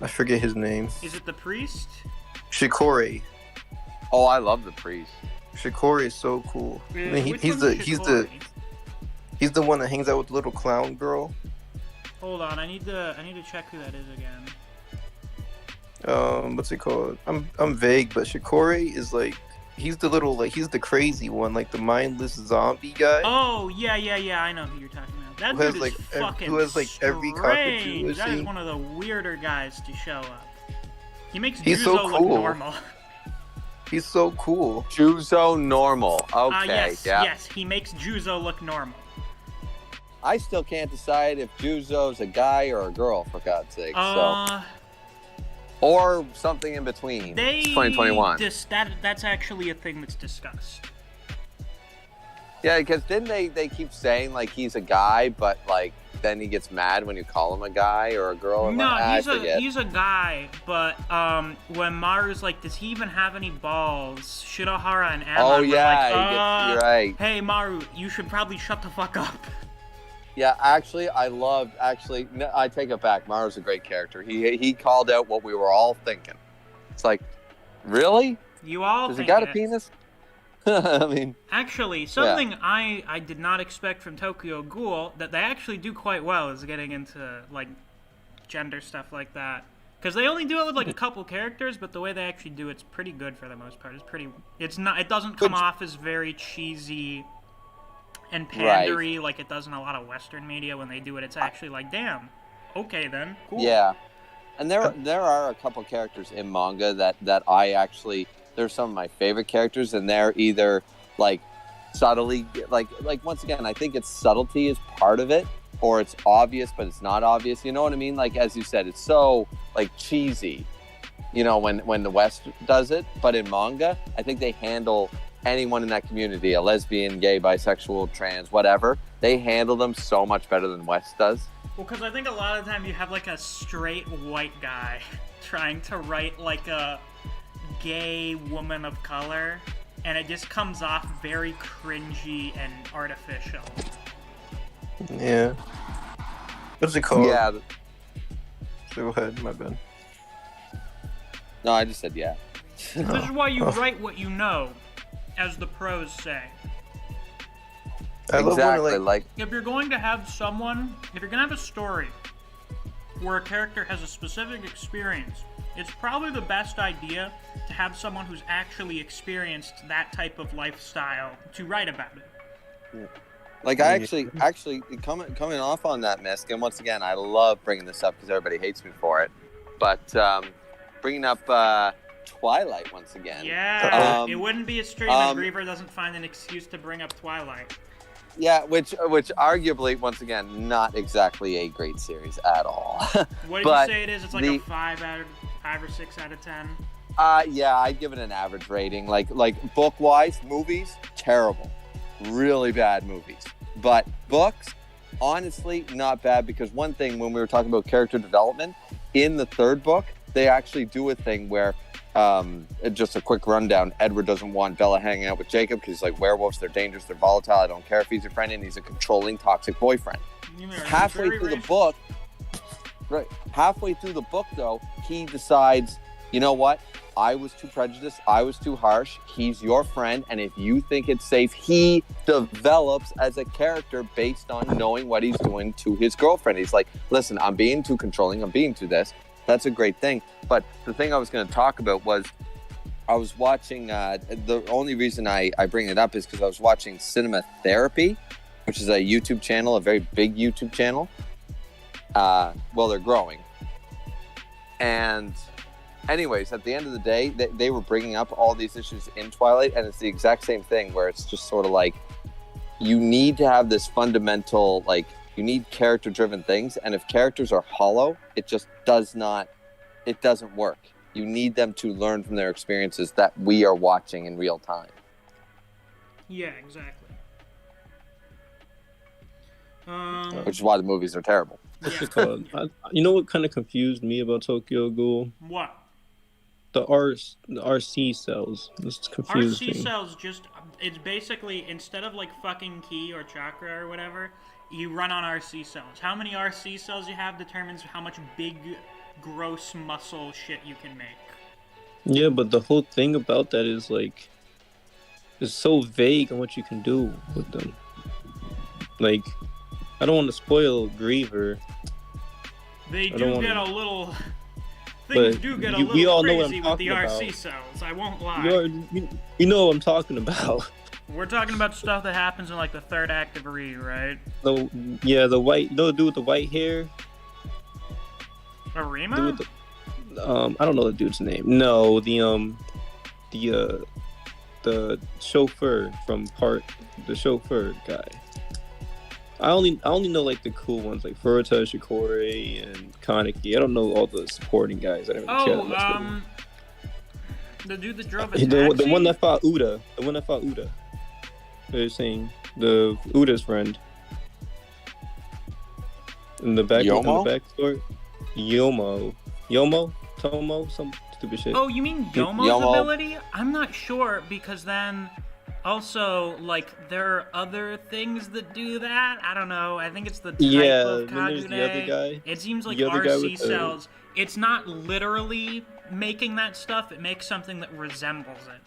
I forget his name. Is it the priest? Shikori. Oh, I love the priest. Shikori is so cool. I mean, Which one's Shikori? he's the one that hangs out with the little clown girl. Hold on, I need to check who that is again. What's it called? I'm vague, but Shikori is like, he's the little, like, he's the crazy one, like the mindless zombie guy. Oh, yeah, I know who you're talking about. That dude is fucking who has like every cockatoo strange. That is scene. one of the weirder guys to show up. He makes He's Juzo so look cool. normal. He's so cool. Juzo normal. Okay, yes, he makes Juzo look normal. I still can't decide if Juzo's a guy or a girl, for God's sake. Or something in between. It's 2021. That's actually a thing that's discussed. Yeah, because didn't they keep saying like he's a guy, but like then he gets mad when you call him a guy or a girl? No, he's a guy, but when Maru's like, does he even have any balls? Shinohara and Amma were like, you're right. Hey Maru, you should probably shut the fuck up. Yeah, I take it back. Maru's a great character. He called out what we were all thinking. It's like, really? You all Does think he got a it. penis? I mean, actually, something I did not expect from Tokyo Ghoul that they actually do quite well is getting into like gender stuff like that. Because they only do it with like a couple characters, but the way they actually do it's pretty good for the most part. It doesn't come off as very cheesy and pandery like it does in a lot of Western media. When they do it, it's actually like, damn, okay then, cool. Yeah, and there are a couple characters in manga that I actually, they're some of my favorite characters, and they're either like subtly like once again, I think it's subtlety is part of it, or it's obvious but it's not obvious. You know what I mean? Like as you said, it's so like cheesy, you know, when the West does it. But in manga, I think they handle anyone in that community, a lesbian, gay, bisexual, trans, whatever, they handle them so much better than West does. Well, because I think a lot of the time you have like a straight white guy trying to write like a gay woman of color, and it just comes off very cringy and artificial. Yeah. What's it called? Yeah. Go ahead, my bad. No, I just said yeah. This is why you write what you know, as the pros say. I love exactly. when, like if you're going to have a story where a character has a specific experience, it's probably the best idea to have someone who's actually experienced that type of lifestyle to write about it. Yeah. Like I actually coming off on that, Misc, and once again, I love bringing this up because everybody hates me for it, but bringing up Twilight once again. Yeah, it wouldn't be a stream if Griever doesn't find an excuse to bring up Twilight. Yeah, which arguably, once again, not exactly a great series at all. What did you say it is? It's like a 5 or 6 out of 10? Yeah, I'd give it an average rating. Like book-wise, movies, terrible. Really bad movies. But books, honestly, not bad, because one thing, when we were talking about character development, in the third book, they actually do a thing where, just a quick rundown, Edward doesn't want Bella hanging out with Jacob because he's like, werewolves, they're dangerous, they're volatile, I don't care if he's your friend, and he's a controlling, toxic boyfriend. Halfway through the book, though, he decides, you know what, I was too prejudiced, I was too harsh. He's your friend, and if you think it's safe, he develops as a character based on knowing what he's doing to his girlfriend. He's like, listen, I'm being too controlling, I'm being too this. That's a great thing. But the thing I was going to talk about was I was watching, the only reason I bring it up is because I was watching Cinema Therapy, which is a YouTube channel, a very big YouTube channel. Well, they're growing. And anyways, at the end of the day, they were bringing up all these issues in Twilight, and it's the exact same thing where it's just sort of like you need to have this fundamental, like, you need character-driven things, and if characters are hollow, it just doesn't work. You need them to learn from their experiences that we are watching in real time. Yeah, exactly. Which is why the movies are terrible. What's it called? You know what kind of confused me about Tokyo Ghoul? What? The RC cells. This confused me. RC cells it's basically, instead of like fucking ki or chakra or whatever, you run on RC cells. How many RC cells you have determines how much big, gross muscle shit you can make. Yeah, but the whole thing about that is like, it's so vague on what you can do with them. Like, I don't want to spoil Griever. They do get a little... Things do get a little we all know what crazy I'm with the talking RC about. cells, I won't lie. You know what I'm talking about. We're talking about stuff that happens in like the third act of Re, right? The dude with the white hair. Arima? I don't know the dude's name. No, the chauffeur from the chauffeur guy. I only know like the cool ones like Furuta, Shikori, and Kaneki. I don't know all the supporting guys. I don't really care that much. The dude that drove a taxi? The one that fought Uda. The one that fought Uda. They're saying Uda's friend. In the back story. Tomo, some stupid shit. Oh, you mean Yomo's ability? I'm not sure, because then also, like, there are other things that do that. I don't know. I think it's the type of Kagune. The other guy. It seems like RC cells. It's not literally making that stuff. It makes something that resembles it.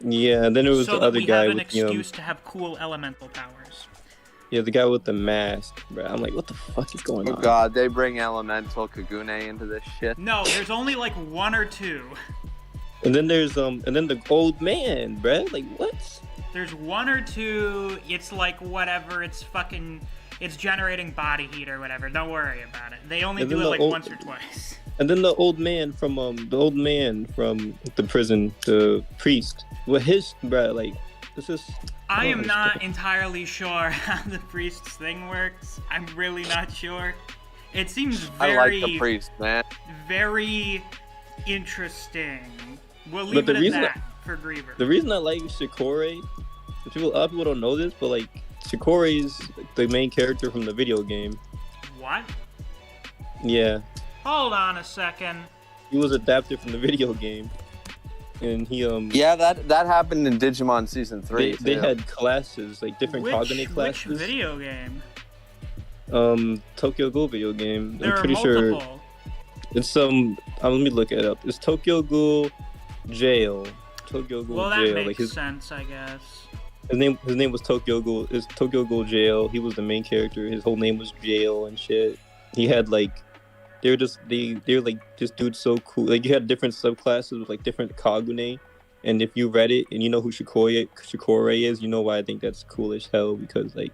Yeah, and then it was the other guy with an excuse to have cool elemental powers. Yeah, the guy with the mask, bro. I'm like, what the fuck is going on? Oh god, they bring elemental Kagune into this shit. No, there's only like one or two. And then there's and then the old man, bro. Like, what? There's one or two. It's like whatever. It's generating body heat or whatever. Don't worry about it. They only do it like once or twice. And then the old man from the prison, the priest. Well, his bro, like, this is. I am not entirely sure how the priest's thing works. I'm really not sure. It seems very. I like the priest, man. Very interesting. We'll leave it at that for Griever. The reason I like Shikori, a lot of people don't know this, but like Shikori is the main character from the video game. What? Yeah. Hold on a second. He was adapted from the video game, and he Yeah, that happened in Digimon Season 3. They had classes, like different Kagune classes. Which video game? Tokyo Ghoul video game. There I'm pretty are multiple. sure it's let me look it up. It's Tokyo Ghoul Jail. Tokyo Ghoul Well, that Jail. makes like sense, I guess. His name was Tokyo Ghoul. It's Tokyo Ghoul Jail. He was the main character. His whole name was Jail and shit. He had like they were like this dude's so cool. Like you had different subclasses with like different Kagune, and if you read it and you know who Shikori is, you know why I think that's cool as hell, because like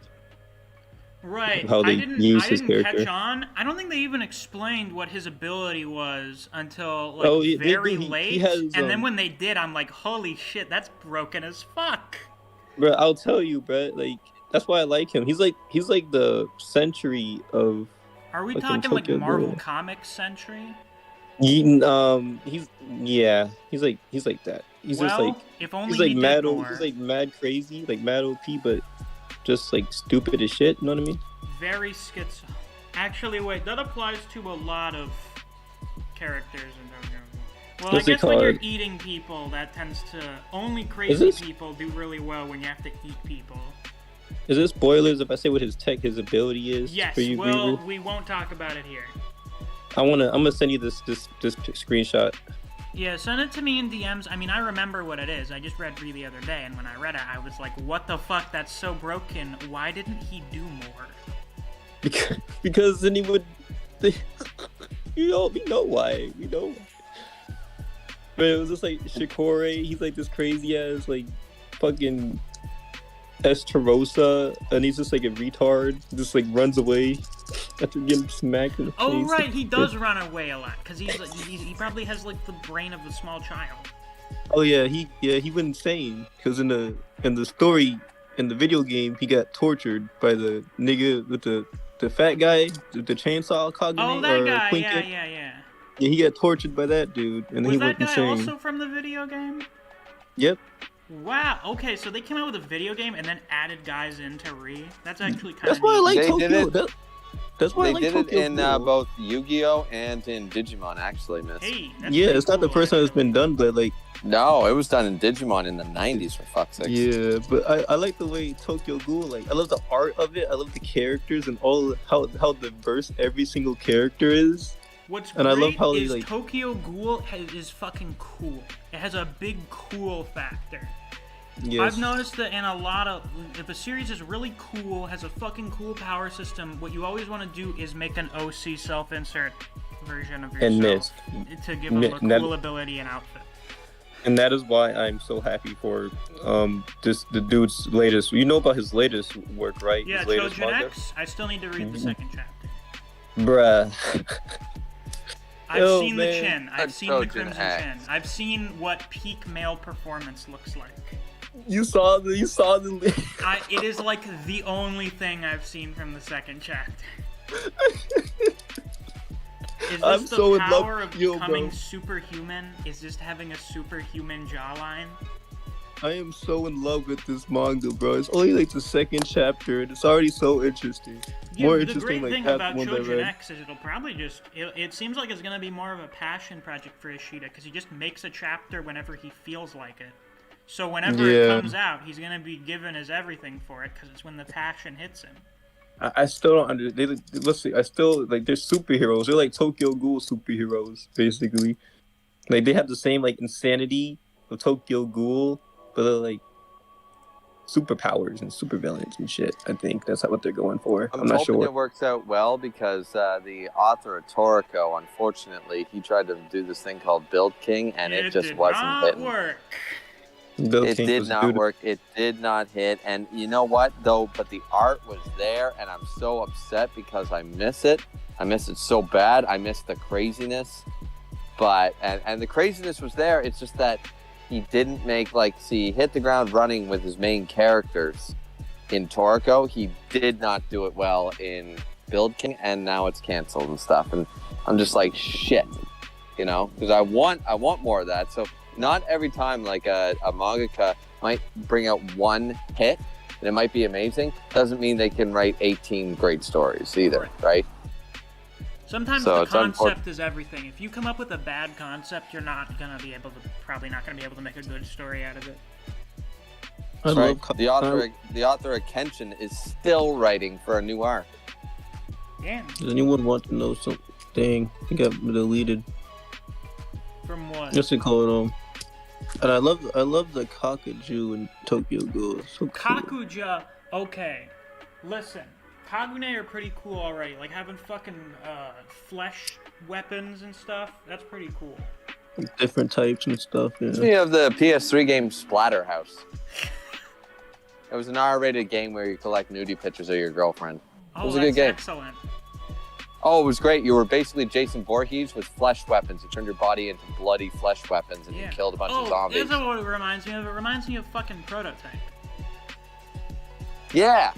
right. how they use his character. Catch on. I don't think they even explained what his ability was until like very late. He has, and then when they did, I'm like, holy shit, that's broken as fuck. Bro, I'll tell you, bro. Like that's why I like him. He's like the Century of. Are we like talking like Marvel Ghoul. Comics Century? He's like that. He's just like if only he's like he mad. did more. He's like mad crazy, like mad OP, but just like stupid as shit. You know what I mean? Very schizo. Actually, wait, that applies to a lot of characters in Tokyo Ghoul. Well, What's I it guess when you're called? eating people, that tends to only crazy people do really well when you have to eat people. Is it spoilers if I say what his ability is? Yes. For you, Well, Griever? we won't talk about it here. I'm gonna send you this screenshot. Yeah, send it to me in DMs. I mean, I remember what it is. I just read 3 the other day, and when I read it, I was like, what the fuck? That's so broken. Why didn't he do more? Because then he would... we know why. We know why. But it was just like Shikore, he's like this crazy ass, like, fucking Esterosa, and he's just like a retard. Just like runs away after getting smacked in the face. Oh, right, he does run away a lot, because he probably has like the brain of a small child. Oh yeah, he went insane because in the story in the video game he got tortured by the nigga with the fat guy with the chainsaw Kagane. Oh, that guy, Quinken. yeah. Yeah, he got tortured by that dude, and then Was he that went guy insane. also from the video game? Yep. Wow. Okay, so they came out with a video game and then added guys into Re. That's actually kind of. That's why I like They did Tokyo. it- That's why I They like did it Tokyo in Ghoul. both Yu-Gi-Oh and in Digimon, actually, miss. Hey, that's Yeah, pretty it's not the cool, first time it's actually. been done, but like, No, it was done in Digimon in the 90s, for fuck's sake. yeah, but I like the way Tokyo Ghoul, like, I love the art of it, I love the characters and all how diverse every single character is. What's And I great love how they, is like- Tokyo Ghoul is fucking cool. It has a big cool factor. Yes. I've noticed that in a lot of, if a series is really cool, has a fucking cool power system, what you always want to do is make an OC self-insert version of And yourself to give them a cool that- ability and outfit. And that is why I'm so happy for the dude's latest. You know about his latest work, right? Yeah, his latest Chojin manga? X, I still need to read the Mhm. second chapter. Bruh. I've Yo, seen the man. chin. I've A seen the Chojin Crimson X. Chin. I've seen what peak male performance looks like. You saw the It is like the only thing I've seen from the second chapter. Is this I'm the so in love power with of you, becoming bro. superhuman? Is just having a superhuman jawline? I am so in love with this manga, bro. It's only like the second chapter, and it's already so interesting. Yeah, More the interesting, great like thing half about the ones I Chojin read. X is it'll probably just... It seems like it's going to be more of a passion project for Ishida, because he just makes a chapter whenever he feels like it. So whenever it Yeah. comes out, he's going to be given his everything for it, because it's when the passion hits him. I still don't understand. Let's see. I still like they're superheroes. They're like Tokyo Ghoul superheroes, basically. Like they have the same like insanity of Tokyo Ghoul, but they're like superpowers and supervillains and shit. I think that's what they're going for. I'm not hoping sure. it works out well because the author of Toriko, unfortunately, he tried to do this thing called Build King, and it just did wasn't not hitting. work. Those It things did was not good. work. It did not hit. And you know what, though? But the art was there, and I'm so upset because I miss it. I miss it so bad. I miss the craziness. But, and the craziness was there. It's just that he didn't make, he hit the ground running with his main characters in Toriko. He did not do it well in Build King, and now it's canceled and stuff. And I'm just like, shit, because I want more of that. So, not every time a mangaka might bring out one hit and it might be amazing, doesn't mean they can write 18 great stories either, right? Sometimes So the it's concept is everything. If you come up with a bad concept, you're probably not gonna be able to make a good story out of it. I Right. love The author of Kenshin is still writing for a new arc. Damn. Does anyone want to know something? It got deleted. From what? What's it called? And I love the Kakaju in Tokyo Ghoul. It's so cool. Kakuja. Okay. Listen. Kagune are pretty cool already. Like having fucking flesh weapons and stuff. That's pretty cool. Like, different types and stuff. Yeah. You have the PS3 game Splatterhouse. It was an R-rated game where you collect nudie pictures of your girlfriend. Oh, It was a that's good game. excellent. Oh, it was great. You were basically Jason Voorhees with flesh weapons. You turned your body into bloody flesh weapons, and you killed a bunch of zombies. That's what it reminds me of. It reminds me of fucking Prototype. Yeah,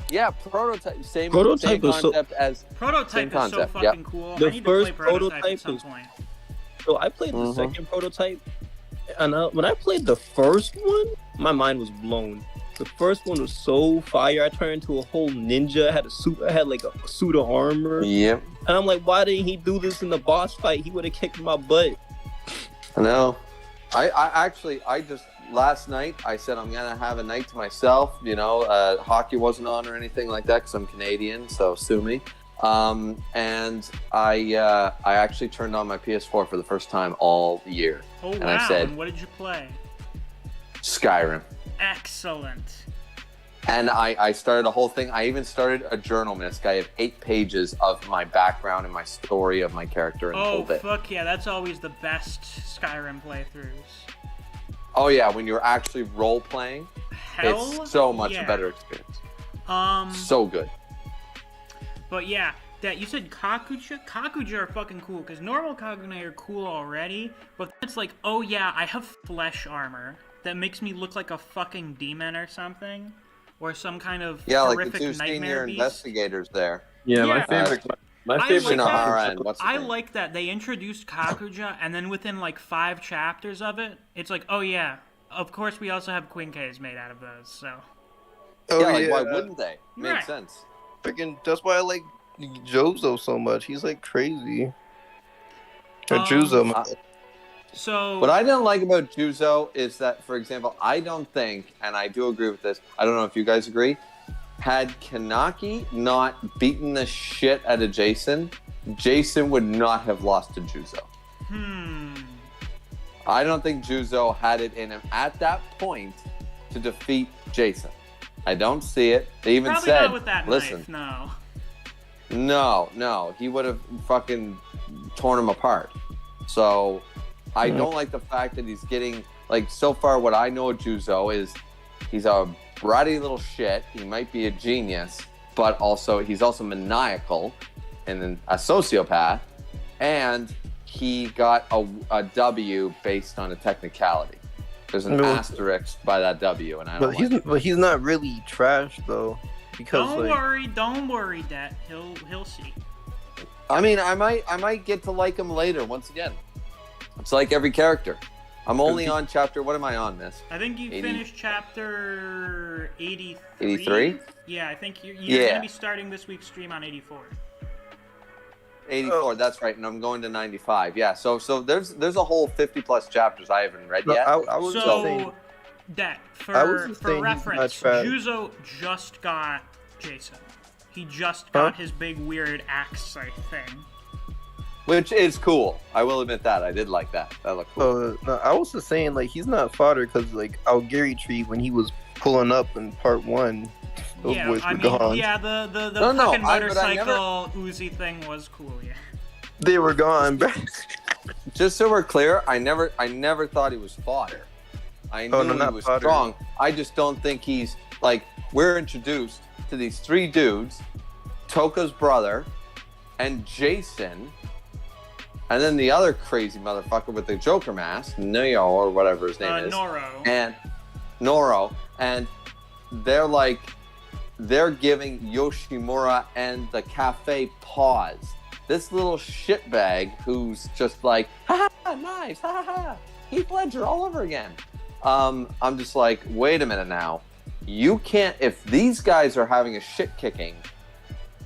Prototype. Same Prototype was so- concept as. Prototype Same is so concept, fucking cool. The I need to play first Prototype at Prototype some was- point. So I played the Mhm. second Prototype, and when I played the first one, my mind was blown. The first one was so fire. I turned into a whole ninja. I had a suit. I had like a suit of armor, Yep. and I'm like, why didn't he do this in the boss fight? He would have kicked my butt. I know. I just last night I said I'm gonna have a night to myself. Hockey wasn't on or anything like that because I'm Canadian, so sue me. And I actually turned on my PS4 for the first time all year. Oh, and wow. I said, And what did you play? Skyrim. Excellent. And I started a whole thing. I even started a journal, Misc. I have 8 pages of my background and my story of my character and the whole Oh, bit. fuck yeah. That's always the best Skyrim playthroughs. Oh yeah, when you're actually role playing, Hell it's so much yeah. a better experience. So good. But yeah, that you said Kakuja? Kakuja are fucking cool, because normal Kagune are cool already, but then it's like, oh yeah, I have flesh armor that makes me look like a fucking demon or something. Or some kind of Yeah, like horrific the 2 nightmare senior beast. investigators there. Yeah, Yeah. my favorite. My I favorite. like that. Shinohara and what's his I name? like that they introduced Kakuja, and then within like 5 chapters of it, it's like, oh yeah, of course we also have Quinkes made out of those, so. Oh yeah, like why wouldn't they? Right. Makes sense. Freaking, that's why I like Jozo so much. He's like crazy. Or Juzo. So. What I didn't like about Juzo is that, for example, I don't think, and I do agree with this, I don't know if you guys agree, had Kanaki not beaten the shit out of Jason, Jason would not have lost to Juzo. I don't think Juzo had it in him at that point to defeat Jason. I don't see it. They even Probably said, not with that listen, knife, no. no, he would have fucking torn him apart. So I don't like the fact that he's getting, like, so far what I know of Juzo is he's a bratty little shit. He might be a genius, but he's also maniacal and then a sociopath. And he got a W based on a technicality. There's an asterisk by that W, and I don't like it. But he's not really trash though, because Don't worry, Dad. He'll see. I mean, I might get to like him later. Once again, it's like every character. I'm only on chapter. What am I on, Miss? I think you 80? finished chapter 83. 83? Yeah, I think you're gonna be starting this week's stream on 84. 84, that's right, and I'm going to 95. Yeah, so there's a whole 50 plus chapters I haven't read yet. I was just saying, So, that I was for just saying he's reference, not trash. Juzo just got Jason. He just got his big weird axe like thing. Which is cool. I will admit that. I did like that. That looked cool. no, I was just saying, like, he's not fodder because, like, Algiri Tree, when he was pulling up in part 1, those Yeah, boys I were mean, gone. yeah, the No, fucking but I motorcycle Uzi thing was cool, yeah. They were gone, bro. Just so we're clear, I never thought he was fodder. I knew he was fodder. strong. I just don't think he's, like, we're introduced to these 3 dudes, Toka's brother, and Jason, and then the other crazy motherfucker with the Joker mask, Neo or whatever his name is. Noro. And they're giving Yoshimura and the cafe pause. This little shitbag who's just like, ha ha, nice, ha ha ha, Heath Ledger all over again. I'm just like, wait a minute now. You can't, if these guys are having a shit kicking,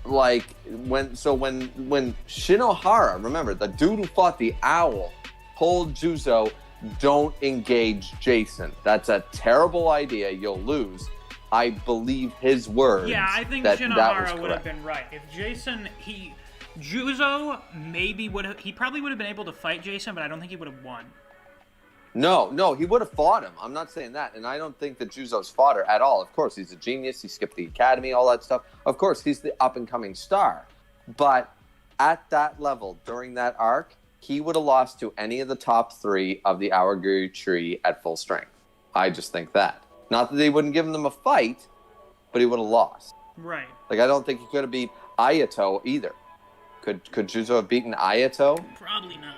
like when Shinohara, remember the dude who fought the owl, told Juzo, don't engage Jason. That's a terrible idea. You'll lose. I believe his words. Yeah, I think that Shinohara would have been right. If Jason, Juzo maybe he probably would have been able to fight Jason, but I don't think he would have won. No, he would have fought him. I'm not saying that. And I don't think that Juzo's fodder at all. Of course, he's a genius. He skipped the academy, all that stuff. Of course, he's the up-and-coming star. But at that level, during that arc, he would have lost to any of the top 3 of the Awagiri tree at full strength. I just think that. Not that they wouldn't give him a fight, but he would have lost. Right. Like, I don't think he could have beat Ayato either. Could Juzo have beaten Ayato? Probably not.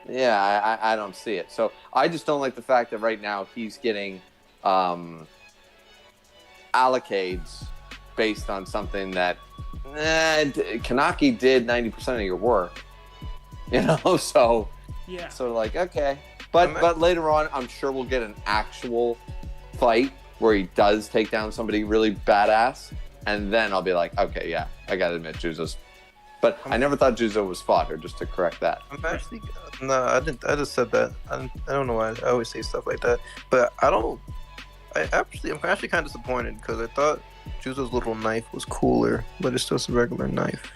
Yeah, I don't see it. So I just don't like the fact that right now he's getting allocades based on something that Kanaki did 90% of your work. You know, so yeah. So like, okay. But later on, I'm sure we'll get an actual fight where he does take down somebody really badass. And then I'll be like, okay, yeah, I gotta admit, Juzo's. But I never thought Juzo was fodder, just to correct that. I'm actually no, I didn't. I just said that. I don't know why I always say stuff like that. But I'm actually kind of disappointed because I thought Juzo's little knife was cooler, but it's just a regular knife.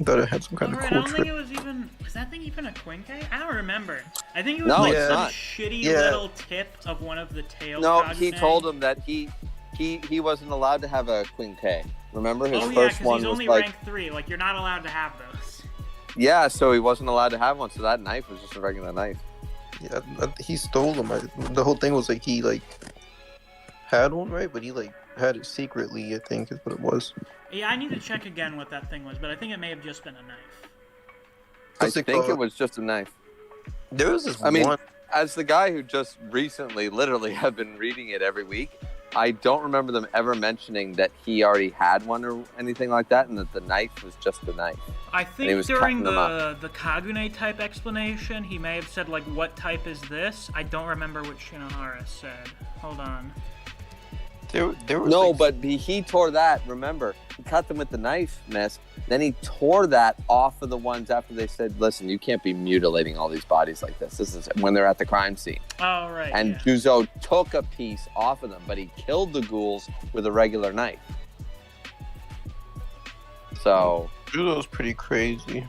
I thought it had some kind of Alright, cool I don't trick. think it was even. Was that thing even a Quinke? I don't remember. I think it was No, like it's some not. shitty Yeah. little tip of one of the tail. No, Kage. he told him that he wasn't allowed to have a Queen K. Remember his Oh yeah, first because one he's was only like rank 3. Like you're not allowed to have those. yeah, so he wasn't allowed to have one. So that knife was just a regular knife. Yeah, he stole them. The whole thing was like he like had one, right? But he like had it secretly. I think is what it was. Yeah, I need to check again what that thing was, but I think it may have just been a knife. I What's it think called? it was just a knife. There was this I mean, one. as the guy who just recently, literally, have been reading it every week, I don't remember them ever mentioning that he already had one or anything like that, and that the knife was just a knife. I he think was during cutting them the Kagune type explanation, he may have said like, "What type is this?" I don't remember what Shinohara said. Hold on. There was No, like, but he tore that. Remember, he cut them with the knife, Miss. Then he tore that off of the ones after they said, "Listen, you can't be mutilating all these bodies like this." This is when they're at the crime scene. Oh right. And yeah. Juzo took a piece off of them, but he killed the ghouls with a regular knife. So Juzo's pretty crazy.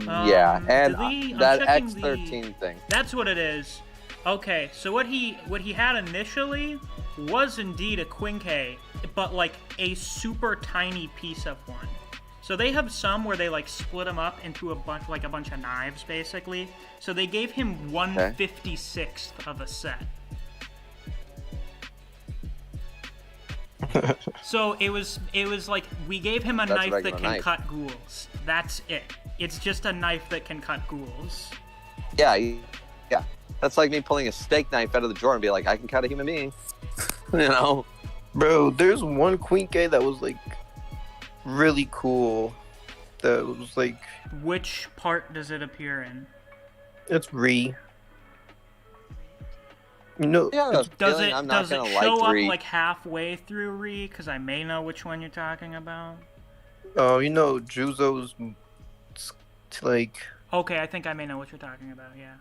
yeah, and I'm that checking X13 thing. That's what it is. Okay, so what he had initially was indeed a Quinke, but like a super tiny piece of one. So they have some where they like split them up into a bunch of knives, basically. So they gave him 1/56th of a set. So it was like we gave him a That's a knife that regular can knife. cut ghouls. That's it. It's just a knife that can cut ghouls. Yeah, yeah. That's like me pulling a steak knife out of the drawer and be like, I can cut a human being. You know? Bro, there's one Queen K that was like really cool. That was like Which part does it appear in? it's Re. You know, Yeah, it's- Does it I'm not does it gonna show up Re. like halfway through Re? Because I may know which one you're talking about. you know, Juzo's like Okay, I think I may know what you're talking about. Yeah.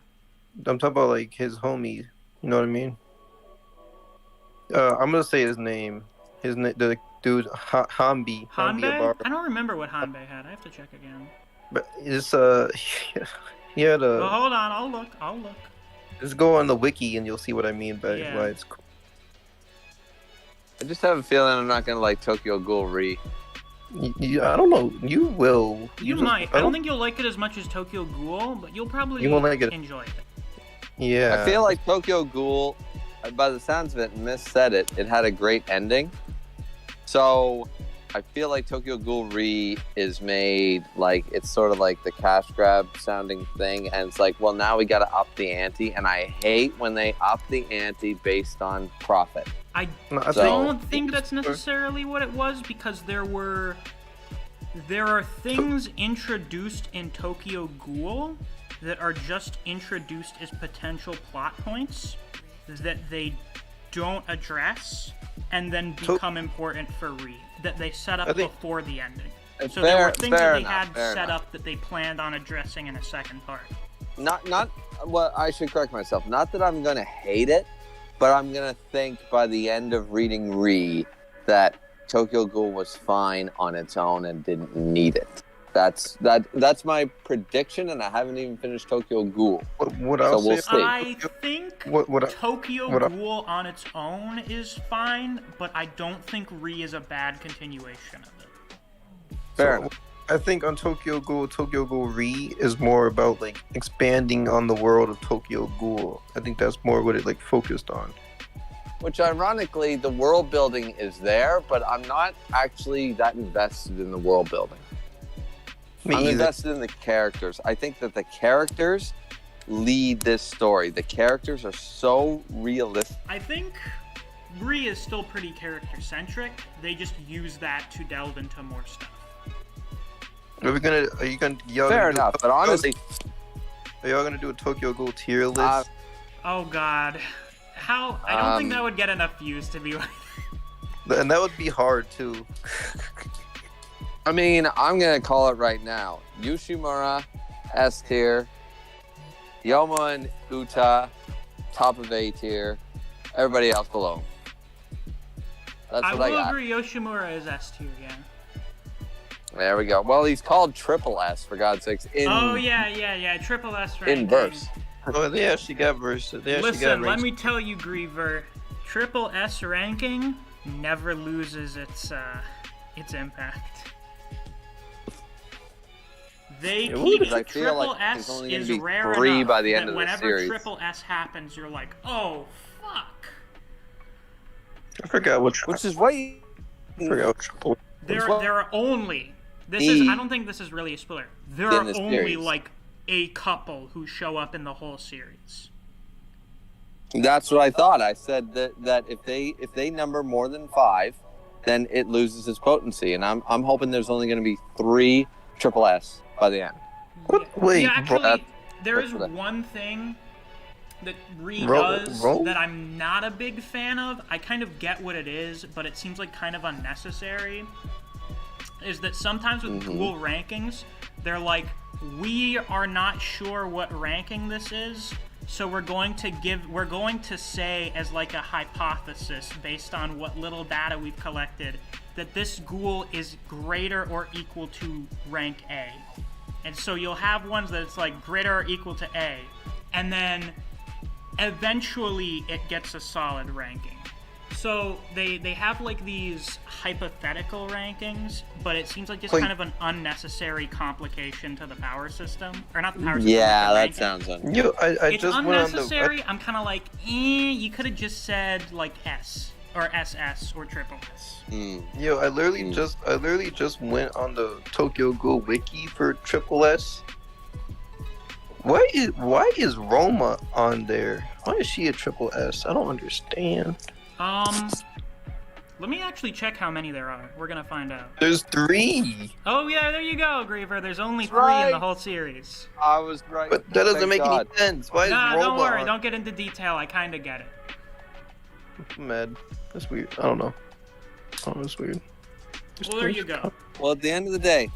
I'm talking about like his homie. You know what I mean? I'm gonna say his name. The dude Hanbi. Hanbei? I don't remember what Hanbei had. I have to check again. But it's he had a. Well, hold on. I'll look. Just go on the wiki and you'll see what I mean by Yeah. why it's cool. I just have a feeling I'm not gonna like Tokyo Ghoul Re. I don't know. You will. You just- might. I don't think you'll like it as much as Tokyo Ghoul, but you'll probably You won't like it. enjoy it. Yeah. I feel like Tokyo Ghoul, by the sounds of it, and Miss said it, it had a great ending. So I feel like Tokyo Ghoul Re is made like it's sort of like the cash grab sounding thing, and it's like, well, now we got to up the ante, and I hate when they up the ante based on profit. I No, I So- don't think that's necessarily what it was, because there are things introduced in Tokyo Ghoul that are just introduced as potential plot points that they don't address and then become important for Re, that they set up I think- before the ending. It's So there were fair- things fair that they enough, had fair set enough. up that they planned on addressing in a second part. Not well, I should correct myself. Not that I'm gonna hate it, but I'm gonna think by the end of reading Re that Tokyo Ghoul was fine on its own and didn't need it. That's my prediction, and I haven't even finished Tokyo Ghoul. What So I'll we'll say. see. I think What Tokyo what I- Ghoul on its own is fine, but I don't think Re is a bad continuation of it. Fair So, enough. I think on Tokyo Ghoul Re is more about like expanding on the world of Tokyo Ghoul. I think that's more what it like focused on. Which ironically, the world building is there, but I'm not actually that invested in the world building. Me I'm either. invested in the characters. I think that the characters lead this story. The characters are so realistic. I think Re is still pretty character-centric. They just use that to delve into more stuff. Are you gonna? Y'all Fair gonna do- enough, but honestly, are y'all gonna do a Tokyo Ghoul tier list? Oh god. How? I don't think Um, that would get enough views, to be like. And that would be hard too. I mean, I'm gonna call it right now. Yoshimura, S tier. Yoma and Uta, top of A tier. Everybody else below. That's I what I will got. agree. Yoshimura is S tier. Yeah. There we go. Well, he's called Triple S for God's sakes. Oh yeah. Triple S ranking. In verse. Oh, they actually got verse. They actually Listen, got let me tell you, Griever. Triple S ranking never loses its impact. They It keep would. I feel Triple like S there's only gonna is be rare 3 enough by the end that of the whenever series. Triple S happens, you're like, oh fuck. I forgot which. Which is why you... I forgot which triple. There are only. This E is. I don't think this is really a spoiler. There are in the only series. like a couple who show up in the whole series. That's what I thought. I said that if they number more than 5, then it loses its potency, and I'm hoping there's only going to be 3 Triple S by the end. Wait, yeah, actually, there is that's what one thing that Ree Roll- does roll? that I'm not a big fan of. I kind of get what it is, but it seems like kind of unnecessary. Is that sometimes with Ghoul rankings, they're like, we are not sure what ranking this is, so we're going to say as like a hypothesis based on what little data we've collected that this ghoul is greater or equal to rank A. And so you'll have ones that it's like greater or equal to A, and then eventually it gets a solid ranking. So they have like these hypothetical rankings, but it seems like just Wait. kind of an unnecessary complication to the power system, or not the power system. Yeah, but the that ranking. sounds un- Yo, I It's just went on the. unnecessary. I'm kind of like, you could have just said like S or SS or triple S. Yo, I literally just went on the Tokyo Ghoul wiki for Triple S. Why is Roma on there? Why is she a Triple S? I don't understand. Let me actually check how many there are. We're gonna find out. There's 3, Oh yeah, there you go, Griever. There's only 3 in right. the whole series. I was right. but that doesn't Thank make God. any sense. Why is Nah, Roma don't worry. on? Don't get into detail. I kind of get it. I'm mad. That's weird. I don't know. Oh, that's weird. Well, there you go. Well, at the end of the day,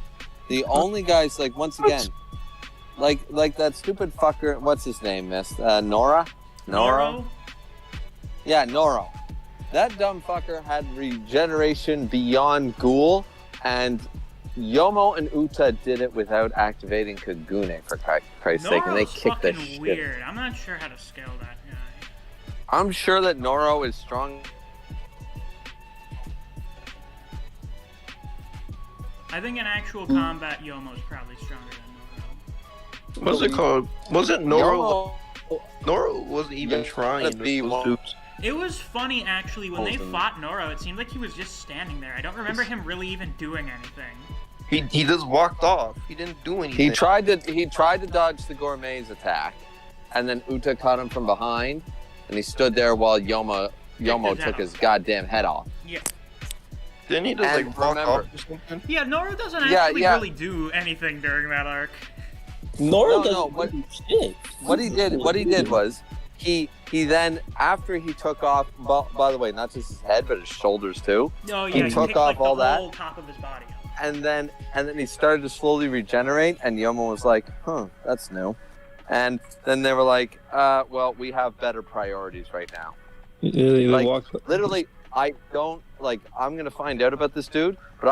the only guys, like, once again, like that stupid fucker, what's his name, miss? Nora? Noro? Yeah, Noro. That dumb fucker had regeneration beyond Ghoul, and Yomo and Uta did it without activating Kagune, for Christ's sake, and they Noro's kicked the fucking shit. weird. I'm not sure how to scale that guy. I'm sure that Noro is strong. I think in actual combat, Yomo's probably stronger than Noro. What's it called? Wasn't Noro? Yomo, Noro wasn't even Yeah, trying. that'd be Those one. dudes. It was funny actually when they Awesome. fought Noro. It seemed like he was just standing there. I don't remember him really even doing anything. He just walked off. He didn't do anything. he tried to dodge the Gourmet's attack, and then Uta caught him from behind, and he stood there while Yomo his head took off. his goddamn head off. Yeah. Didn't he just And like walk remember- off or something? Yeah, Noro doesn't Yeah, actually yeah. really do anything during that arc. Nora No, doesn't no, what- do shit. What he did was he then, after he took off, by the way, not just his head but his shoulders too, Oh yeah, he took picked, off like, all the that. whole top of his body. and then he started to slowly regenerate, and Yomo was like, that's new. And then they were like, well, we have better priorities right now. Yeah, they Like, walk. Literally, I don't, like, I'm going to find out about this dude, but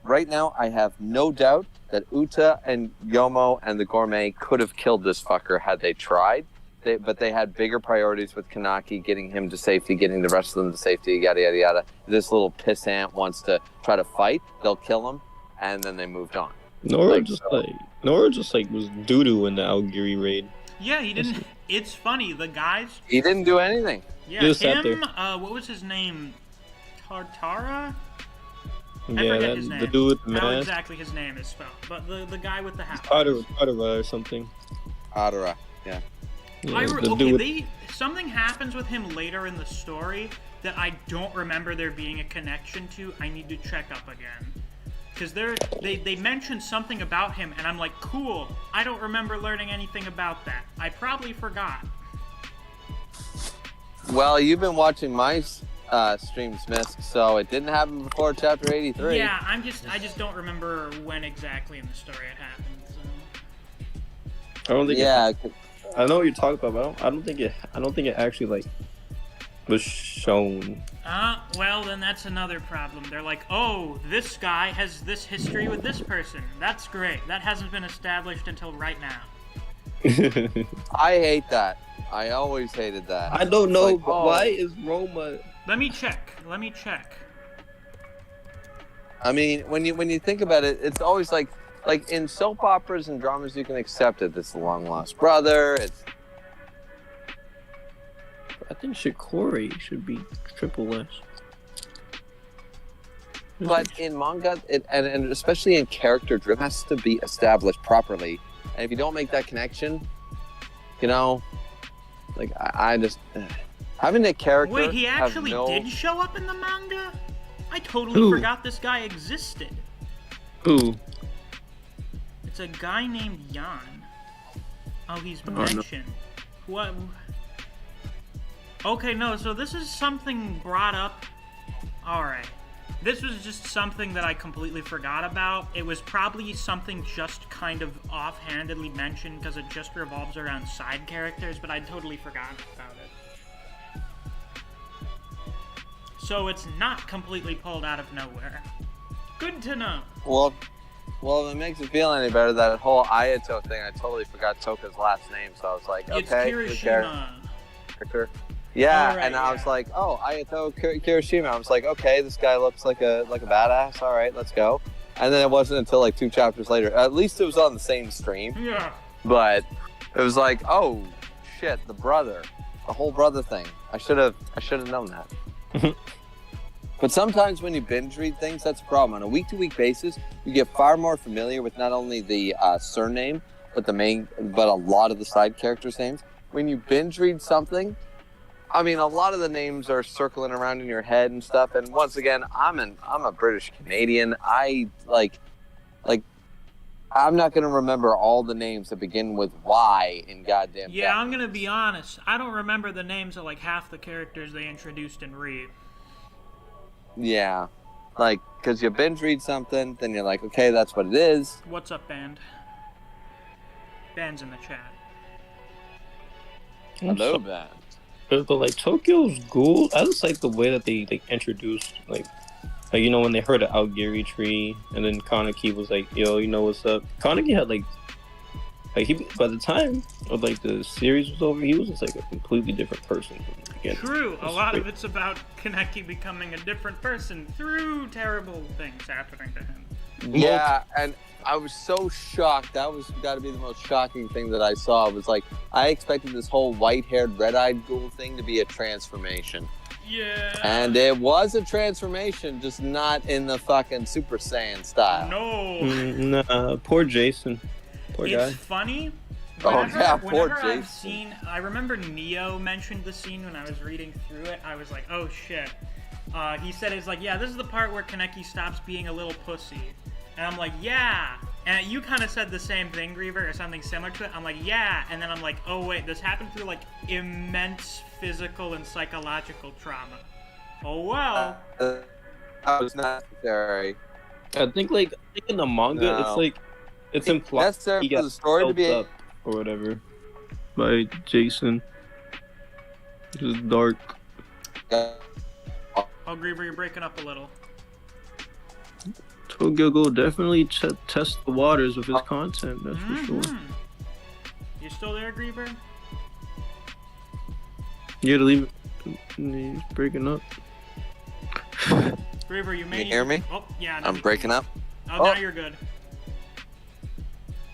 right now, I have no doubt that Uta and Yomo and the Gourmet could have killed this fucker had they tried. But they had bigger priorities with Kanaki, getting him to safety, getting the rest of them to safety, yada, yada, yada. This little pissant wants to try to fight. They'll kill him, and then they moved on. Nora just was doo doo in the Algiri raid. Yeah, he didn't. It's funny. The guys. He didn't do anything. Yeah, Just sat him. What was his name? Tartara. I Yeah, forget his name. the dude with the How mask. exactly his name is spelled, but the guy with the hat. Padara or something. Adara. Yeah. Yeah, the dude with- Something happens with him later in the story that I don't remember there being a connection to. I need to check up again. Because they mentioned something about him, and I'm like, cool. I don't remember learning anything about that. I probably forgot. Well, you've been watching my streams, Misc, so it didn't happen before chapter 83. Yeah, I just don't remember when exactly in the story it happened. So. I don't think. Yeah. I know what you're talking about, but I don't think it actually like was shown. Well, then that's another problem. They're like, oh, this guy has this history with this person. That's great. That hasn't been established until right now. I hate that. I always hated that. I don't know, Like, but why is Roma? Let me check. I mean, when you think about it, it's always like in soap operas and dramas, you can accept it. It's the long lost brother. It's I think Shikori should be triple S. but in manga, and especially in character driven, it has to be established properly. And if you don't make that connection, you know, like I just having a character. Wait, he actually did show up in the manga? I totally forgot this guy existed. Who? It's a guy named Jan. Oh, he's mentioned. No. What? Okay, no, so this is something brought up. Alright. This was just something that I completely forgot about. It was probably something just kind of offhandedly mentioned because it just revolves around side characters, but I totally forgot about it. So it's not completely pulled out of nowhere. Good to know. Well, if it makes you feel any better, that whole Ayato thing, I totally forgot Toka's last name, so I was like, okay. It's Kirishima. Yeah, right, and I was like, oh, Ayato Kirishima. I was like, okay, this guy looks like a badass. All right, let's go. And then it wasn't until like 2 chapters later. At least it was on the same stream. Yeah. But it was like, oh shit, the whole brother thing. I should have known that. But sometimes when you binge read things, that's a problem. On a week-to-week basis, you get far more familiar with not only the surname, but a lot of the side characters' names. When you binge read something, I mean, a lot of the names are circling around in your head and stuff. And once again, I'm a British Canadian. I'm not gonna remember all the names that begin with Y in goddamn. Yeah, Japanese. I'm gonna be honest. I don't remember the names of like half the characters they introduced in Read. Yeah, like because you binge read something, then you're like, okay, that's what it is. What's up, Band? Band's in the chat. Hello, Band. But like Tokyo Ghoul, I just like the way that they introduced like you know when they heard the Aogiri tree, and then Kaneki was like, yo, you know what's up? Kaneki had like he by the time of like the series was over, he was just like a completely different person from the beginning. True, a lot of it's about Kaneki becoming a different person through terrible things happening to him. Yeah, and I was so shocked. That was got to be the most shocking thing that I saw. Was like I expected this whole white-haired, red-eyed ghoul thing to be a transformation. Yeah. And it was a transformation, just not in the fucking Super Saiyan style. No. Nah, poor Jason. Poor guy. It's funny. Poor Jason. I remember Neo mentioned the scene when I was reading through it. I was like, oh shit. He said it's like, yeah, this is the part where Kaneki stops being a little pussy. And I'm like, yeah. And you kind of said the same thing, Griever, or something similar to it. I'm like, yeah. And then I'm like, oh, wait, this happened through, like, immense physical and psychological trauma. Oh, well. That was necessary. I think in the manga, it's like, it's implied necessary he for the story to be up or whatever by Jason. This is dark. Oh, Griever, you're breaking up a little. Tokyo Ghoul definitely test the waters with his content, that's for sure. You still there, Griever? You gotta leave it. He's breaking up. Griever, you may... You hear me? Oh, yeah. I'm breaking up? Oh, now you're good.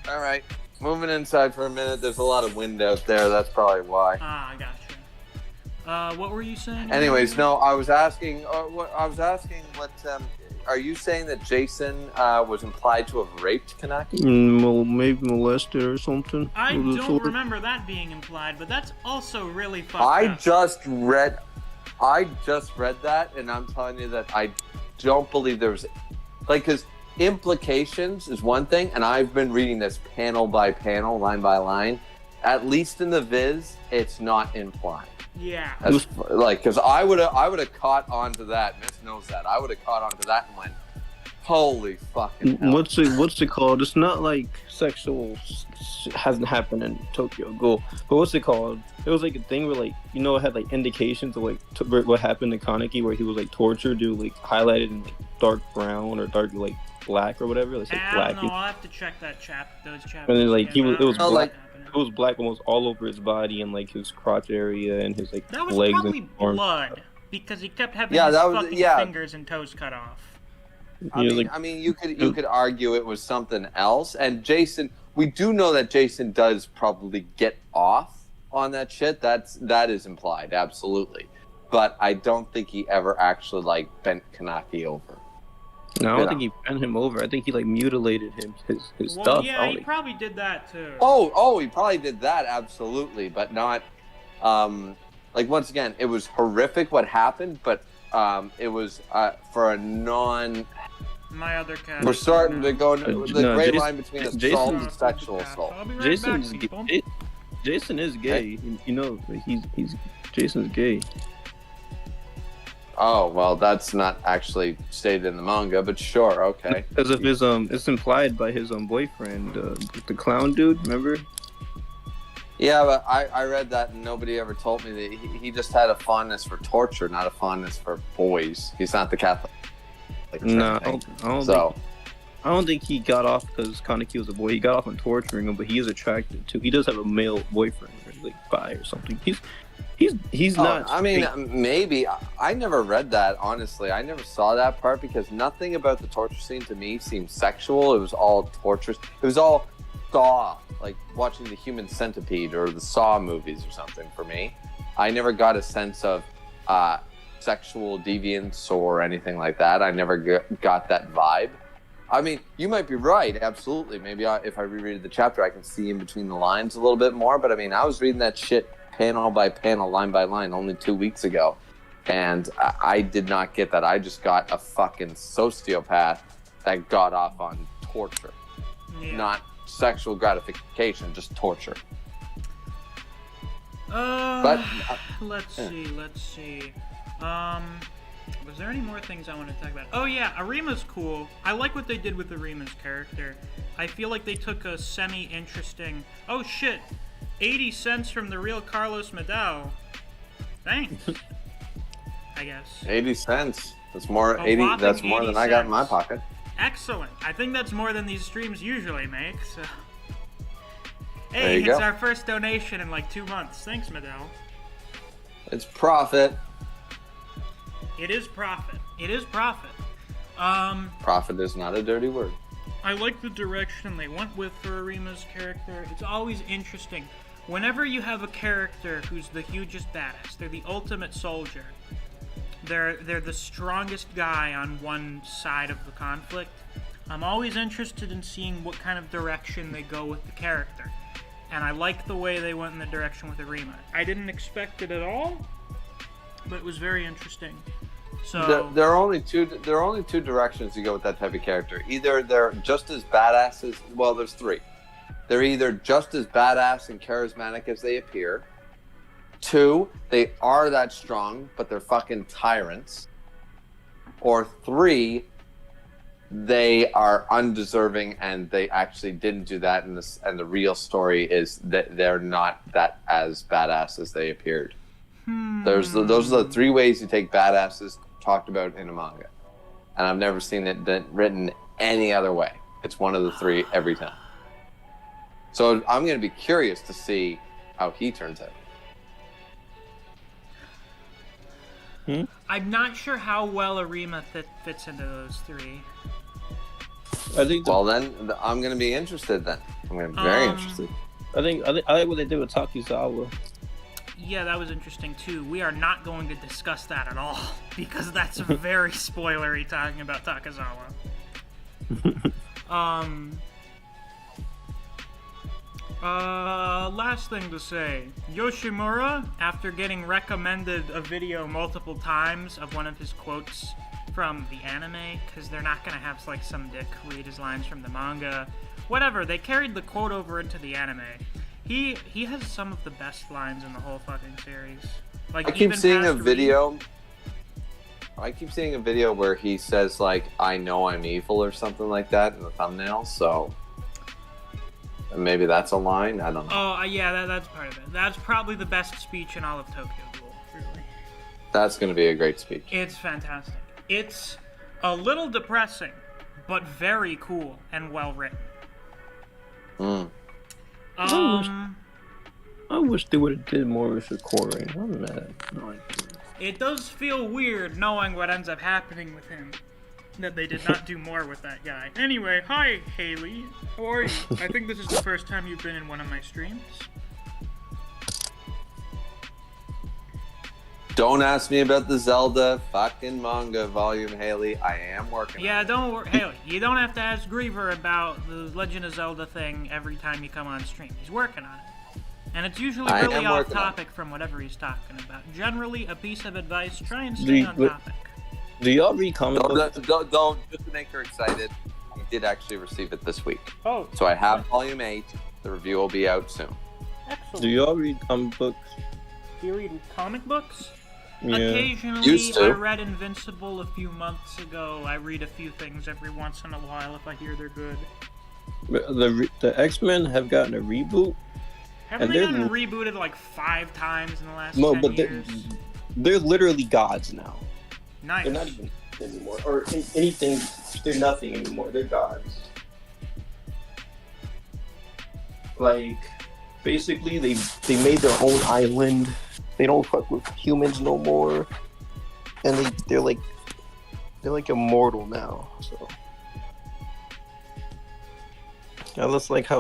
Alright. Moving inside for a minute. There's a lot of wind out there. That's probably why. Ah, I gotcha. What were you saying? Anyways, no, I was asking what... Are you saying that Jason was implied to have raped Kaneki? Maybe molested or something. I don't remember that being implied, but that's also really fucked up. I just read that, and I'm telling you that I don't believe there was... Like, because implications is one thing, and I've been reading this panel by panel, line by line. At least in the Viz, it's not implied. Yeah. Because I would have caught on to that. Miss knows that. I would have caught on to that and went, Holy fucking hell. What's it called? It's not like sexual hasn't happened in Tokyo Ghoul, but what's it called? It was like a thing where like it had like indications of like what happened to Kaneki, where he was like tortured, like highlighted in dark brown or dark like black or whatever. Like, I black. don't know. I'll have to check those chapters. And then like it was Oh, black. like- It was black almost all over his body and like his crotch area and his like That was legs probably and arms. blood because he kept having Yeah, his that was- fucking yeah. fingers and toes cut off. I mean, you could argue it was something else. And Jason, we do know that Jason does probably get off on that shit. That is implied, absolutely. But I don't think he ever actually like bent Kaneki over. No, I don't think he bent him over. I think he like mutilated his Well, stuff. yeah, he probably did that too. Oh, he probably did that, absolutely, but not. Like once again, it was horrific what happened, but it was for a non. My other cat. We're starting to go the gray Jason- line between assault Jason- and sexual assault. I'll be right Jason's back, people. Jason is gay. You know, he's Jason's gay. Oh well, that's not actually stated in the manga, but sure, okay. Because of his it's implied by his boyfriend, the clown dude. Remember? Yeah, but I read that and nobody ever told me that he just had a fondness for torture, not a fondness for boys. He's not the Catholic. No, I don't think he got off because Kaneki was a boy. He got off on torturing him, but he is attracted to. He does have a male boyfriend, or like bi or something. He's not. I mean, maybe. I never read that, honestly. I never saw that part because nothing about the torture scene to me seemed sexual. It was all torturous. It was all Saw, like watching the Human Centipede or the Saw movies or something for me. I never got a sense of sexual deviance or anything like that. I never got that vibe. I mean, you might be right, absolutely. Maybe if I reread the chapter, I can see in between the lines a little bit more. But I mean, I was reading that shit panel by panel, line by line, only 2 weeks ago. And I did not get that. I just got a fucking sociopath that got off on torture. Yeah. Not sexual gratification, just torture. Let's see. Was there any more things I want to talk about? Oh yeah, Arima's cool. I like what they did with Arima's character. I feel like they took a semi-interesting... Oh shit! 80 cents from the real Carlos Medao. Thanks. I guess. 80 cents. That's more. 80. That's more than I got in my pocket. Excellent. I think that's more than these streams usually make. So. There Hey, you it's go. our first donation in like 2 months. Thanks, Medao. It's profit. It is profit. It is profit. Profit is not a dirty word. I like the direction they went with for Arima's character. It's always interesting. Whenever you have a character who's the hugest badass, they're the ultimate soldier. They're the strongest guy on one side of the conflict. I'm always interested in seeing what kind of direction they go with the character. And I like the way they went in the direction with Arima. I didn't expect it at all, but it was very interesting. So There are only two directions to go with that type of character. Either they're just as badass as, well, there's three. They're either just as badass and charismatic as they appear. 2, they are that strong, but they're fucking tyrants. Or 3, they are undeserving and they actually didn't do that, and the real story is that they're not that as badass as they appeared. Those are the 3 ways you take badasses talked about in a manga, and I've never seen it written any other way. It's one of the 3 every time. So I'm going to be curious to see how he turns out. I'm not sure how well Arima fits into those 3. I think. Well, then I'm going to be interested. Then I'm going to be very interested. I like what they did with Takizawa. Yeah, that was interesting too. We are not going to discuss that at all because that's very spoilery talking about Takazawa. Last thing to say. Yoshimura, after getting recommended a video multiple times of one of his quotes from the anime, because they're not going to have like some dick read his lines from the manga. Whatever, they carried the quote over into the anime. He has some of the best lines in the whole fucking series. Like, I keep even seeing past a video. I keep seeing a video where he says like, "I know I'm evil" or something like that in the thumbnail. So maybe that's a line. I don't know. Oh, yeah, that's part of it. That's probably the best speech in all of Tokyo Ghoul, really. That's going to be a great speech. It's fantastic. It's a little depressing, but very cool and well written. I wish they would have did more with Shikori. I'm mad. No, it does feel weird knowing what ends up happening with him. That they did not do more with that guy. Anyway, hi Haley. How are you? I think this is the first time you've been in one of my streams. Don't ask me about the Zelda fucking manga volume, Haley. I am working on it. Don't worry, Haley. You don't have to ask Griever about the Legend of Zelda thing every time you come on stream. He's working on it. And it's usually really off topic from whatever he's talking about. Generally, a piece of advice, try and stay on topic. Do y'all read comic books? Don't, just to make her excited, I did actually receive it this week. Oh. So I have volume 8. The review will be out soon. Excellent. Do y'all read comic books? Do you read comic books? Yeah. Occasionally, I read Invincible a few months ago. I read a few things every once in a while if I hear they're good. The X-Men have gotten a reboot. Haven't they gotten rebooted like 5 times in the last 10 years? They're literally gods now. Nice. They're not even anymore, or anything. They're nothing anymore. They're gods. Like, basically, they made their own island. They don't fuck with humans no more, and they're like immortal now. So I like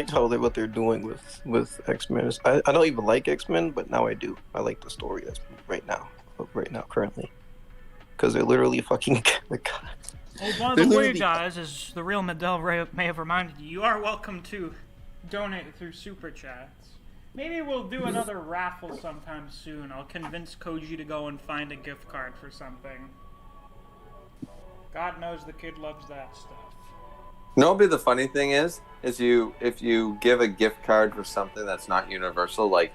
what they're doing with X-Men. I don't even like X-Men, but now I do. I like the story that's right now currently. Because they're literally fucking like. Oh, by the way, guys, as the real Medell may have reminded you, you are welcome to donate through Super Chats. Maybe we'll do another raffle sometime soon. I'll convince Koji to go and find a gift card for something. God knows the kid loves that stuff. You know what the funny thing is if you give a gift card for something that's not universal, like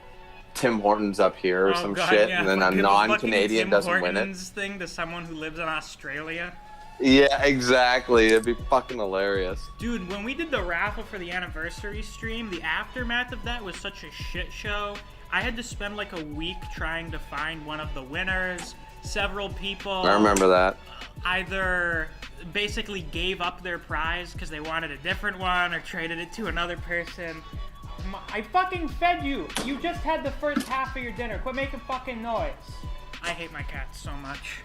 Tim Hortons up here or shit, yeah, and then a non-Canadian doesn't win it. Hortons thing to someone who lives in Australia. Yeah, exactly. It'd be fucking hilarious. Dude, when we did the raffle for the anniversary stream, the aftermath of that was such a shit show. I had to spend like a week trying to find one of the winners. Several people... I remember that. Either basically gave up their prize because they wanted a different one or traded it to another person. I fucking fed you! You just had the first half of your dinner. Quit making fucking noise. I hate my cats so much.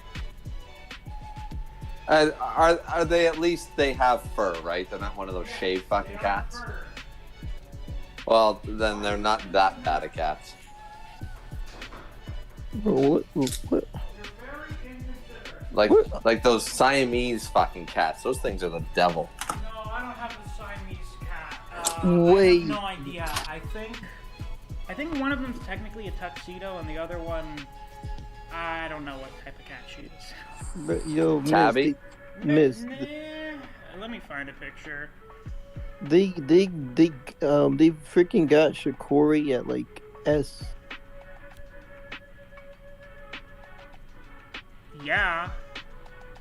Are they at least they have fur, right? They're not one of those shaved fucking cats. Well, then they're not that bad of cats. What? Like those Siamese fucking cats. Those things are the devil. No, I don't have the Siamese cat. Wait. I have no idea. I think one of them's technically a tuxedo, and the other one, I don't know what type of cat she is. But, yo, Tabby? Miss. Let me find a picture. They freaking got Shikori at like S. Yeah.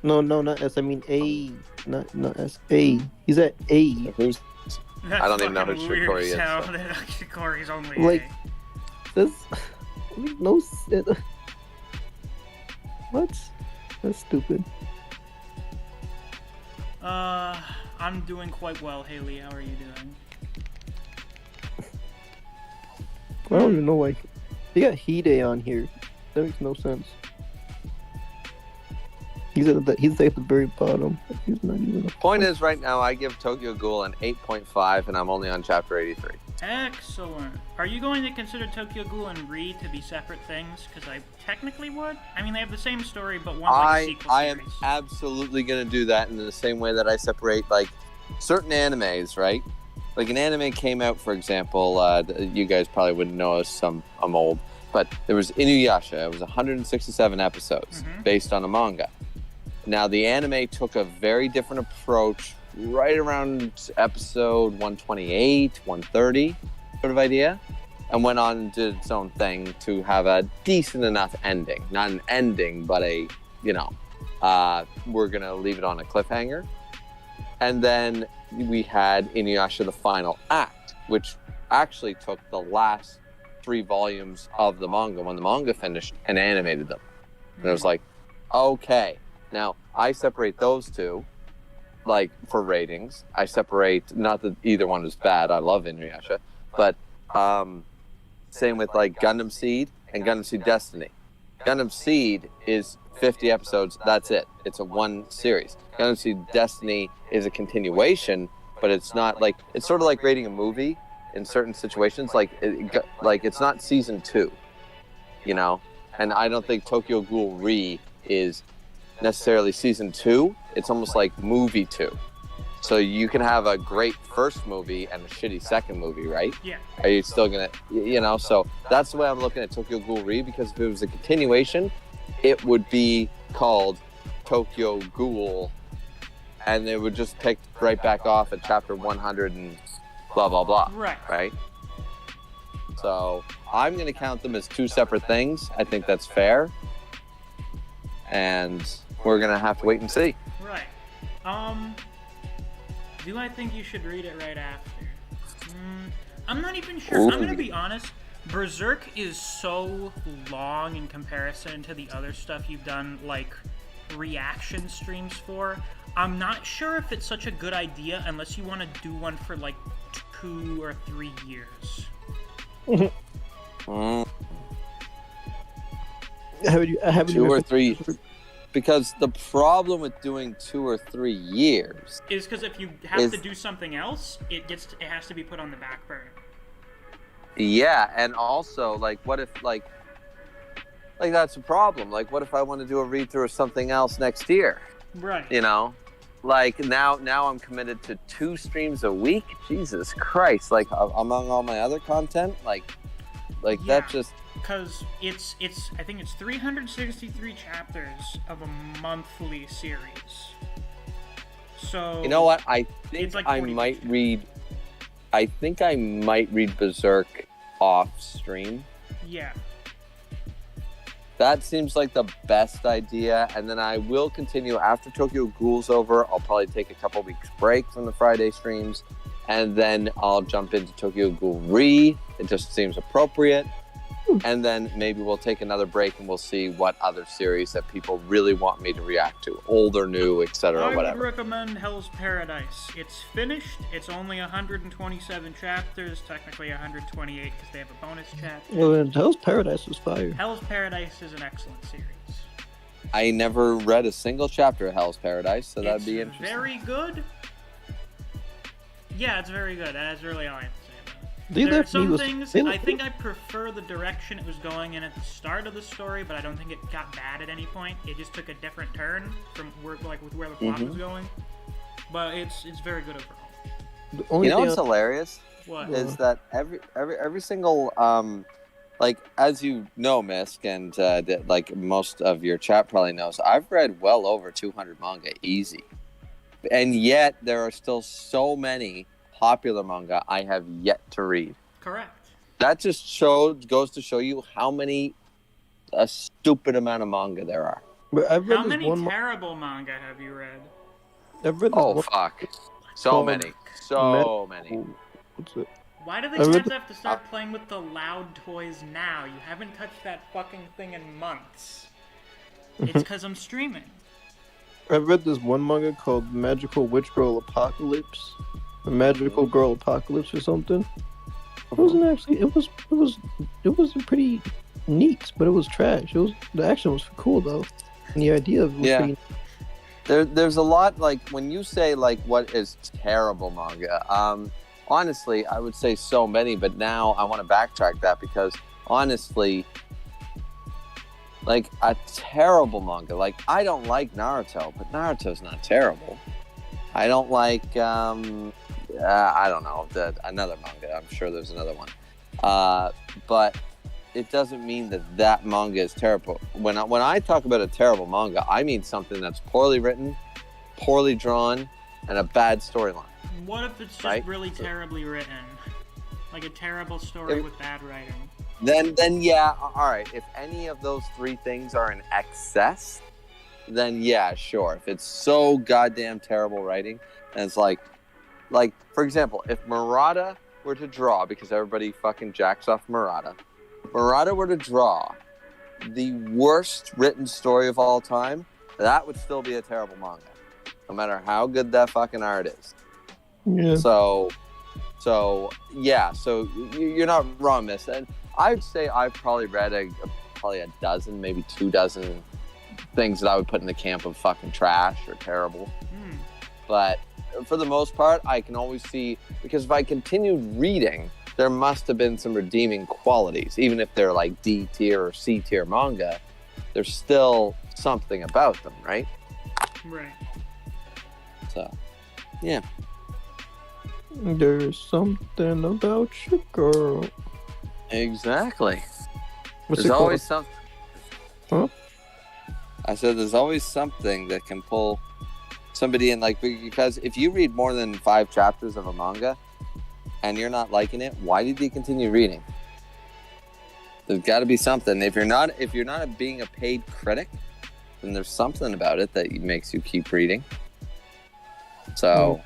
No, not S. I mean A. Not S. A. He's at A. That's I don't even know who Shikori is. Shikori's only like, A. That's no. What? That's stupid. I'm doing quite well, Haley. How are you doing? I don't even know why. They got Hide on here. That makes no sense. He's at the very bottom. He's not even. Point is, right now I give Tokyo Ghoul an 8.5, and I'm only on chapter 83. Excellent. Are you going to consider Tokyo Ghoul and Re to be separate things? Because I technically would. I mean, they have the same story, but one's like a sequel I series. am absolutely going to do that in the same way that I separate, like, certain animes, right? Like, an anime came out, for example, you guys probably wouldn't know us, I'm old, but there was Inuyasha. It was 167 episodes based on a manga. Now, the anime took a very different approach right around episode 128, 130 sort of idea, and went on and did its own thing to have a decent enough ending. Not an ending, but a, we're gonna leave it on a cliffhanger. And then we had Inuyasha the Final Act, which actually took the last 3 volumes of the manga when the manga finished and animated them. And it was like, okay, now I separate those two, like for ratings. I separate, not that either one is bad. I love Inuyasha, but same with like Gundam Seed and Gundam Seed Destiny. Gundam Seed is 50 episodes. That's it. It's a one series. Gundam Seed Destiny is a continuation, but it's not like, it's sort of like rating a movie in certain situations. Like it's not season 2, you know. And I don't think Tokyo Ghoul Re is necessarily season 2. It's almost like movie 2. So you can have a great first movie and a shitty second movie, right? Yeah. Are you still gonna, you know? So that's the way I'm looking at Tokyo Ghoul Re, because if it was a continuation, it would be called Tokyo Ghoul, and it would just pick right back off at chapter 100 and blah blah blah. Right. So I'm gonna count them as 2 separate things. I think that's fair, and we're gonna have to wait and see. Right. Do I think you should read it right after? I'm not even sure. Ooh. I'm gonna be honest. Berserk is so long in comparison to the other stuff you've done, like reaction streams for. I'm not sure if it's such a good idea unless you want to do one for like 2 or 3 years. Have 2 or 3. Because the problem with doing 2 or 3 years is because if you have to do something else, it has to be put on the back burner. Yeah, and also, like, what if, like that's a problem. Like, what if I want to do a read-through of something else next year? Right. You know? Like, now I'm committed to 2 streams a week? Jesus Christ. Like, among all my other content? Like yeah, that just... Because it's I think it's 363 chapters of a monthly series. So... You know what? I think like I might read Berserk off stream. Yeah. That seems like the best idea, and then I will continue after Tokyo Ghoul's over. I'll probably take a couple weeks break from the Friday streams, and then I'll jump into Tokyo Ghoul Re. It just seems appropriate. And then maybe we'll take another break and we'll see what other series that people really want me to react to, old or new, etc. I whatever. would recommend Hell's Paradise. It's finished. It's only 127 chapters, technically 128 because they have a bonus chapter. Well, Hell's Paradise was fire. Hell's Paradise is an excellent series. I never read a single chapter of Hell's Paradise, so that'd be interesting. It's very good. Yeah, it's very good. That's really all I have to say about it. There There are some things, I think I prefer the direction it was going in at the start of the story, but I don't think it got bad at any point. It just took a different turn from where the plot was going. But it's very good overall. You know what's hilarious? What? Is that every single like, as you know, Misc, and like most of your chat probably knows, I've read well over 200 manga easy, and yet there are still so many popular manga I have yet to read. Correct. That just goes to show you how many a stupid amount of manga there are. But I've read How many terrible manga have you read? I've read fuck, so many. What's it? Why do the kids have to start playing with the loud toys now? You haven't touched that fucking thing in months. It's because I'm streaming. I've read this one manga called Magical Witch Girl Apocalypse. A Magical Girl Apocalypse or something. It wasn't actually. It was pretty neat, but it was trash. The action was cool though, and the idea of it was pretty... There's a lot, like, when you say like what is terrible manga. Honestly, I would say so many, but now I want to backtrack that because honestly, like a terrible manga. Like, I don't like Naruto, but Naruto's not terrible. I don't like I don't know, another manga. I'm sure there's another one. But it doesn't mean that manga is terrible. When I talk about a terrible manga, I mean something that's poorly written, poorly drawn, and a bad storyline. What if it's just really terribly written? Like a terrible story with bad writing? Then yeah, all right. If any of those 3 things are in excess, then yeah, sure. If it's so goddamn terrible writing, and it's like for example, if Murata were to draw, because everybody fucking jacks off Murata, Murata were to draw the worst written story of all time, that would still be a terrible manga, no matter how good that fucking art is. Yeah. So yeah, so you're not wrong, Miss. And I'd say I've probably read probably a dozen, maybe 2 dozen things that I would put in the camp of fucking trash or terrible. But for the most part, I can always see, because if I continued reading, there must have been some redeeming qualities. Even if they're like D tier or C tier manga, there's still something about them, right? Right. So, yeah. There's something about you, girl. Exactly. What's There's it always called? something. Huh? I said there's always something that can pull somebody in, like, because if you read more than 5 chapters of a manga and you're not liking it, why did you continue reading? There's got to be something. If you're not being a paid critic, then there's something about it that makes you keep reading. So,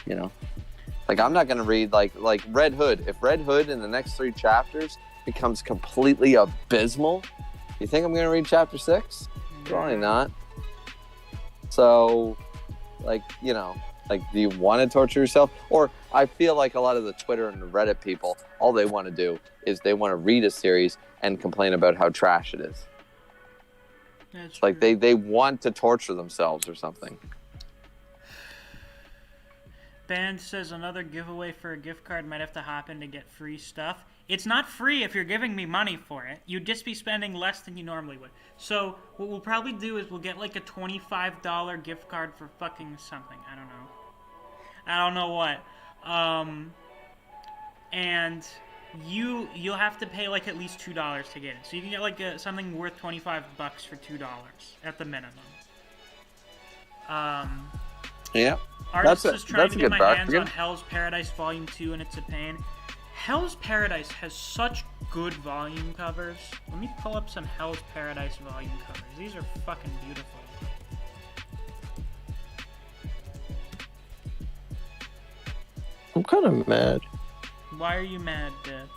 you know, like, I'm not gonna read like Red Hood. If Red Hood in the next 3 chapters becomes completely abysmal, you think I'm gonna read chapter 6? Probably not. So, like, you know, like, do you want to torture yourself? Or I feel like a lot of the Twitter and the Reddit people, all they want to do is they want to read a series and complain about how trash it is. That's Like, true. they want to torture themselves or something. Band says another giveaway for a gift card might have to hop in to get free stuff. It's not free if you're giving me money for it. You'd just be spending less than you normally would. So what we'll probably do is we'll get like a $25 gift card for fucking something. I don't know what. And you'll have to pay like at least $2 to get it. So you can get like something worth $25 for $2 at the minimum. Yeah. Artist That's is trying to a get good my hands bargain. on Hell's Paradise Volume 2, and it's a pain. Hell's Paradise has such good volume covers. Let me pull up some Hell's Paradise volume covers. These are fucking beautiful. I'm kind of mad. Why are you mad, Dad?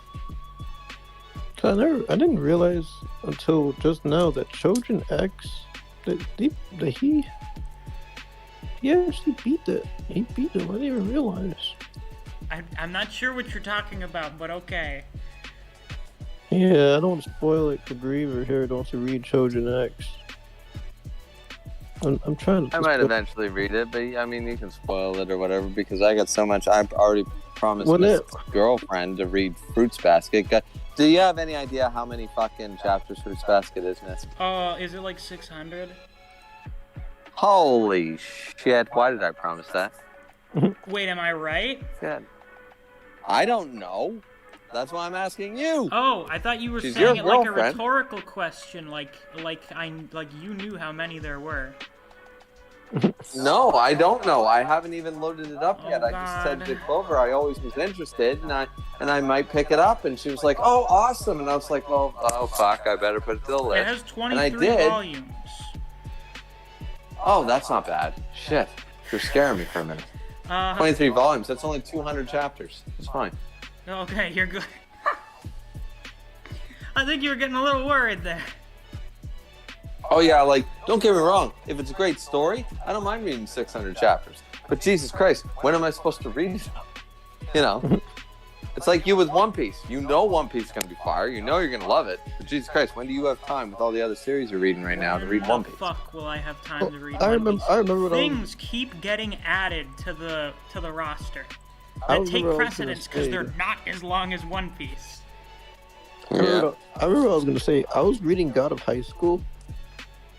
I didn't realize until just now that Chojin X, that he actually beat that. He beat him. I didn't even realize. I'm not sure what you're talking about, but okay. Yeah, I don't want to spoil it for Griever here. Don't want to read Chojin X. I'm trying to. I might eventually read it, but I mean, you can spoil it or whatever, because I got so much. I've already promised my girlfriend to read Fruits Basket. Do you have any idea how many fucking chapters Fruits Basket is, Miss? Is it like 600? Holy shit, why did I promise that? Wait, am I right? Good. I don't know. That's why I'm asking you. Oh, I thought you were She's saying your it like a girlfriend. rhetorical question, like you knew how many there were. No, I don't know. I haven't even loaded it up yet. Oh, I just said God. to Clover I always was interested, and I might pick it up. And she was like, "Oh, awesome!" And I was like, "Well, oh fuck, I better put it to the It list." has And I 23 did. volumes. Oh, that's not bad. Shit, you're scaring me for a minute. 23 volumes. That's only 200 chapters. It's fine. Okay, you're good. I think you were getting a little worried there. Oh yeah, like, don't get me wrong. If it's a great story, I don't mind reading 600 chapters. But Jesus Christ, when am I supposed to read it? You know, it's like you with One Piece. You know One Piece is gonna be fire. You know you're gonna love it. But Jesus Christ, when do you have time with all the other series you're reading right now to read One Piece? Fuck, will I have time to read I One remember. Piece? I remember what Things keep getting added to the roster I that was take gonna precedence because say. they're not as long as One Piece. I remember what I was gonna say. I was reading God of High School.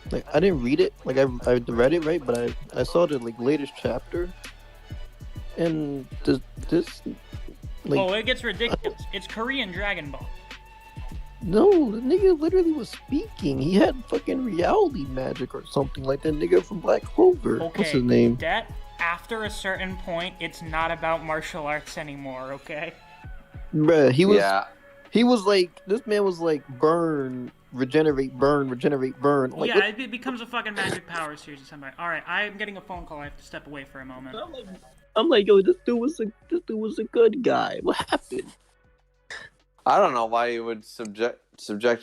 Like, I didn't read it. Like, I read it, right? But I saw the like latest chapter, and this like, Oh, it gets ridiculous. It's Korean Dragon Ball. no, the nigga literally was speaking. He had fucking reality magic or something, like that nigga from Black Clover. Okay, What's his name? that after a certain point, it's not about martial arts anymore. Okay. Bruh, he was. Yeah. He was like, this man was like burned regenerate, burn. Like, yeah, it becomes a fucking magic power series or something. All right, I'm getting a phone call. I have to step away for a moment. I'm like, yo, this dude was a good guy. What happened? I don't know why you would subject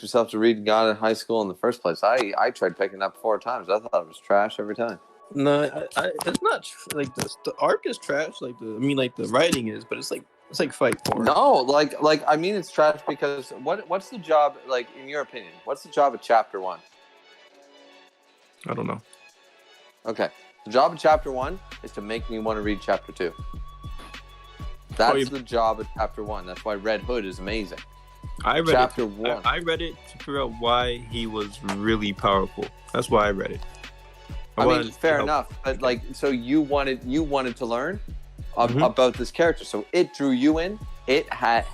yourself to reading God in high school in the first place. I tried picking it up 4 times. I thought it was trash every time. No, it's not like the arc is trash. Like the writing is, but it's like fight porn. No, like I mean, it's trash because what's the job, like, in your opinion? What's the job of chapter 1? I don't know. Okay, the job of chapter 1 is to make me want to read chapter 2. That's the job of chapter 1. That's why Red Hood is amazing. I read chapter 1. I read it to figure out why he was really powerful. That's why I read it. I mean, fair enough, but like, so you wanted to learn about this character, so it drew you in. It had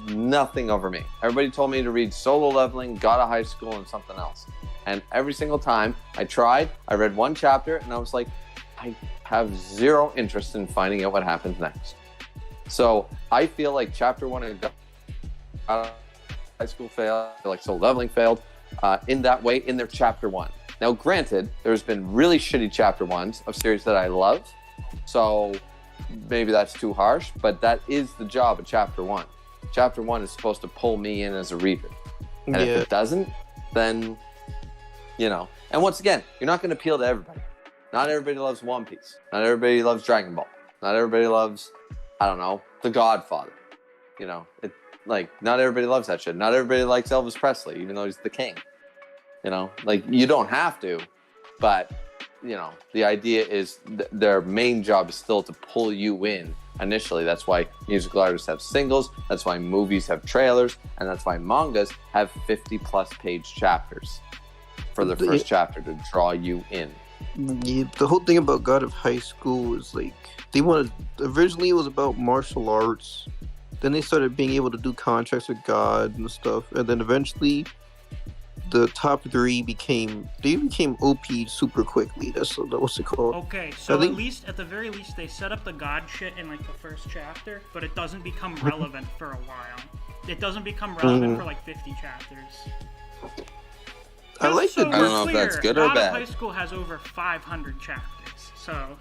nothing over me. Everybody told me to read Solo Leveling, God of High School, and something else. And every single time I tried, I read 1 chapter, and I was like, I have zero interest in finding out what happens next. So I feel like chapter 1 of God of High School failed. I feel like Solo Leveling failed in that way in their chapter 1. Now, granted, there's been really shitty chapter 1s of series that I love, so maybe that's too harsh, but that is the job of chapter 1. Chapter 1 is supposed to pull me in as a reader. And if it doesn't, then, you know. And once again, you're not going to appeal to everybody. Not everybody loves One Piece. Not everybody loves Dragon Ball. Not everybody loves, I don't know, The Godfather. You know, not everybody loves that shit. Not everybody likes Elvis Presley, even though he's the king. You know, like, you don't have to, but, you know, the idea is their main job is still to pull you in initially. That's why musical artists have singles. That's why movies have trailers. And that's why mangas have 50-plus page chapters for the first chapter to draw you in. Yeah, the whole thing about God of High School is like, originally it was about martial arts. Then they started being able to do contracts with God and stuff. And then eventually the top 3 became OP super quickly. That's what's it called? Okay, so at the very least, they set up the God shit in like the first chapter, but it doesn't become relevant for a while. It doesn't become relevant for like 50 chapters. I like so it. I don't know if that's good or God bad. of High School has over 500 chapters, so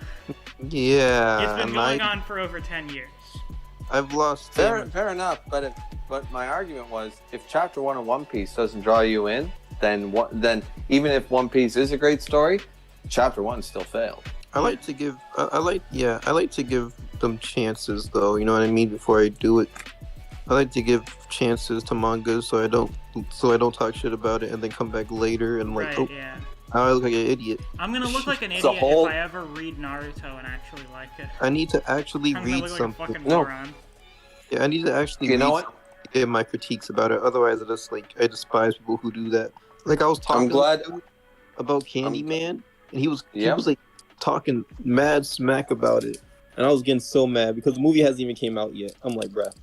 yeah, it's been going on for over 10 years. I've lost. Fair enough, but my argument was, if chapter 1 of One Piece doesn't draw you in, then even if One Piece is a great story, chapter 1 still failed. I like to give them chances, though. You know what I mean? Before I do it, I like to give chances to mangas so I don't talk shit about it and then come back later and like, I look like an idiot. I'm gonna look like an idiot if I ever read Naruto and actually like it. I need to actually read look something. Like a fucking moron. Yeah, I need to actually read my critiques about it. Otherwise, I despise people who do that. Like, I was talking about Candyman, and he was like talking mad smack about it, and I was getting so mad because the movie hasn't even came out yet. I'm like, bruh.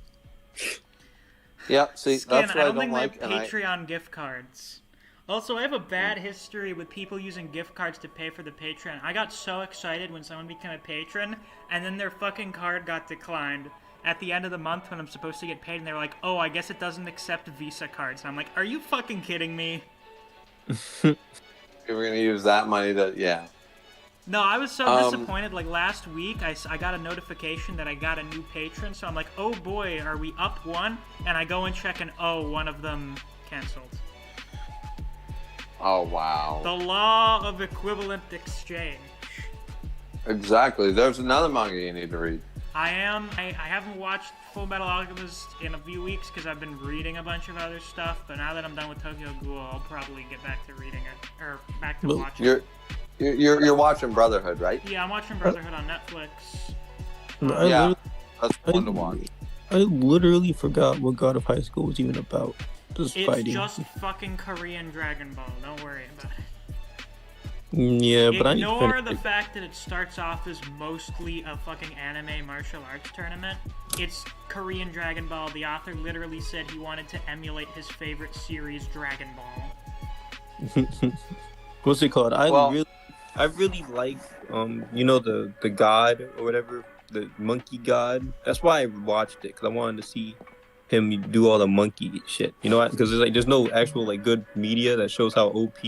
Yeah, see, Skin, that's what I don't think like. They have Patreon gift cards. Also, I have a bad history with people using gift cards to pay for the Patreon. I got so excited when someone became a patron, and then their fucking card got declined at the end of the month when I'm supposed to get paid, and they were like, oh, I guess it doesn't accept Visa cards. And I'm like, are you fucking kidding me? You were going to use that money to, yeah. No, I was so disappointed. Like, last week, I got a notification that I got a new patron, so I'm like, oh boy, are we up 1? And I go and check, and one of them canceled. Oh, wow. The law of equivalent exchange. Exactly. There's another manga you need to read. I haven't watched Full Metal Alchemist in a few weeks because I've been reading a bunch of other stuff, but now that I'm done with Tokyo Ghoul, I'll probably get back to reading it, or back to watching it. You're watching Brotherhood, right? Yeah, I'm watching Brotherhood on Netflix. That's fun to watch. I literally forgot what God of High School was even about. It's just fucking Korean Dragon Ball. Don't worry about it. Yeah, but ignore the fact that it starts off as mostly a fucking anime martial arts tournament. It's Korean Dragon Ball. The author literally said he wanted to emulate his favorite series, Dragon Ball. What's it called? I really like the god or whatever, the monkey god. That's why I watched it, because I wanted to see him do all the monkey shit. You know what? Because there's no actual like good media that shows how OP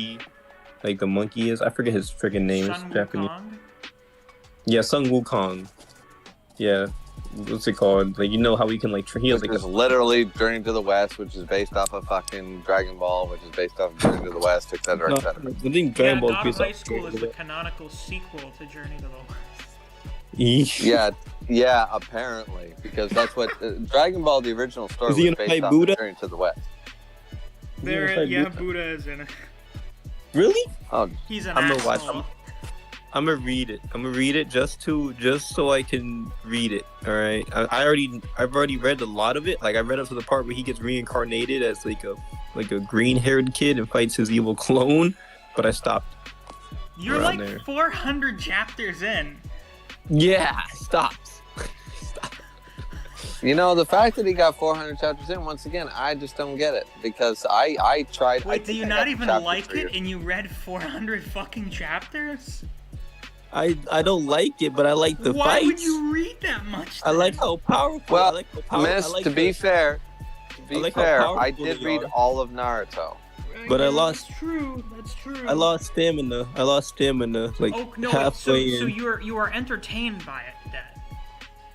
like the monkey is. I forget his freaking name. It's Sun Japanese. Wukong? Yeah, Sun Wukong. Yeah, what's it called? Like, you know how he can like he has Which like is literally Journey to the West, which is based off of fucking Dragon Ball, which is based off of Journey to the West, etc., no, etc. I think Dragon Ball God is of based High off School is the canonical sequel to Journey to the West. Yeah, apparently, because that's what Dragon Ball, the original story, Is he was gonna based fight off Buddha? of Journey to the West. Yeah, Buddha is in it. Really? Oh, He's an I'm gonna watch asshole. I'm gonna read it. I'm gonna read it just so I can read it. All right. I've already read a lot of it. Like I read up to the part where he gets reincarnated as like a green-haired kid and fights his evil clone, but I stopped. You're around like there. 400 chapters in. Yeah, stop. you know, the fact that he got 400 chapters in, once again, I just don't get it, because I tried. Wait, I do you think I not got even chapter like 3 or- it and you read 400 fucking chapters? I don't like it, but I like the Why fights. would you read that much? I like then? how powerful. Well, I like how powerful. Miss, I like to be fair, I like how I powerful did they read are. all of Naruto. but I Yeah, lost- That's true. That's true. I lost stamina. Like Oh no! halfway So in. you are entertained by it then?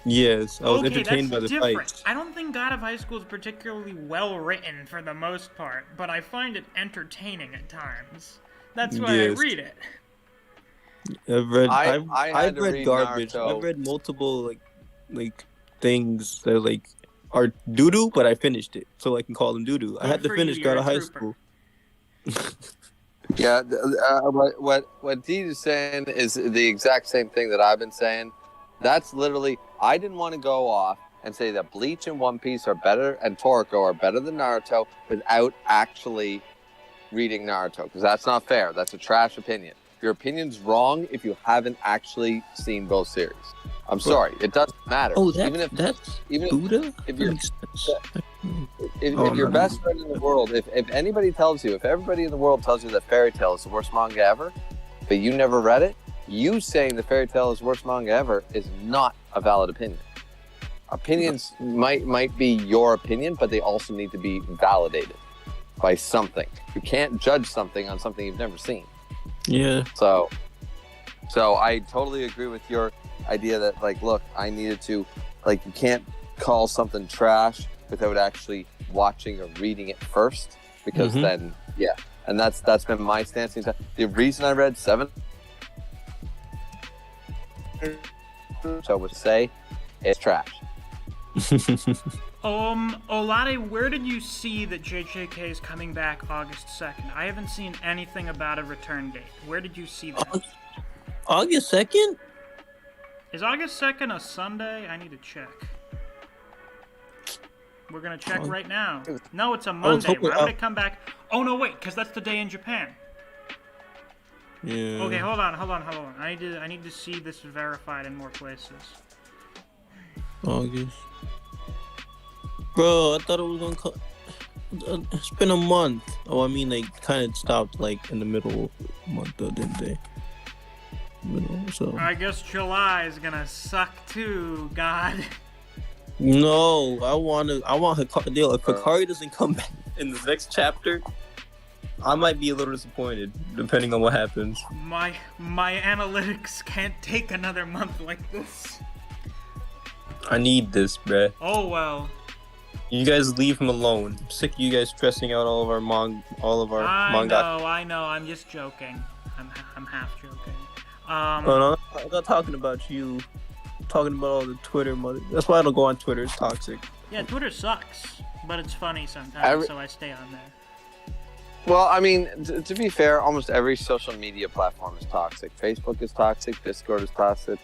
Yes, I was Okay, entertained by that's the different. fights. I don't think God of High School is particularly well written for the most part, but I find it entertaining at times. That's why Yes. I read it. I've read. I I've had to read read garbage. Naruto. I've read multiple like things that like are doo doo, but I finished it, so I can call them doo doo. I Good had to for finish you, God you're of a High trooper. School. Yeah, what Deed is saying is the exact same thing that I've been saying. That's literally, I didn't want to go off and say that Bleach and One Piece are better and Toriko are better than Naruto without actually reading Naruto, because that's not fair. That's a trash opinion. Your opinion's wrong if you haven't actually seen both series. I'm sorry, it doesn't matter. Oh, even if that's even Buddha. if That you're- makes sense. if Oh, your no. best friend in the world, if anybody tells you, if everybody in the world tells you that Fairy Tail is the worst manga ever, but you never read it, you saying the Fairy Tail is the worst manga ever is not a valid opinion. Opinions might be your opinion, but they also need to be validated by something. You can't judge something on something you've never seen. Yeah. So I totally agree with your idea that, like, look, I needed to, like, you can't call something trash without actually watching or reading it first, because Mhm. then, yeah. And that's been my stance. The reason I read 7, so I would say, it's trash. Olade, where did you see that JJK is coming back August 2nd? I haven't seen anything about a return date. Where did you see that? August 2nd? Is August 2nd a Sunday? I need to check. We're gonna check right now. No, it's a Monday. hoping- Why would it come back? Oh no, wait, because that's the day in Japan. Yeah. Okay, hold on. I need to see this verified in more places. August. Bro, I thought it was gonna come. It's been a month. Oh, I mean, like, kind of stopped, like, in the middle of the month, though, didn't they? So. I guess July is gonna suck too, God. No, I want Hikari. Deal. If Hikari doesn't come back in the next chapter, I might be a little disappointed, depending on what happens. My analytics can't take another month like this. I need this, bruh. Oh well. You guys leave him alone. I'm sick of you guys stressing out all of our manga. I know. I'm just joking. I'm half joking. Oh, no, I'm not talking about you. I'm talking about all the Twitter mother. That's why I don't go on Twitter. It's toxic. Yeah, Twitter sucks, but it's funny sometimes, so I stay on there. Well, I mean, to be fair, almost every social media platform is toxic. Facebook is toxic. Discord is toxic.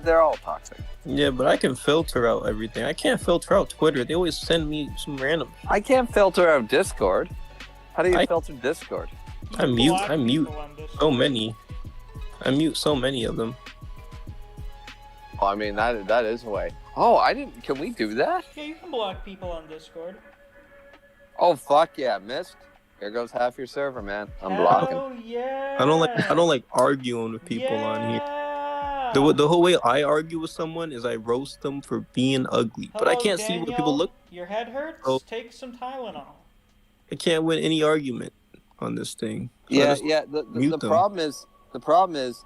They're all toxic. Yeah, but I can filter out everything. I can't filter out Twitter. They always send me some random. I can't filter out Discord. How do you filter Discord? I mute People on Discord. so many. I mute so many of them. Well, I mean, that is a way. Oh, I didn't. Can we do that? Yeah, you can block people on Discord. Oh, fuck yeah, Misc. Here goes half your server, man. I'm blocking. Oh yeah. I don't like arguing with people on here. Yeah. The whole way I argue with someone is I roast them for being ugly, but I Hello, can't see what people look. Your head hurts? Oh. Take some Tylenol. I can't win any argument on this thing. So Yeah. The problem is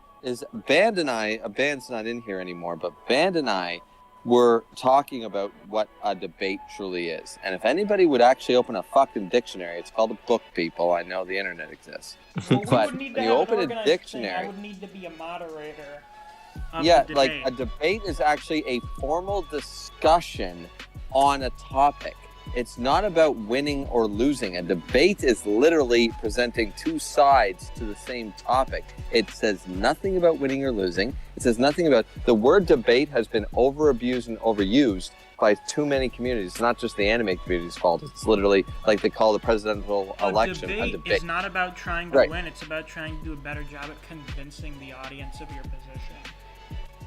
Band's not in here anymore, but Band and I were talking about what a debate truly is. And if anybody would actually open a fucking dictionary, it's called a book, people. I know the internet exists. Well, we But would need to when you have open an a organized thing. dictionary- I would need to be a moderator. Of Yeah, the like debate. a debate is actually a formal discussion on a topic. It's not about winning or losing. A debate is literally presenting two sides to the same topic. It says nothing about winning or losing. It says nothing about... The word debate has been over-abused and overused by too many communities. It's not just the anime community's fault. It's literally like they call the presidential election a debate. Is not about trying to Right. win. It's about trying to do a better job at convincing the audience of your position.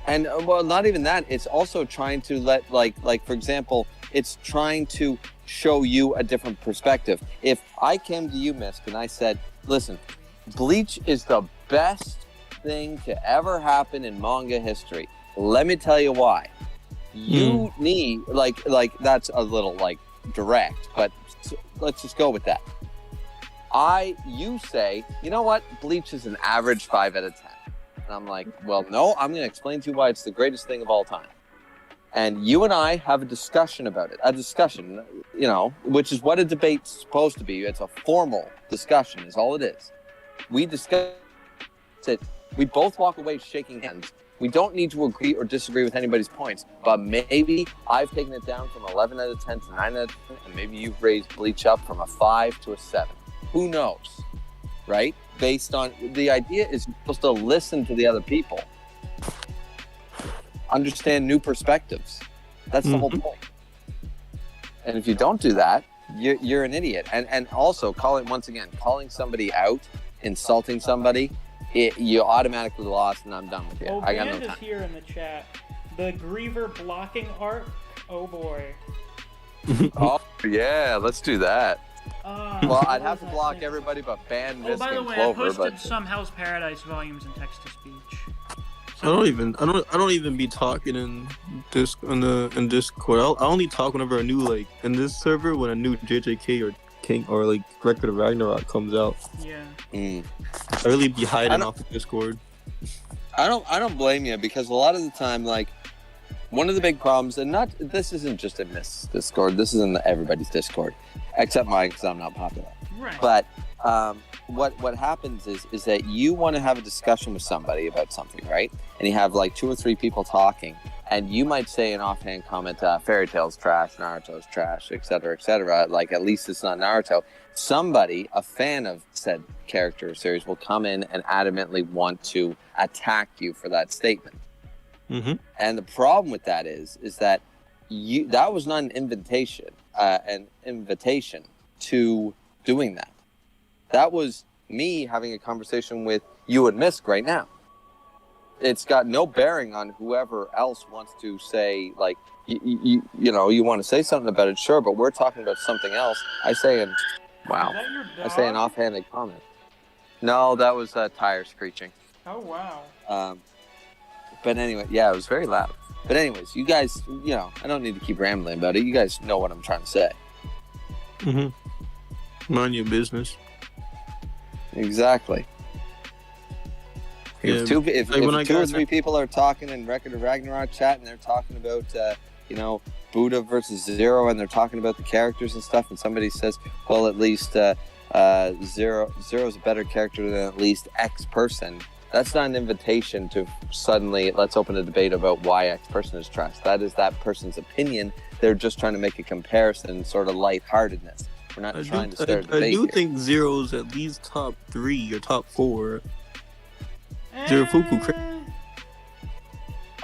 And well, not even that. It's also trying to let, like for example, it's trying to show you a different perspective. If I came to you, Misc, and I said, "Listen, Bleach is the best thing to ever happen in manga history. Let me tell you why." You need like that's a little like direct, but let's just go with that. You say, you know what? Bleach is an average 5 out of 10. And I'm like, well, no, I'm going to explain to you why it's the greatest thing of all time. And you and I have a discussion about it. A discussion, which is what a debate's supposed to be. It's a formal discussion is all it is. We discuss it. We both walk away shaking hands. We don't need to agree or disagree with anybody's points. But maybe I've taken it down from 11 out of 10 to 9 out of 10. And maybe you've raised Bleach up from a 5 to a 7. Who knows? Right? Based on the idea is you're supposed to listen to the other people, understand new perspectives. That's the whole point. And if you don't do that, you're an idiot. And also calling somebody out, insulting somebody, you automatically lost, and I'm done with you. Oh, I got no Band is time. here in the chat. The Griever blocking arc. Oh boy. Oh yeah, let's do that. Well, what I'd have was to I block thinking? everybody but Ban, Oh, Misc, by the and way, I Clover. posted But some Hell's Paradise volumes in text to speech. I don't even be talking in Discord. I only talk whenever a new in this server when a new JJK or King or Record of Ragnarok comes out. Yeah. I really be hiding off of Discord. I don't blame you, because a lot of the time, one of the big problems, and this isn't just in this Discord, this is in everybody's Discord, except mine, because I'm not popular. Right. But what happens is that you want to have a discussion with somebody about something, right? And you have 2 or 3 people talking, and you might say an offhand comment, Fairy Tail's trash, Naruto's trash, etc., etc. At least it's not Naruto. Somebody, a fan of said character or series, will come in and adamantly want to attack you for that statement. Mm-hmm. And the problem with that is that that was not an invitation to doing that. That was me having a conversation with you and Misc right now. It's got no bearing on whoever else wants to say, you want to say something about it, sure, but we're talking about something else. I say an offhanded comment. No, that was tire screeching. Oh wow. But anyway, yeah, it was very loud. But anyways, you guys, I don't need to keep rambling about it. You guys know what I'm trying to say. Mm-hmm. Mind your business. Exactly. Yeah, If two or three people are talking in Record of Ragnarok chat and they're talking about, Buddha versus Zero, and they're talking about the characters and stuff, and somebody says, well, at least Zero's a better character than at least X person. That's not an invitation to suddenly let's open a debate about why X person is trash. That is that person's opinion. They're just trying to make a comparison, sort of lightheartedness. We're not trying to start a debate. I do here. think Zero's at least top 3 or top 4. Zero Fuku.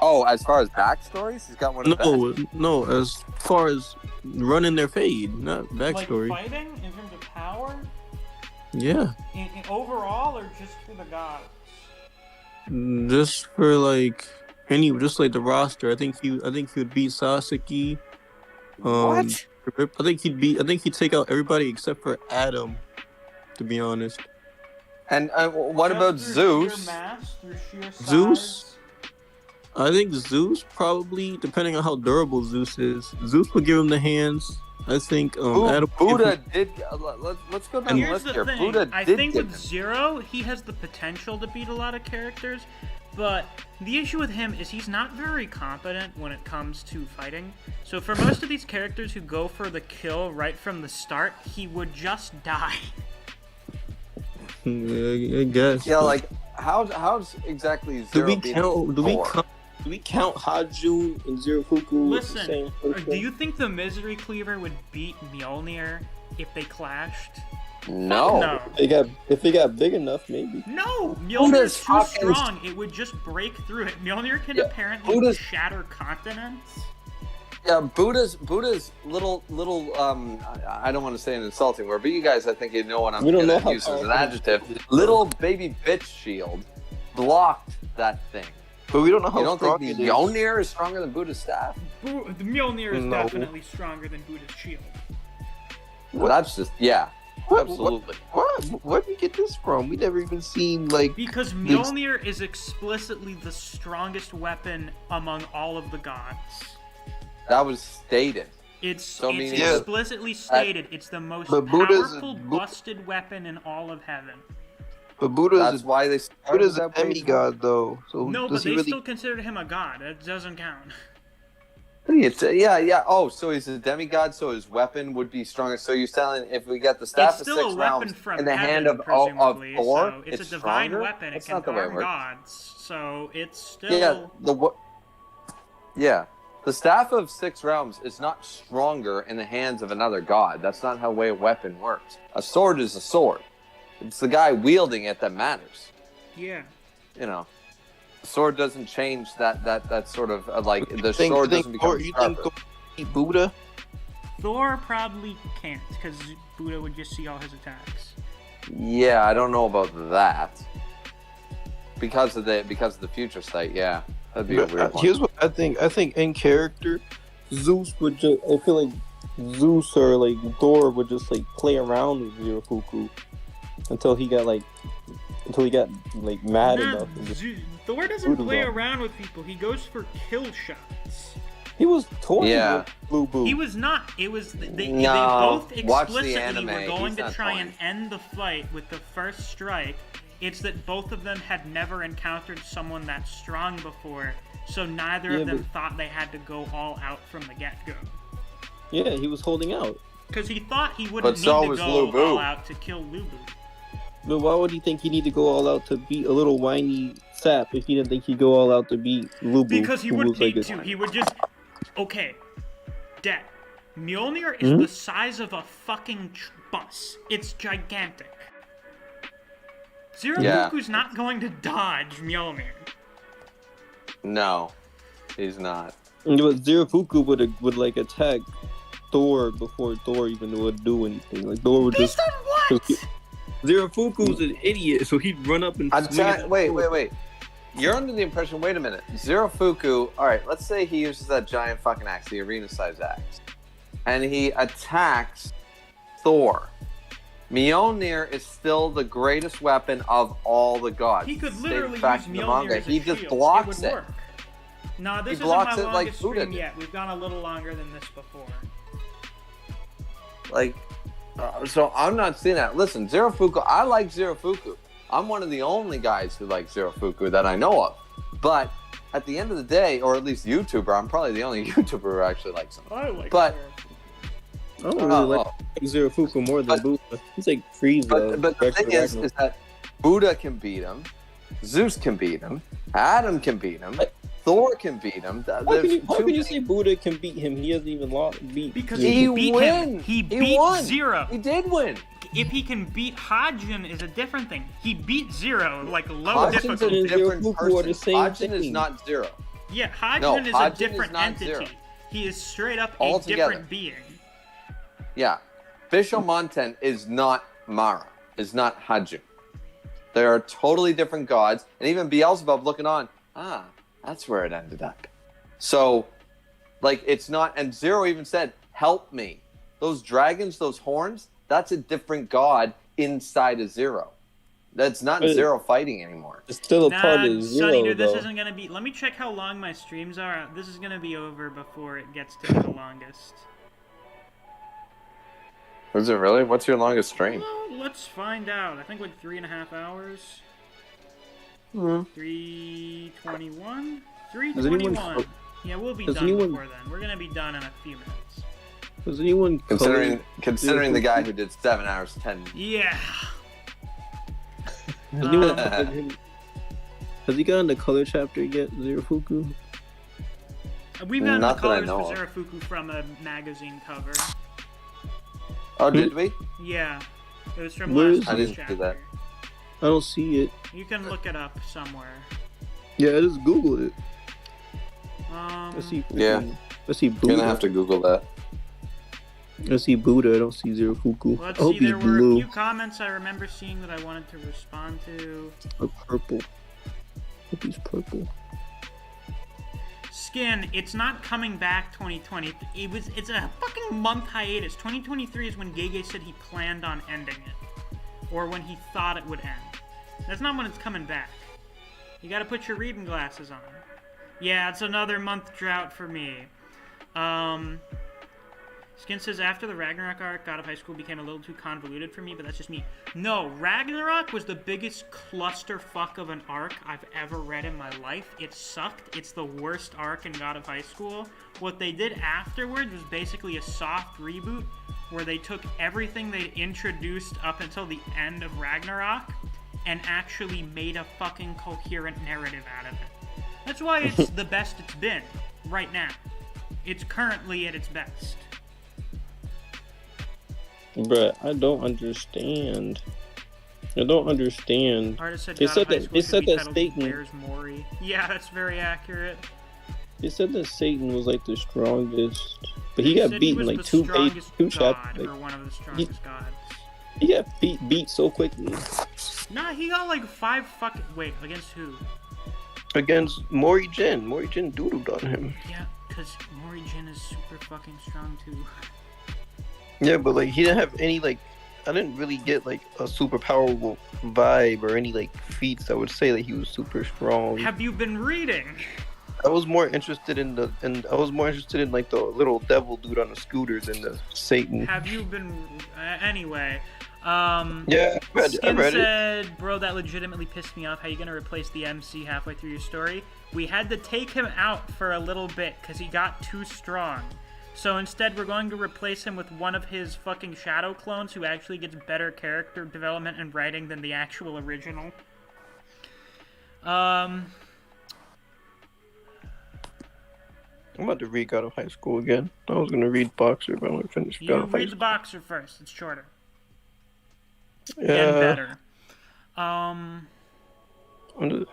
Oh, as far as backstories, he's got one of the best. No, as far as running their fade, not backstory. Fighting in terms of power? Yeah. In overall, or just for the gods? Just for the roster. I think he would beat Sasuke. What? I think he'd take out everybody except for Adam, to be honest. And what about Zeus? Sheer mass, through sheer size? Zeus? I think Zeus probably, depending on how durable Zeus is. Zeus would give him the hands. I think Adam Buddha did. Let's go down the Here's list the here. thing. Buddha I did think give with him. Zero, he has the potential to beat a lot of characters, but the issue with him is he's not very competent when it comes to fighting. So for most of these characters who go for the kill right from the start, he would just die. I guess. Yeah, like how's exactly Do Zero we beating count? Thor? Do we count Haju and Zerafuku as the same Listen, person? do you think the Misery Cleaver would beat Mjolnir if they clashed? No. No. If they got big enough, maybe. No! Mjolnir's too fucking- strong. It would just break through it. Mjolnir can Yeah, apparently Buddha's- shatter continents. Yeah, Buddha's little I don't want to say an insulting word, but you guys, I think you know what I'm We don't know going to how use as an powerful adjective. it is. Little baby bitch shield blocked that thing. But we don't know how You don't strong think it is. Mjolnir is stronger than Buddha's staff? The Mjolnir is No. definitely stronger than Buddha's shield. Well, that's just absolutely. Where did we get this from? We never even seen like. Because Mjolnir is explicitly the strongest weapon among all of the gods. That was stated. It's So meaning that- explicitly stated it's the most But Buddha's- powerful busted weapon in all of heaven. But Buddha's That's why they started Buddha's a that way. demigod though. So No, but does they he really? still considered him a god. It doesn't count. Yeah. Oh, so he's a demigod, so his weapon would be stronger. So you're telling if we got the staff It's of still 6 a weapon rounds from in the heaven, hand of presumably. Thor, So it's a divine stronger? weapon. That's It not can the way it harm works. gods. So it's still. Yeah, the staff of 6 realms is not stronger in the hands of another god. That's not how way a weapon works. A sword is a sword. It's the guy wielding it that matters. Yeah. You know, the sword doesn't change that sort of like the You think, sword you doesn't think, become Thor, you think sharper. Thor beat Buddha? Thor probably can't, because Buddha would just see all his attacks. Yeah, I don't know about that. Because of the future state, yeah. That'd be a weird one. Here's what I think. I think in character, Zeus would just. I feel like Zeus or like Thor would just like play around with Zerafuku until he got mad Nah, enough. And just, Thor doesn't Buddha play bomb. around with people. He goes for kill shots. he was toying Yeah. with Blue Boo. He was not. It was they No, both watch the explicitly anime. were going He's to not try toying. and end the fight with the first strike. It's that both of them had never encountered someone that strong before, so neither Yeah, of them but- thought they had to go all out from the get-go. Yeah, he was holding out. Because he thought he wouldn't But need so to was go Lu Bu. all out to kill Lu Bu. But why would he think he need to go all out to beat a little whiny sap if he didn't think he'd go all out to beat Lubu? Because he who wouldn't was like need a- to. He would just. Okay. Dad. Mjolnir is Hmm? the size of a fucking bus. It's gigantic. Zerafuku's not going to dodge Mjolnir. No, he's not. But Zerafuku would like attack Thor before Thor even would do anything. Like Thor would Based just. on what? Zerafuku's an idiot, so he'd run up and. swing at Wait. You're under the impression. Wait a minute. Zerafuku. All right. Let's say he uses that giant fucking axe, the arena-sized axe, and he attacks Thor. Mjolnir is still the greatest weapon of all the gods. He could Stated literally use fact in the Mjolnir manga. as a He just shield. blocks it. Would work. No, this isn't blocks my it like longest Buddha stream did. yet. We've gone a little longer than this before. Like, so I'm not seeing that. Listen, Zerafuku, I like Zerafuku. I'm one of the only guys who like Zerafuku that I know of. But at the end of the day, or at least YouTuber, I'm probably the only YouTuber who actually likes him. I like But- I don't really like Zerafuku more than But- Buddha. He's like Frieza. But the Rex thing Ragnarok. is that Buddha can beat him, Zeus can beat him, Adam can beat him, Thor can beat him. How There's can you say Buddha can beat him? He hasn't even beat. Because He he beat him. win. He He beat won. Zero. He did win. If he can beat Hajin is a different thing. He beat Zero, like low Hajin's a difficulty. different Zerafuku are the person. same Hajin is thing. not Zero. Yeah, Hajin No, is Hajin a is different not entity. Zero. He is straight up a Altogether. different being. Yeah. Bishomonten is not Mara, is not Hajin. They are totally different gods. And even Beelzebub looking on, that's where it ended up. So, like, it's not, and Zero even said, help me. Those dragons, those horns, that's a different god inside of Zero. That's not But- Zero fighting anymore. It's still a Nah, part of Zero, Sonny, dude, this though. isn't gonna be. Let me check how long my streams are. This is gonna be over before it gets to be the longest. Is it really? What's your longest stream? Well, let's find out. I think like 3.5 hours. Mhm. 3:21. Does anyone 3:21. Yeah, we'll be does done anyone- before then. We're gonna be done in a few minutes. Has anyone Considering the guy who did 7 hours 10. Yeah. Has anyone colored him? Has he gotten the color chapter yet, Zerofuku? We've gotten the Not that I colors know for of. Zerafuku from a magazine cover. Oh, did we? Yeah. It was from Where last is I week's didn't chapter. see that. I don't see it. You can look it up somewhere. Yeah, I just googled it. I see. Yeah. I see You're Buddha. gonna have to Google that. I see Buddha. I don't see Zerofuku. Let's I hope see, he's there were a blue few comments I remember seeing that I wanted to respond to. or purple. Hope he's purple. Skin, it's not coming back 2020. It's a fucking month hiatus. 2023 is when Gege said he planned on ending it. Or when he thought it would end. That's not when it's coming back. You gotta put your reading glasses on. Yeah, it's another month drought for me. Skin says, after the Ragnarok arc, God of High School became a little too convoluted for me, but that's just me. No, Ragnarok was the biggest clusterfuck of an arc I've ever read in my life. It sucked. It's the worst arc in God of High School. What they did afterwards was basically a soft reboot where they took everything they'd introduced up until the end of Ragnarok and actually made a fucking coherent narrative out of it. That's why it's the best it's been right now. It's currently at its best. Bruh, I don't understand. I don't understand. Artist said They God said of High that- School they should said be that titled Satan- Where's Maury? Yeah, that's very accurate. They said that Satan was like the strongest, but he They got said beaten was like the two strongest god, chapters. or one of the strongest gods. He got beat so quickly. Nah, he got like 5 fucking... Wait, against who? Against Mori Jin. Mori Jin doodled on him. Yeah, because Mori Jin is super fucking strong too. Yeah, but like he didn't have any like. I didn't really get like a super powerful vibe or any like feats that would say that he was super strong. Have you been reading? I was more interested in like the little devil dude on the scooter than the Satan. Have you been... anyway... Yeah, I Skin read it. said, bro, that legitimately pissed me off. How you gonna replace the MC halfway through your story? We had to take him out for a little bit because he got too strong. So instead, we're going to replace him with one of his fucking shadow clones who actually gets better character development and writing than the actual original. I'm about to read God of High School again. I was gonna read Boxer, but I'm gonna finish God You of High read the School. Boxer first. It's shorter. And Yeah. better. I'm just-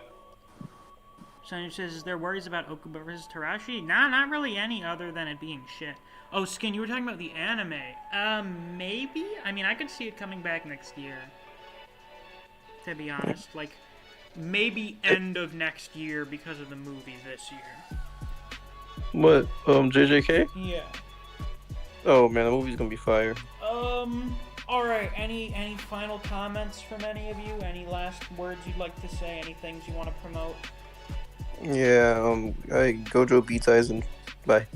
Sonya says, is there worries about Okuba versus Tarashi? Nah, not really any other than it being shit. Oh, Skin, you were talking about the anime. Maybe? I mean, I could see it coming back next year. To be honest. Like, maybe end of next year because of the movie this year. What? JJK? Yeah. Oh man, the movie's gonna be fire. Alright, any final comments from any of you? Any last words you'd like to say? Any things you want to promote? Yeah. Gojo beats Aizen. Bye.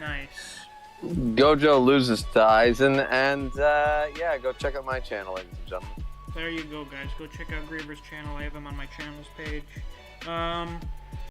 Nice. Gojo loses to Aizen, and yeah, go check out my channel, ladies and gentlemen. There you go, guys. Go check out Griever's channel. I have him on my channels page.